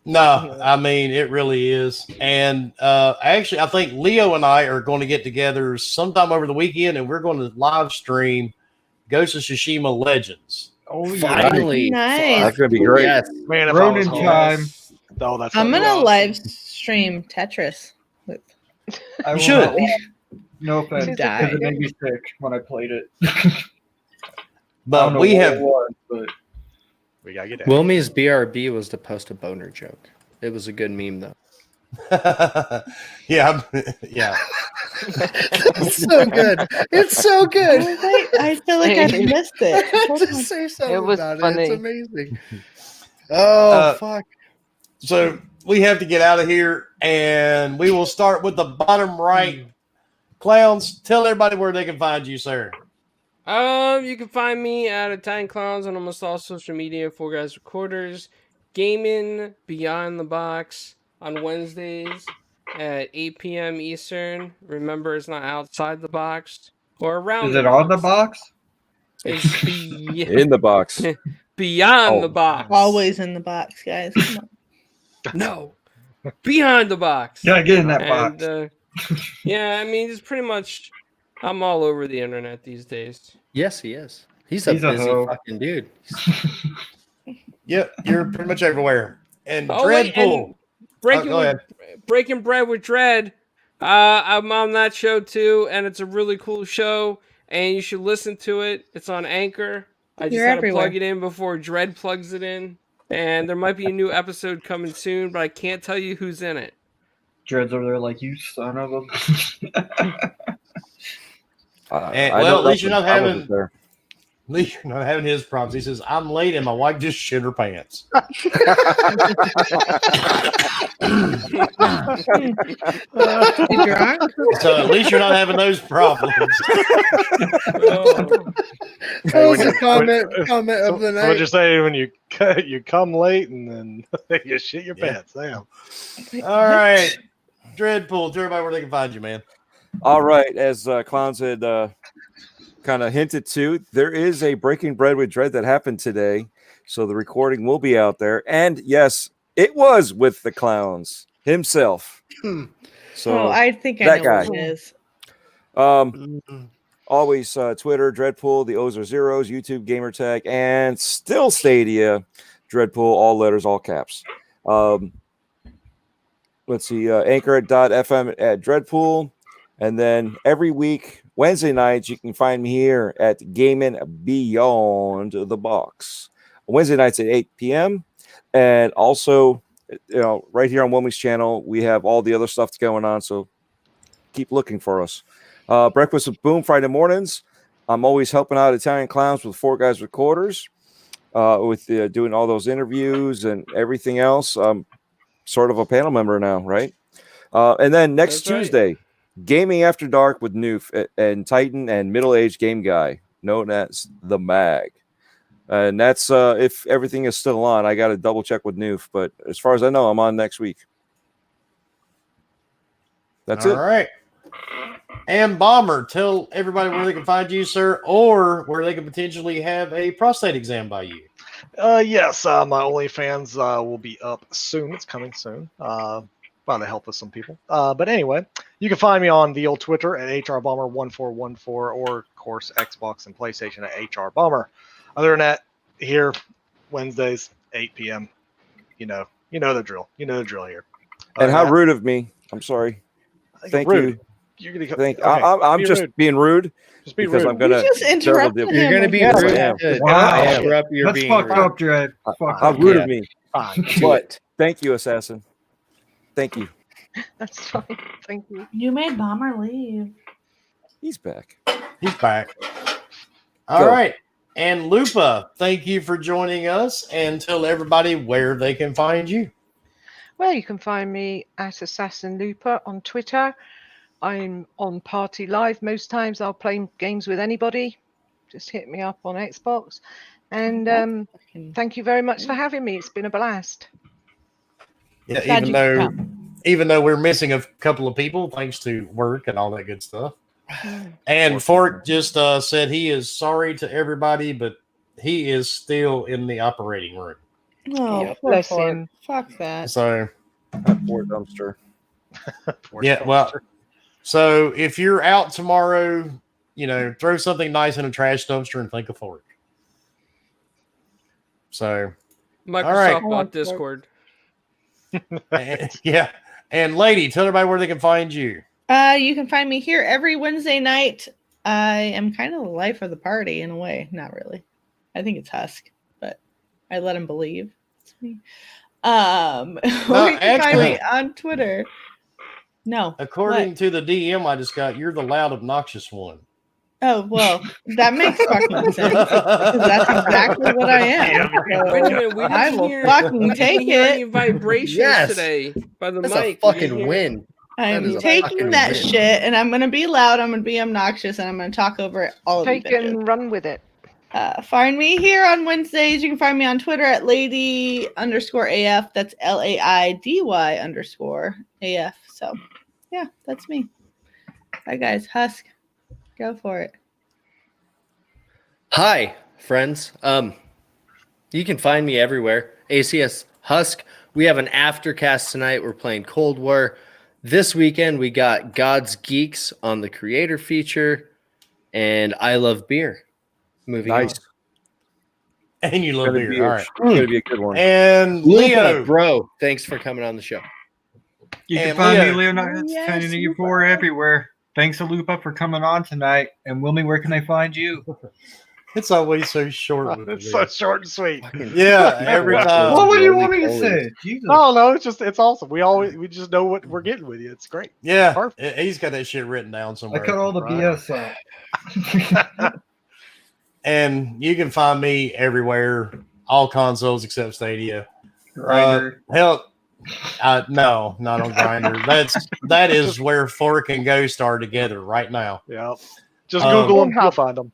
No, I mean it really is. And actually, I think Leo and I are going to get together sometime over the weekend, and we're going to live stream Ghost of Tsushima Legends. Oh, yeah. Finally. Nice. That's gonna be great. Yes. Man, if I was Ronin home. time. Oh, that's I'm gonna be gonna awesome. live stream Tetris. With I will should. not watch. No offense, You because died. it made me sick when I played it. But we have but We gotta get it. Wilmy's BRB was to post a boner joke. It was a good meme though. yeah, yeah. It's so good. It's so good. I feel like I missed it. Hold on. Just say something It was about funny. it. It's amazing. Oh fuck. So we have to get out of here, and we will start with the bottom right. Clowns, tell everybody where they can find you, sir. You can find me at Italian Clowns on almost all social media. 4 Guys Recorders, gaming Beyond the Box on Wednesdays at 8 p.m. Eastern. Remember, it's not outside the box or around. is it on the box? It's In the box. beyond Oh. the box. Always in the box, guys. Come on. No, behind the box. Gotta get in that And, box. yeah, I mean, it's pretty much. I'm all over the internet these days. Yes, he is. He's a He's a busy hoe. fucking dude. Yep, you're pretty much everywhere. And Oh, wait, Dreadpool. and breaking go ahead. Breaking Bread with Dread. I'm on that show too, and it's a really cool show, and you should listen to it. It's on Anchor. I just You're had to everywhere. plug it in before Dread plugs it in, and there might be a new episode coming soon, but I can't tell you who's in it. Dread's over there like, you son of a... And, I well, know at least you're nothing. not I wasn't having- there. You're not having his problems. He says, I'm late and my wife just shit her pants. You drunk? So at least you're not having those problems. That was a comment of the So night. what you're saying when you come late and then you shit your Yeah. pants? Damn. All right. Dreadpool, tell everybody where they can find you, man. All right, as Clowns had kind of hinted to, there is a Breaking Bread with Dread that happened today, so the recording will be out there. And yes, it was with the Clowns himself. So I think I that know guy. what it is. Always Twitter, Dreadpool, the O's are zeros, YouTube gamertag, and still Stadia, Dreadpool, all letters, all caps. Let's see, anchor.fm at Dreadpool. And then every week, Wednesday nights, you can find me here at Gaming Beyond the Box. Wednesday nights at 8 p.m. And also, right here on Wilming's channel, we have all the other stuff going on. So keep looking for us. Breakfast with Boom Friday mornings. I'm always helping out Italian Clowns with Four Guys Recorders, with doing all those interviews and everything else. I'm sort of a panel member now, right? And then next That's right. Tuesday, Gaming After Dark with Noof and Titan and middle-aged game guy known as the Mag. And that's if everything is still on. I got to double check with Noof, but as far as I know, I'm on next week. That's it. All right. And Bomber, tell everybody where they can find you, sir, or where they can potentially have a prostate exam by you. Yes, my OnlyFans will be up soon. It's coming soon. Trying to help with some people. But anyway, you can find me on the old Twitter at HRBomber1414 or, of course, Xbox and PlayStation at HRBomber. Other than that, here, Wednesdays, 8 p.m. You know the drill. You know the drill here. And how rude of me. I'm sorry. Thank you. You're gonna Thank. okay, I'm just rude. being rude. Just be because rude. I'm gonna. You just interrupted You're him. going to be Yes, rude. I am. Good. Wow. I interrupt your That's being fucked rude. up, Dread. Fucked How up. rude Yeah. of me. Fine. But thank you, Assassin. Thank you. That's fine. Thank you. You made Bomber leave. He's back. He's back. All Go. right. And Lupa, thank you for joining us, and tell everybody where they can find you. Well, you can find me at Assassin Looper on Twitter. I'm on Party Live most times. I'll play games with anybody. Just hit me up on Xbox. And thank you very much for having me. It's been a blast. Yeah, Glad even though we're missing a couple of people thanks to work and all that good stuff. And Fork just said he is sorry to everybody, but he is still in the operating room. Oh, Yep. poor Bless Fork. him. Fuck that. So Poor dumpster. yeah, well, so if you're out tomorrow, throw something nice in a trash dumpster and think of Fork. So Microsoft right. bought Discord. yeah. And lady, tell everybody where they can find you. You can find me here every Wednesday night. I am kind of the life of the party in a way. Not really. I think it's Husk, but I let him believe it's me. Or you can find me on Twitter. No. According to the DM I just got, you're the loud, obnoxious one. Oh, well, that makes fucking sense. 'Cause that's exactly what I am. Wait a minute, we I didn't will hear, fucking we take didn't hear any it. vibrations Yes. today by the That's mic. a We didn't fucking hear- win. That is I'm a taking fucking that win. shit and I'm going to be loud. I'm going to be obnoxious and I'm going to talk over all of you Take bitches. and run with it. Find me here on Wednesdays. You can find me on Twitter at lady_AF. That's LAIDY_AF. So, yeah, that's me. Bye, guys. Husk, go for it. Hi, friends. You can find me everywhere. ACS Husk. We have an aftercast tonight. We're playing Cold War. This weekend, we got God's Geeks on the creator feature, and I Love Beer. Moving Nice. on. And you love Gonna beer. be All a- right. gonna be a good one. And Lupa, Leo. bro, thanks for coming on the show. You can And find Leo. me, Leonard, Yes, 1084 everywhere. Thanks to Lupa for coming on tonight. And Wilmy, where can they find you? It's always so short. With It's it, so Leo. short and sweet. Yeah, every time. What would you want Roly me to poly. say? Jesus. No, it's awesome. We just know what we're getting with you. It's great. Yeah, Perfect. he's got that shit written down I somewhere. cut all the Right. BS out. And you can find me everywhere, all consoles except Stadia. Grinder. Hell, no, not on Grinder. That is where Fork and Ghost are together right now. Yeah. Just Um, Google them, you'll find them.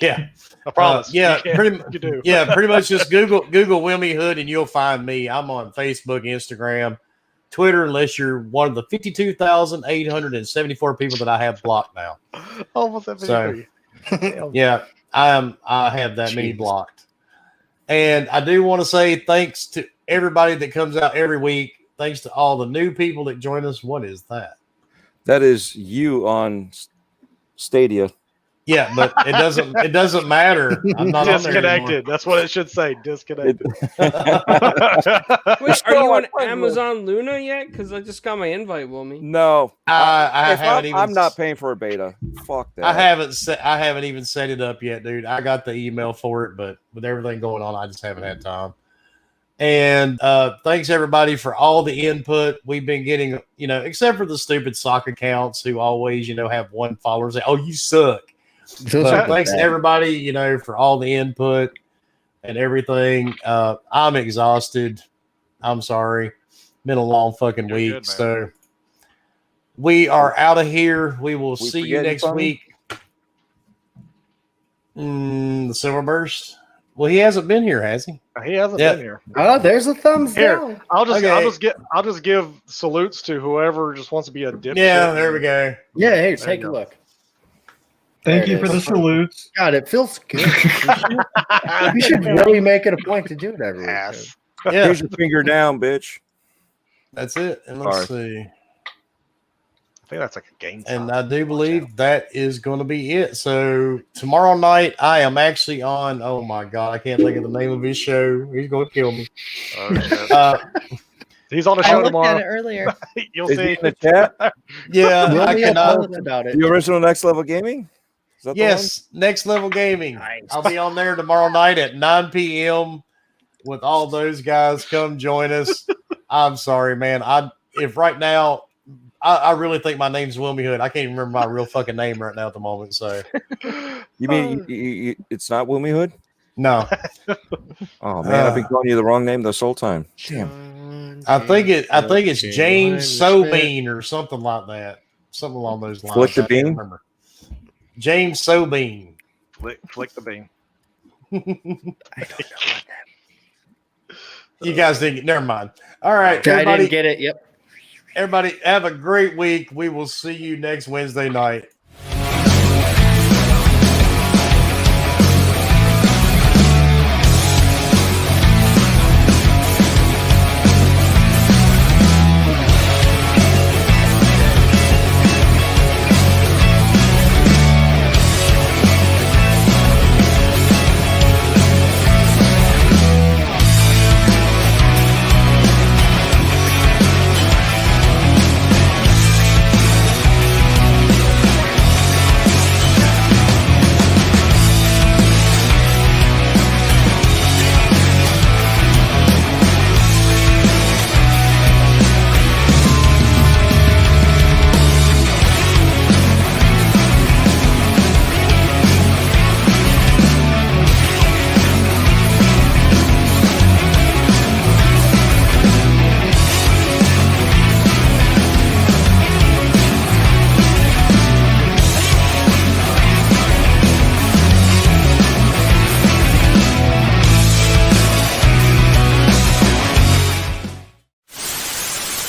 Yeah, I promise. yeah, You can. pretty You do. yeah, pretty much just Google Wilmy Hood and you'll find me. I'm on Facebook, Instagram, Twitter, unless you're one of the 52,874 people that I have blocked now. Almost at 53. Yeah, I have that many blocked. And I do want to say thanks to everybody that comes out every week. Thanks to all the new people that join us. What is that? That is you on Stadia. Yeah, but it doesn't matter. I'm not on there anymore. Disconnected. That's what it should say. Disconnected. Which, are you on Amazon Luna yet? Because I just got my invite, Wilmy. No, I'm not paying for a beta. Fuck that. I haven't even set it up yet, dude. I got the email for it, but with everything going on, I just haven't had time. And thanks everybody for all the input we've been getting. Except for the stupid sock accounts who always, have one follower say, "Oh, you suck." But thanks to everybody, for all the input and everything. I'm exhausted. I'm sorry. Been a long fucking week. Good, so we are out of here. We will see you next week. The Silverburst. Well, he hasn't been here, has he? He hasn't been here. Oh, there's a thumbs down. I'll just give salutes to whoever just wants to be a dipshit. Yeah, there we go. Yeah, hey, take a look. Thank you for the salutes. God, it feels good. You should really make it a point to do it every week. Ass. Yeah, Here's your finger down, bitch. that's it. And let's see. I think that's like a game. And I do believe that is going to be it. So tomorrow night, I am actually on. Oh my god, I can't think of the name of his show. He's going to kill me. He's on the I show looked tomorrow. at it earlier. You'll Is see. he in the chat? Yeah, I Wilmy had cannot. told us about it. The original Next Level Gaming? Is that the Yes, Next Level Gaming. Nice. I'll be on there tomorrow night at 9 p.m. with all those guys. Come join us. I'm sorry, man. If right now, I really think my name's Wilmy Hood. I can't even remember my real fucking name right now at the moment. So You mean it's not Wilmy Hood? no, Oh man, I've been calling you the wrong name this whole time. Damn. I think it's James Sobean or something like that. Something along those lines. Flick the I can't bean? remember. James Sobean. Flick the bean. You guys didn't. Never mind. All right, I everybody. didn't get it. Yep. Everybody, have a great week. We will see you next Wednesday night.